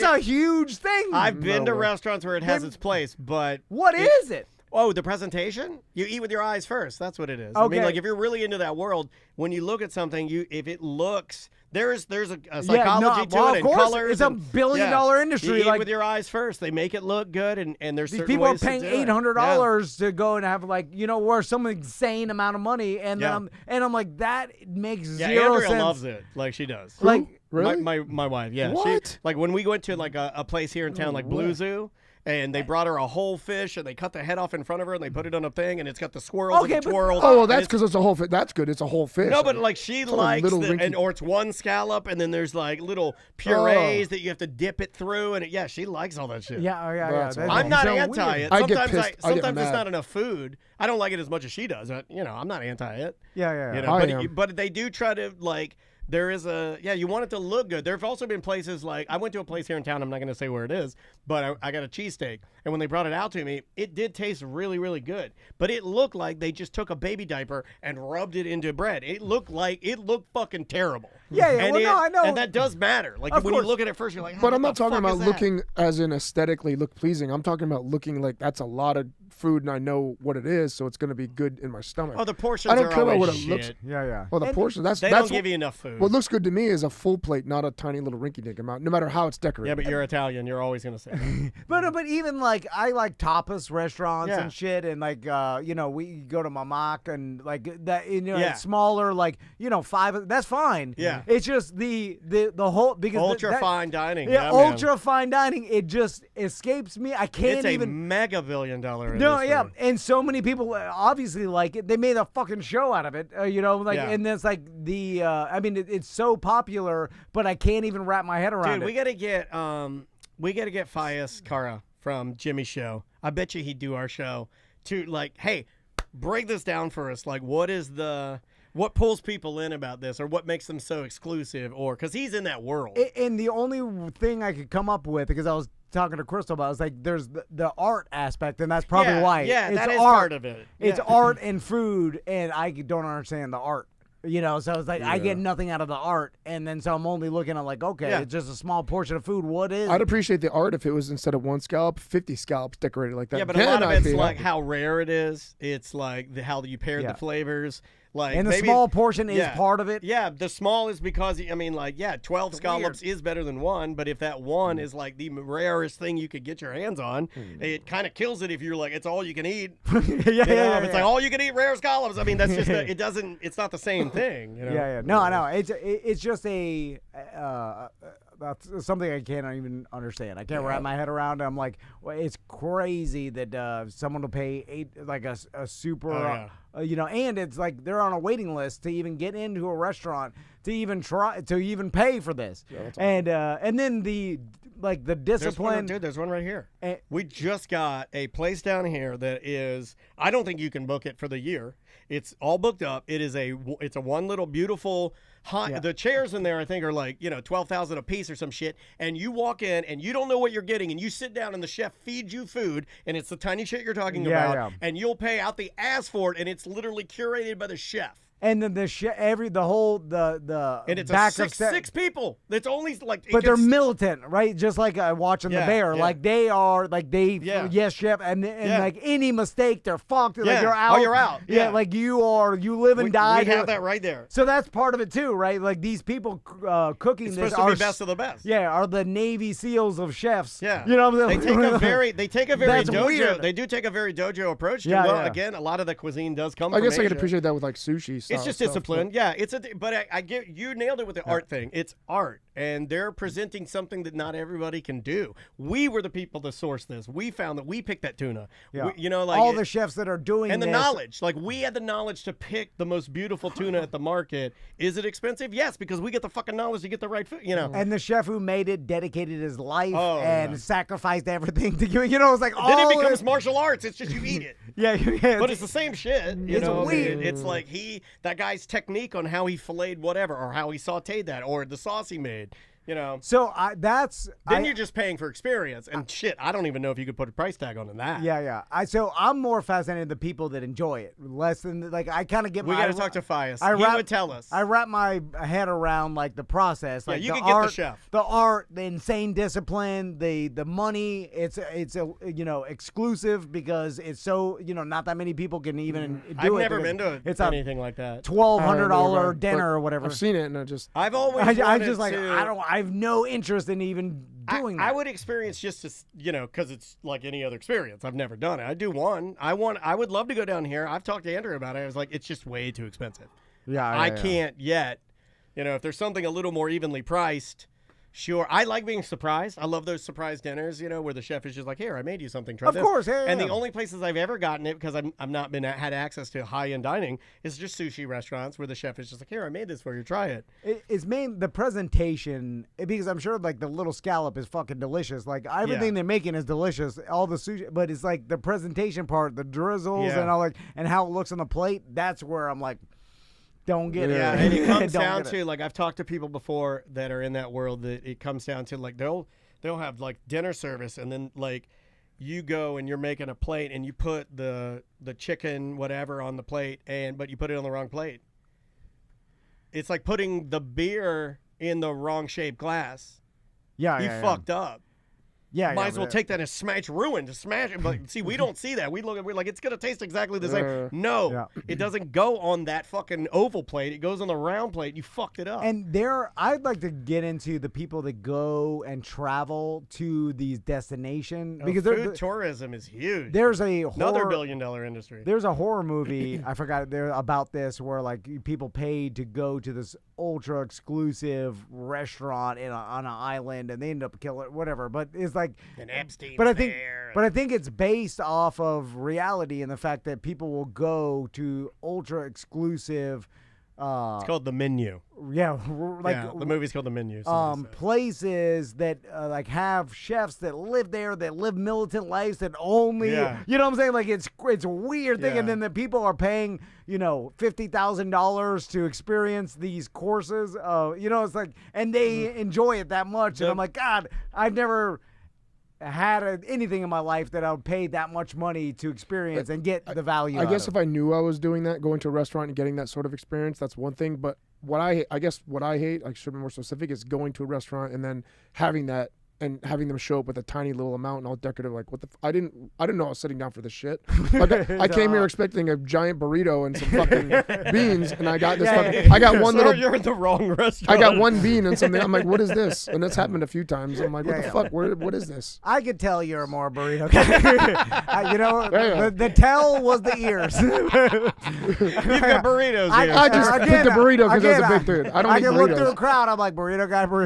E: a huge thing.
D: I've been to restaurants where it has its place, but
E: what is it?
D: Oh, the presentation? You eat with your eyes first. That's what it is.
E: Okay.
D: I mean, like if you're really into that world, when you look at something, if it looks, there's a psychology to it and colors.
E: It's a billion-dollar industry.
D: You eat with your eyes first. They make it look good, and there's
E: these
D: certain
E: people are
D: ways to
E: paying
D: do it.
E: $800 to go and have worth some insane amount of money, and then I'm like, that makes zero
D: Andrea
E: sense.
D: loves it, like she does.
E: Like
F: really,
D: my wife, yeah.
F: What?
D: Like when we went to like a place here in town, like Blue Zoo. And they brought her a whole fish, and they cut the head off in front of her, and they put it on a thing, and it's got the swirls and the twirls.
F: Oh, well, that's because it's a whole fish. That's good. It's a whole fish.
D: No, but like she likes or it's one scallop, and then there's like little purees that you have to dip it through, and she likes all that shit.
E: Yeah.
D: I'm not anti it.
F: I get pissed.
D: Sometimes it's not enough food. I don't like it as much as she does. I'm not anti it.
E: Yeah.
D: But they do try to like. There is you want it to look good. There have also been places like, I went to a place here in town, I'm not going to say where it is, but I got a cheesesteak. And when they brought it out to me, it did taste really, really good. But it looked like they just took a baby diaper and rubbed it into bread. It looked fucking terrible.
E: Yeah,
D: and
E: I know.
D: And that does matter. Like when you look at it first, you're like,
F: but I'm not talking about looking as in aesthetically look pleasing. I'm talking about looking like that's a lot of food and I know what it is, so it's going to be good in my stomach.
D: Oh, the portions
F: I don't
D: are
F: care about what it
D: shit.
F: looks.
E: Yeah.
F: Well, the portions,
D: they don't give you enough food.
F: What looks good to me is a full plate, not a tiny little rinky-dink amount, no matter how it's decorated.
D: Yeah, but you're Italian. You're always going to say
E: But even like, I like tapas restaurants and shit, and like, we go to Mamak and like that, it's smaller, like, 5, that's fine.
D: Yeah.
E: It's just the whole, because
D: ultra fine dining.
E: Yeah, ultra fine dining. It just escapes me. I can't
D: it's
E: even.
D: It's a mega billion-dollar industry.
E: No, yeah, and so many people obviously like it. They made a fucking show out of it, and it's like it's so popular, but I can't even wrap my head around it.
D: Dude, we gotta get Fias Cara from Jimmy's show. I bet you he'd do our show to like, hey, break this down for us. Like, what pulls people in about this, or what makes them so exclusive, or because he's in that world.
E: And the only thing I could come up with, because I was talking to Crystal about, is like there's the art aspect, and that's probably why.
D: Yeah,
E: it's
D: that is
E: art.
D: part of it.
E: It's art and food, and I don't understand the art. So it's like I get nothing out of the art, and then so I'm only looking at like, okay, it's just a small portion of food. What is?
F: I'd appreciate the art if it was instead of one scallop, 50 scallops decorated like that.
D: Yeah, but a lot of it's like how rare it is. It's like how you paired the flavors. Like,
E: and the small portion is part of it.
D: Yeah, the small is because 12 scallops is better than one, but if that one is like the rarest thing you could get your hands on, it kind of kills it if you're like it's all you can eat. It's like all you can eat rare scallops. I mean, that's just it's not the same thing.
E: No, I know. It's just that's something I can't even understand. I can't wrap my head around it. I'm like, well, it's crazy that someone will pay a super, and it's like they're on a waiting list to even get into a restaurant, to even pay for this. Yeah, and then the discipline.
D: There's one right here. We just got a place down here that is, I don't think you can book it for the year. It's all booked up. It's a one little beautiful the chairs in there, I think, are like, $12,000 a piece or some shit. And you walk in and you don't know what you're getting, and you sit down and the chef feeds you food, and it's the tiny shit you're talking about. And you'll pay out the ass for it, and it's literally curated by the chef.
E: And then the
D: and it's
E: back
D: a
E: of
D: six people. It's only like,
E: but they're militant, right? Just like watching the bear.
D: Yeah.
E: Like they are, like they, yes, chef, and like any mistake, they're fucked. Like you're out.
D: Oh, you're out.
E: Yeah, like you live and die.
D: We have that right there.
E: So that's part of it too, right? Like these people cooking
D: it's
E: this
D: supposed to be best of the best.
E: Yeah, are the Navy SEALs of chefs.
D: Yeah,
E: you know what I'm saying?
D: They take a very
E: That's
D: dojo.
E: weird.
D: They do take a very dojo approach. Again, a lot of the cuisine does come.
F: I
D: from
F: guess I
D: Asia.
F: could appreciate that with like sushi stuff.
D: It's just discipline. Yeah, but I get you nailed it with the art thing. It's art, and they're presenting something that not everybody can do. We were the people to source this. We found that we picked that tuna.
E: Yeah.
D: Like
E: all the chefs that are doing
D: and the
E: this,
D: knowledge. Like we had the knowledge to pick the most beautiful tuna at the market. Is it expensive? Yes, because we get the fucking knowledge to get the right food.
E: And the chef who made it dedicated his life and
D: yeah.
E: sacrificed everything to give. It's like
D: then it becomes martial arts. It's just you eat it.
E: Yeah,
D: but it's the same shit.
E: It's weird.
D: It's like that guy's technique on how he filleted whatever, or how he sauteed that, or the sauce he made.
E: So
D: you're just paying for experience and shit. I don't even know if you could put a price tag on that.
E: Yeah. So I'm more fascinated the people that enjoy it, less than like I kind of get.
D: We got to talk to Fias. He would tell us.
E: I wrap my head around like the process. Like
D: you
E: the
D: can get
E: art,
D: the chef.
E: The art, the insane discipline, the money. It's exclusive because it's so not that many people can even do it.
D: I've never been to anything like that.
E: $1,200 dinner or whatever.
F: I've seen it and
D: I've always.
E: I'm just like I have no interest in even doing that.
D: I would experience just to, because it's like any other experience. I've never done it. I do one. I would love to go down here. I've talked to Andrea about it. I was like, it's just way too expensive. I can't yet. If there's something a little more evenly priced, sure. I like being surprised. I love those surprise dinners, where the chef is just like, here, I made you something. Try
E: of
D: this.
E: Course, yeah.
D: And the only places I've ever gotten it, because I've not had access to high-end dining, is just sushi restaurants where the chef is just like, here, I made this for you. Try it.
E: It's the presentation, because I'm sure like the little scallop is fucking delicious. Like everything they're making is delicious. All the sushi, but it's like the presentation part, the drizzles and all and how it looks on the plate. That's where I'm like, don't get it.
D: Yeah, and it comes down to like I've talked to people before that are in that world that it comes down to like they'll have like dinner service and then like you go and you're making a plate and you put the chicken whatever on the plate but you put it on the wrong plate. It's like putting the beer in the wrong shaped glass.
E: Yeah,
D: you fucked up.
E: Yeah,
D: might as well take that and ruin to smash it. But see, we don't see that. We're like, it's gonna taste exactly the same. No, it doesn't go on that fucking oval plate. It goes on the round plate. You fucked it up.
E: And I'd like to get into the people that go and travel to these destinations because
D: food tourism is huge.
E: There's
D: another $1 billion industry.
E: There's a horror movie I forgot about this where like people paid to go to this ultra exclusive restaurant on an island and they end up killing whatever. But it's like
D: an Epstein.
E: But I think it's based off of reality and the fact that people will go to ultra exclusive.
D: It's called The Menu.
E: Yeah,
D: the movie's called The Menu.
E: Places that like have chefs that live there, that live militant lives, that only you know what I'm saying. Like it's a weird thing, and then the people are paying $50,000 to experience these courses. It's like, and they enjoy it that much, and I'm like, God, I've never had anything in my life that I would pay that much money to experience and get the value.
F: I guess if I knew I was doing that, going to a restaurant and getting that sort of experience, that's one thing. But what I hate, I should be more specific, is going to a restaurant and then having that and having them show up with a tiny little amount and all decorative. Like, what the? I didn't know I was sitting down for this shit. Like, I came here expecting a giant burrito and some fucking beans, and I got this. I got one little.
D: You're in the wrong restaurant.
F: I got one bean and something. I'm like, what is this? And that's happened a few times. I'm like, what the fuck? What is this?
E: I could tell you're more burrito guy. The tell was the ears.
D: You've got burritos here.
F: I just picked the burrito because I was a big dude. I don't eat burritos.
E: I can look through a crowd. I'm like, burrito guy.
D: We're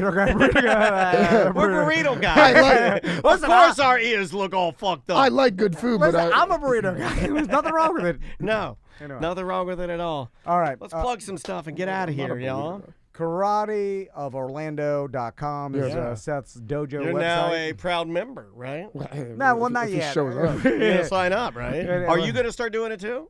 D: burrito guys. Of course our ears look all fucked up.
F: I like good food, but
E: I'm a burrito guy. There's nothing wrong with it.
D: No, nothing wrong with it at all.
E: All right.
D: Let's plug some stuff and get out of here, y'all.
E: KarateofOrlando.com is Seth's dojo
D: You're
E: website.
D: now a proud member, right?
E: No, well, not yet.
F: Shows up.
D: You're going to sign up, right? Are you going to start doing it too?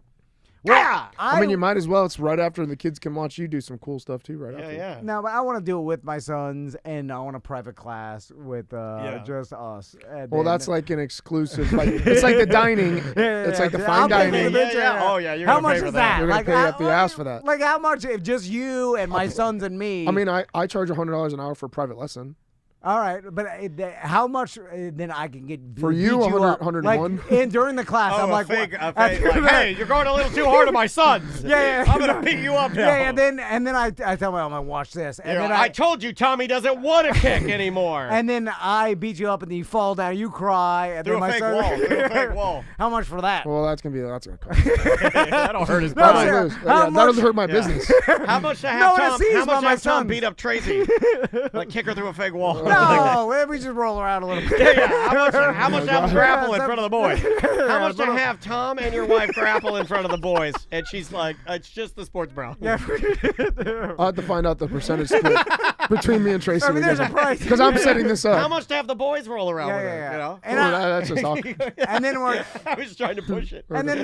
D: Yeah.
F: I mean, you might as well. It's right after the kids can watch you do some cool stuff too. Right after.
D: Yeah.
E: No, but I want to do it with my sons, and I want a private class with just us. And
F: Well,
E: then-
F: that's like an exclusive. Like it's like the dining. It's like the fine dining.
D: Oh yeah. You're
E: How
D: gonna
E: much
D: pay
E: is
D: for
E: that?
F: You're gonna
E: Like,
F: pay up the ass for that.
E: Like how much? If just you and my sons and me.
F: I mean, I charge $100 an hour for a private lesson.
E: All right, but how much then I can get
F: For
E: beat
F: you,
E: 100,
F: 101.
E: Like, and during the class, I'm like,
D: like,
E: what?
D: hey, you're going a little too hard on my sons.
E: Yeah.
D: I'm gonna beat you up now.
E: Yeah, and then I tell my mom, watch this, and then
D: I told you Tommy doesn't want to kick anymore.
E: And then I beat you up, and then you fall down, you cry, and
D: Through
E: then
D: a
E: my
D: fake
E: son,
D: wall. Through a fake wall.
E: How much for that?
F: Well, that's gonna cost.
D: That'll hurt his
E: No,
D: pride.
E: sir.
F: That doesn't hurt my business.
D: How much to have
E: No one
D: Tom?
E: sees
D: How
E: by
D: much to
E: my
D: have Tom
E: sons.
D: beat up Tracy? Like kick her through a fake wall.
E: No, we just roll around a little bit.
D: Yeah. How much to have him grapple in front of the boys? How much to
E: Yeah,
D: have Tom and your wife grapple in front of the boys? And she's like, it's just the sports bra.
E: Yeah.
F: I'll have to find out the percentage split between me and Tracy.
E: I mean, there's a price.
F: Because I'm setting this up.
D: How much to have the boys roll around with her?
E: Yeah.
D: You know?
E: And
F: that's just awkward.
E: And then we're
D: I was trying to push it.
E: and then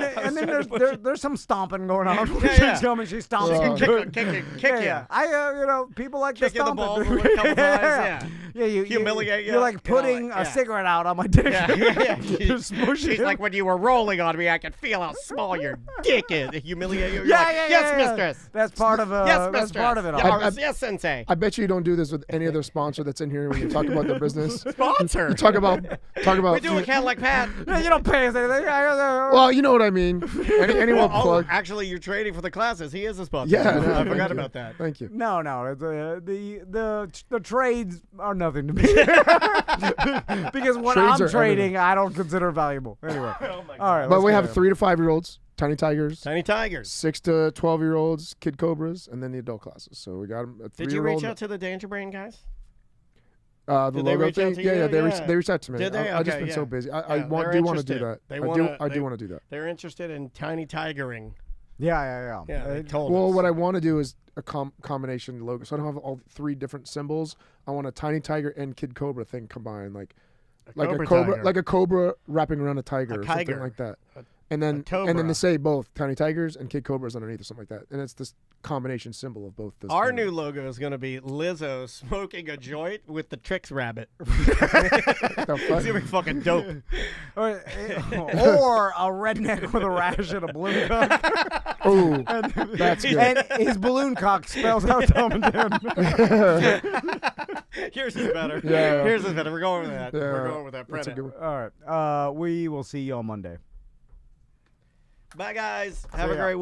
E: there's some stomping going on.
D: Yeah.
E: She's coming, she's stomping.
D: Kick you.
E: Yeah. people like
D: Kick
E: to
D: you in the
E: stomp
D: balls
E: it.
D: a couple times. Yeah.
E: Yeah, you
D: Humiliate you.
E: You're like putting a cigarette out on my dick.
D: Yeah.
E: Just smushing
D: She's
E: it.
D: like, when you were rolling on me, I could feel how small your dick is. Humiliate you. You're
E: Yeah,
D: like,
E: yeah,
D: yes,
E: yeah.
D: mistress.
E: That's part of
D: Yes,
E: that's
D: mistress.
E: part of it all.
D: Yes, sensei.
F: I bet you don't do this with any other sponsor that's in here when you talk about their business.
D: Sponsor.
F: You talk about.
D: We do a Cadillac Pat.
E: Yeah, you don't pay us anything.
F: Well, you know what I mean. Anyone plug.
D: Actually, you're trading for the classes. He is a sponsor.
F: Yeah, no,
D: I
F: thank
D: forgot
F: you.
D: about that.
F: Thank you.
E: No, it's, the trades are nothing to me because what
F: Trades
E: I'm
F: are
E: trading, I don't consider valuable. Anyway,
D: Oh my God.
E: all right.
F: But
E: let's
F: we
E: go.
F: have 3 to 5 year olds, tiny tigers,
D: Tiny Tigers.
F: 6 to 12-year-olds, kid cobras, and then the adult classes. So we got them.
D: Did you reach out to the Danger Brain guys?
F: The
D: Did they
F: logo
D: reach out
F: thing?
D: to
F: Yeah,
D: you?
F: they reached out to me.
D: Did they?
F: I've just
D: Okay,
F: been
D: yeah.
F: so busy. I
D: Yeah,
F: do
D: they're
F: want to do
D: interested.
F: that.
D: They
F: I
D: wanna-
F: do want to do that.
D: They're interested in tiny tigering.
E: Yeah.
D: Yeah, they told
F: Well,
D: us.
F: what I want to do is a combination logo. So I don't have all 3 different symbols. I want a tiny tiger and kid cobra thing combined, like
D: cobra
F: a cobra,
D: tiger.
F: like a cobra wrapping around a tiger, or something
D: tiger.
F: like that.
D: A
F: And then
D: cobra.
F: they say both tiny tigers and kid cobras underneath, or something like that. And it's this combination symbol of both. Those
D: Our
F: things.
D: new logo is going to be Lizzo smoking a joint with the Trix rabbit.
F: The
D: It's
F: fuck?
D: going to be fucking dope.
E: Or a redneck with a rash and a balloon cock.
F: Oh, that's good.
E: And his balloon cock spells out Tom and Dan.
D: Yours is better.
F: Yeah.
D: Yours is better. We're going with that.
F: Yeah,
D: We're going with that.
F: that's a
D: Print
F: good
D: it.
F: one.
E: All right. We will see you on Monday.
D: Bye, guys. Have a
E: See ya.
D: great week.